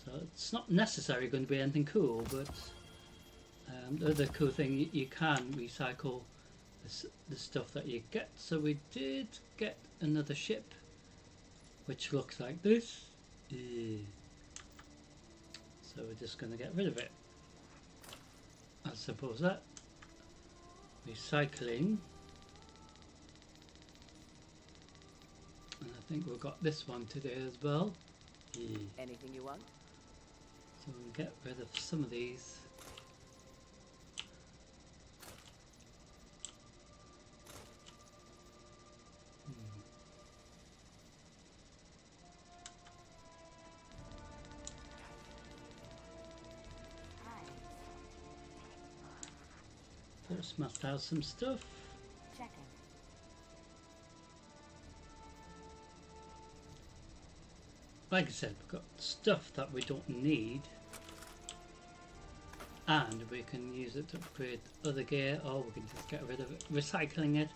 So it's not necessarily going to be anything cool, but the other cool thing, you can recycle the stuff that you get. So we did get another ship, which looks like this. So we're just going to get rid of it. I suppose that. Recycling. And I think we've got this one today as well. Anything you want? So we'll get rid of some of these. First must have some stuff. Checking. Like I said, we've got stuff that we don't need, and we can use it to upgrade other gear, or we can just get rid of it, recycling it.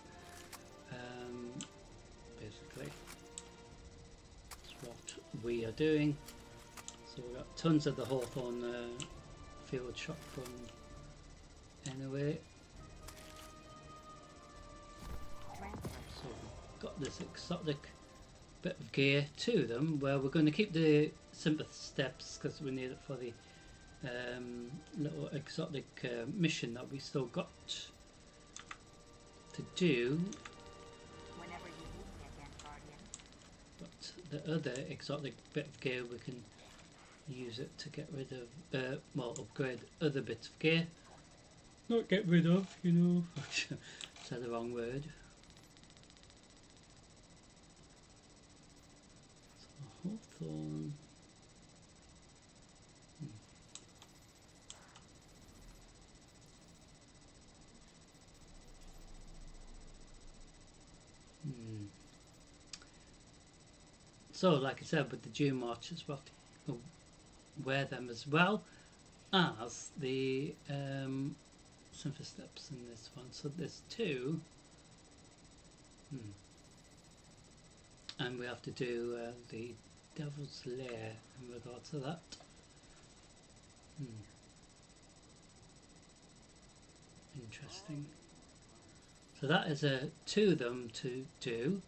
Basically, that's what we are doing. So we've got tons of the Hawthorne field shotgun anyway. So we've got this exotic bit of gear to them, where we're going to keep the sympathy steps because we need it for the little exotic mission that we still got to do. Whenever you need me again, Guardian. But the other exotic bit of gear, we can use it to get rid of, well, upgrade other bits of gear. Not get rid of, you know. Said the wrong word. So Hawthorne. So, like I said, with the June marches, we'll have to wear them as well as the Sympher steps in this one. So there's 2. And we have to do the Devil's Lair in regard to that. Interesting. So that is 2 of them to do.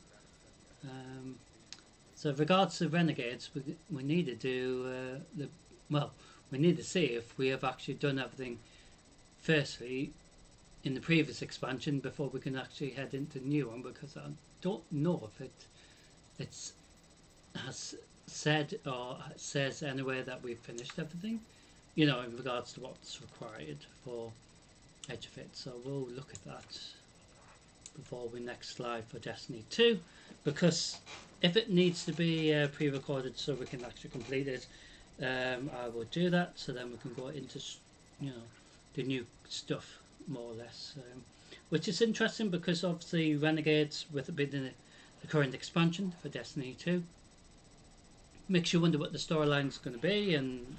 So in regards to Renegades, we need to do we need to see if we have actually done everything firstly in the previous expansion before we can actually head into the new one, because I don't know if it has said or says anywhere that we've finished everything, you know, in regards to what's required for Edge of It. So we'll look at that before we next live for Destiny 2, because if it needs to be pre-recorded so we can actually complete it, I will do that, so then we can go into, you know, the new stuff more or less, which is interesting because obviously Renegades, with it being the current expansion for Destiny 2, makes you wonder what the storyline is going to be, and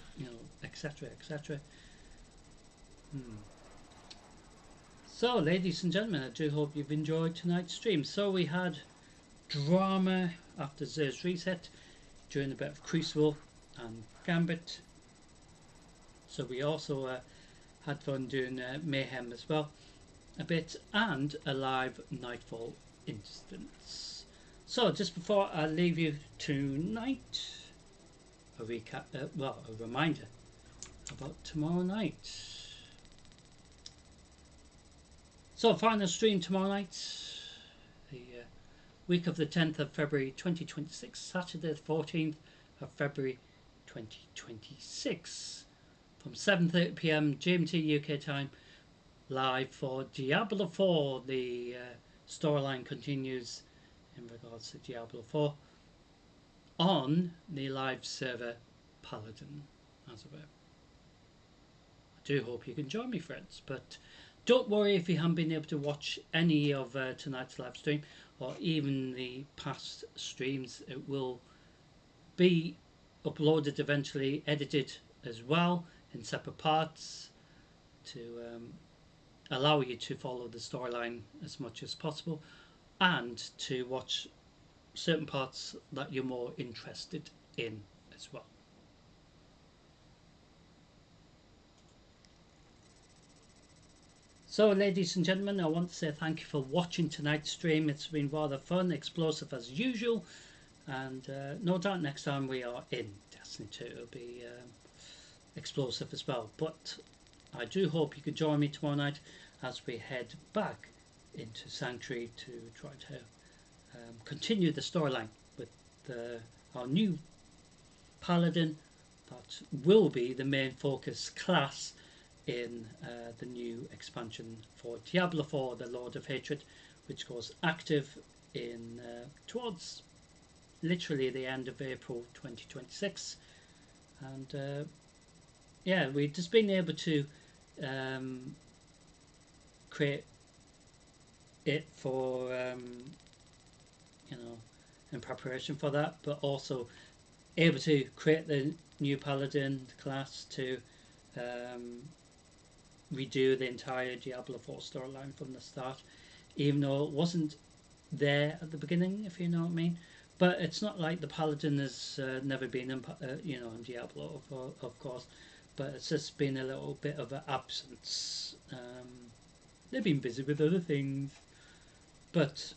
etc, etc. So, ladies and gentlemen, I do hope you've enjoyed tonight's stream. So we had drama after Zer's reset, during a bit of Crucible and Gambit. So we also had fun doing Mayhem as well a bit, and a live Nightfall instance. So just before I leave you tonight, a recap, a reminder about tomorrow night. So final stream tomorrow night, the week of the 10th of February 2026, Saturday the 14th of February 2026, from 7:30 PM GMT UK time, live for Diablo 4. The storyline continues in regards to Diablo 4 on the live server Paladin, as it were. I do hope you can join me, friends, but don't worry if you haven't been able to watch any of tonight's live stream or even the past streams. It will be uploaded eventually, edited as well in separate parts to allow you to follow the storyline as much as possible and to watch certain parts that you're more interested in as well. So, ladies and gentlemen, I want to say thank you for watching tonight's stream. It's been rather fun, explosive as usual, and no doubt next time we are in Destiny 2 it'll be explosive as well. But I do hope you can join me tomorrow night as we head back into Sanctuary to try to continue the storyline with our new Paladin that will be the main focus class in the new expansion for Diablo 4, the Lord of Hatred, which goes active in towards literally the end of April 2026. And yeah, we've just been able to create it for in preparation for that, but also able to create the new Paladin class to redo the entire Diablo 4 storyline from the start, even though it wasn't there at the beginning, if you know what I mean. But it's not like the Paladin has never been in Diablo, of course, but it's just been a little bit of an absence. They've been busy with other things, but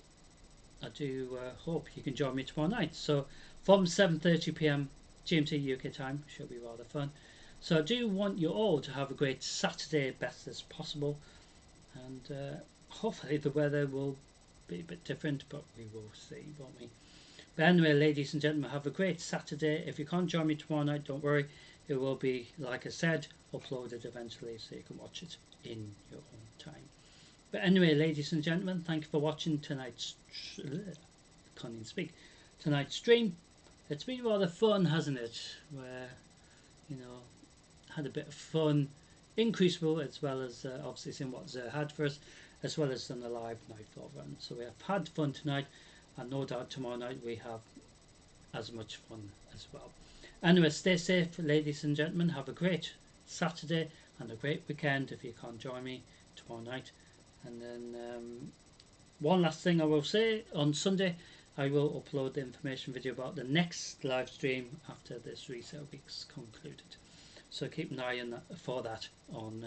I do hope you can join me tomorrow night. So from 7:30 PM GMT UK time, should be rather fun. So I do want you all to have a great Saturday, best as possible, and hopefully the weather will be a bit different, but we will see, won't we? But anyway, ladies and gentlemen, have a great Saturday. If you can't join me tomorrow night, don't worry, it will be, like I said, uploaded eventually so you can watch it in your own time. But anyway, ladies and gentlemen, thank you for watching tonight's can't even speak tonight's stream. It's been rather fun, hasn't it? Where had a bit of fun in Crucible, as well as obviously seeing what Zer had for us, as well as done a live Nightfall run. So we have had fun tonight, and no doubt tomorrow night we have as much fun as well. Anyway, stay safe, ladies and gentlemen. Have a great Saturday and a great weekend if you can't join me tomorrow night. And then one last thing I will say, on Sunday I will upload the information video about the next live stream after this reset week's concluded. So keep an eye on that, for that on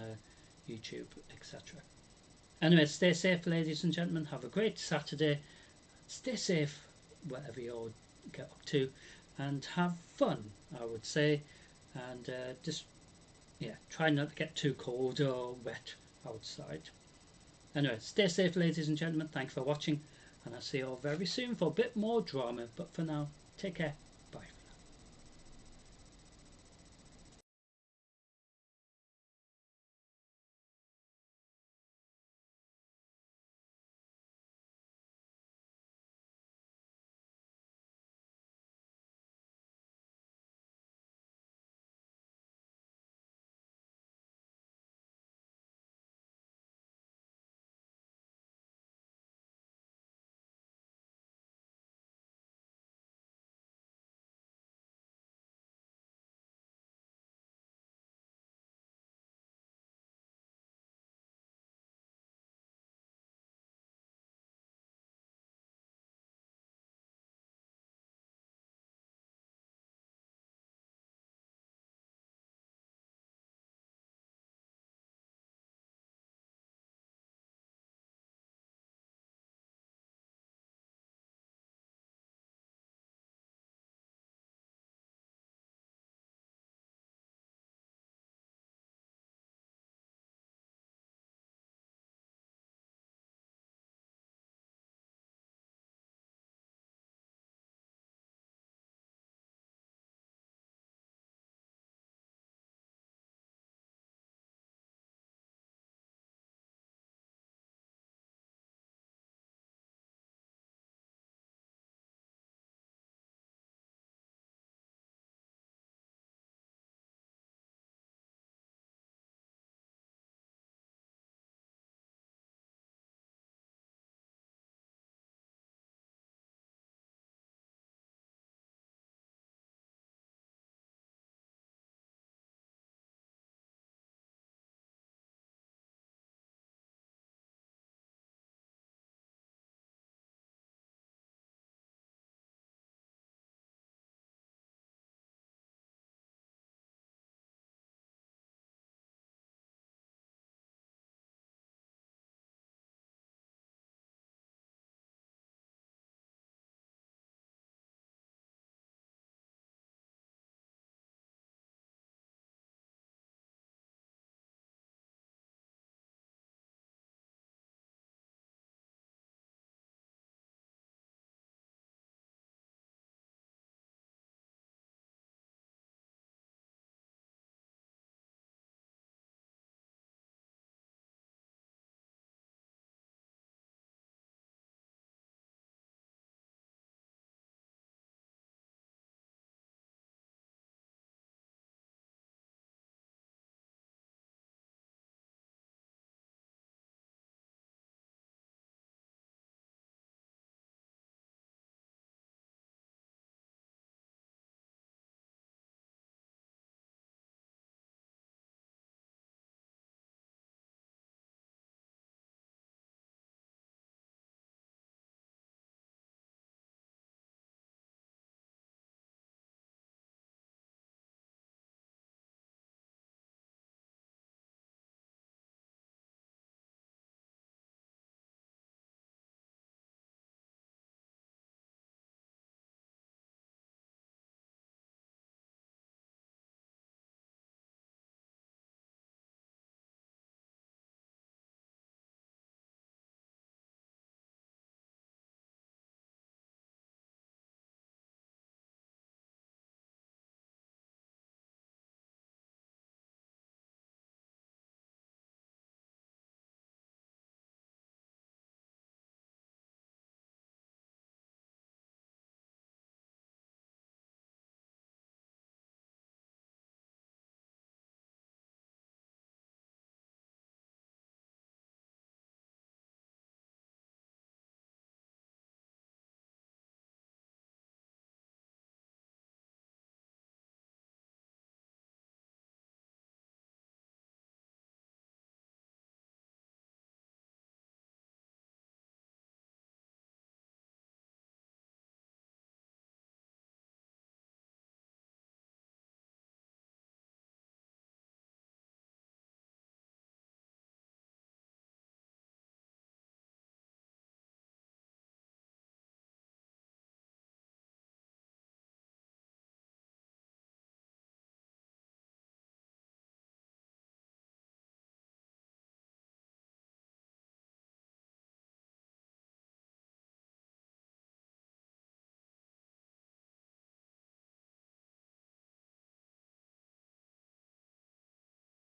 YouTube, etc. Anyway, stay safe, ladies and gentlemen. Have a great Saturday. Stay safe whatever you all get up to, and have fun, I would say. And just try not to get too cold or wet outside. Anyway, stay safe, ladies and gentlemen. Thanks for watching, and I'll see you all very soon for a bit more drama. But for now, take care.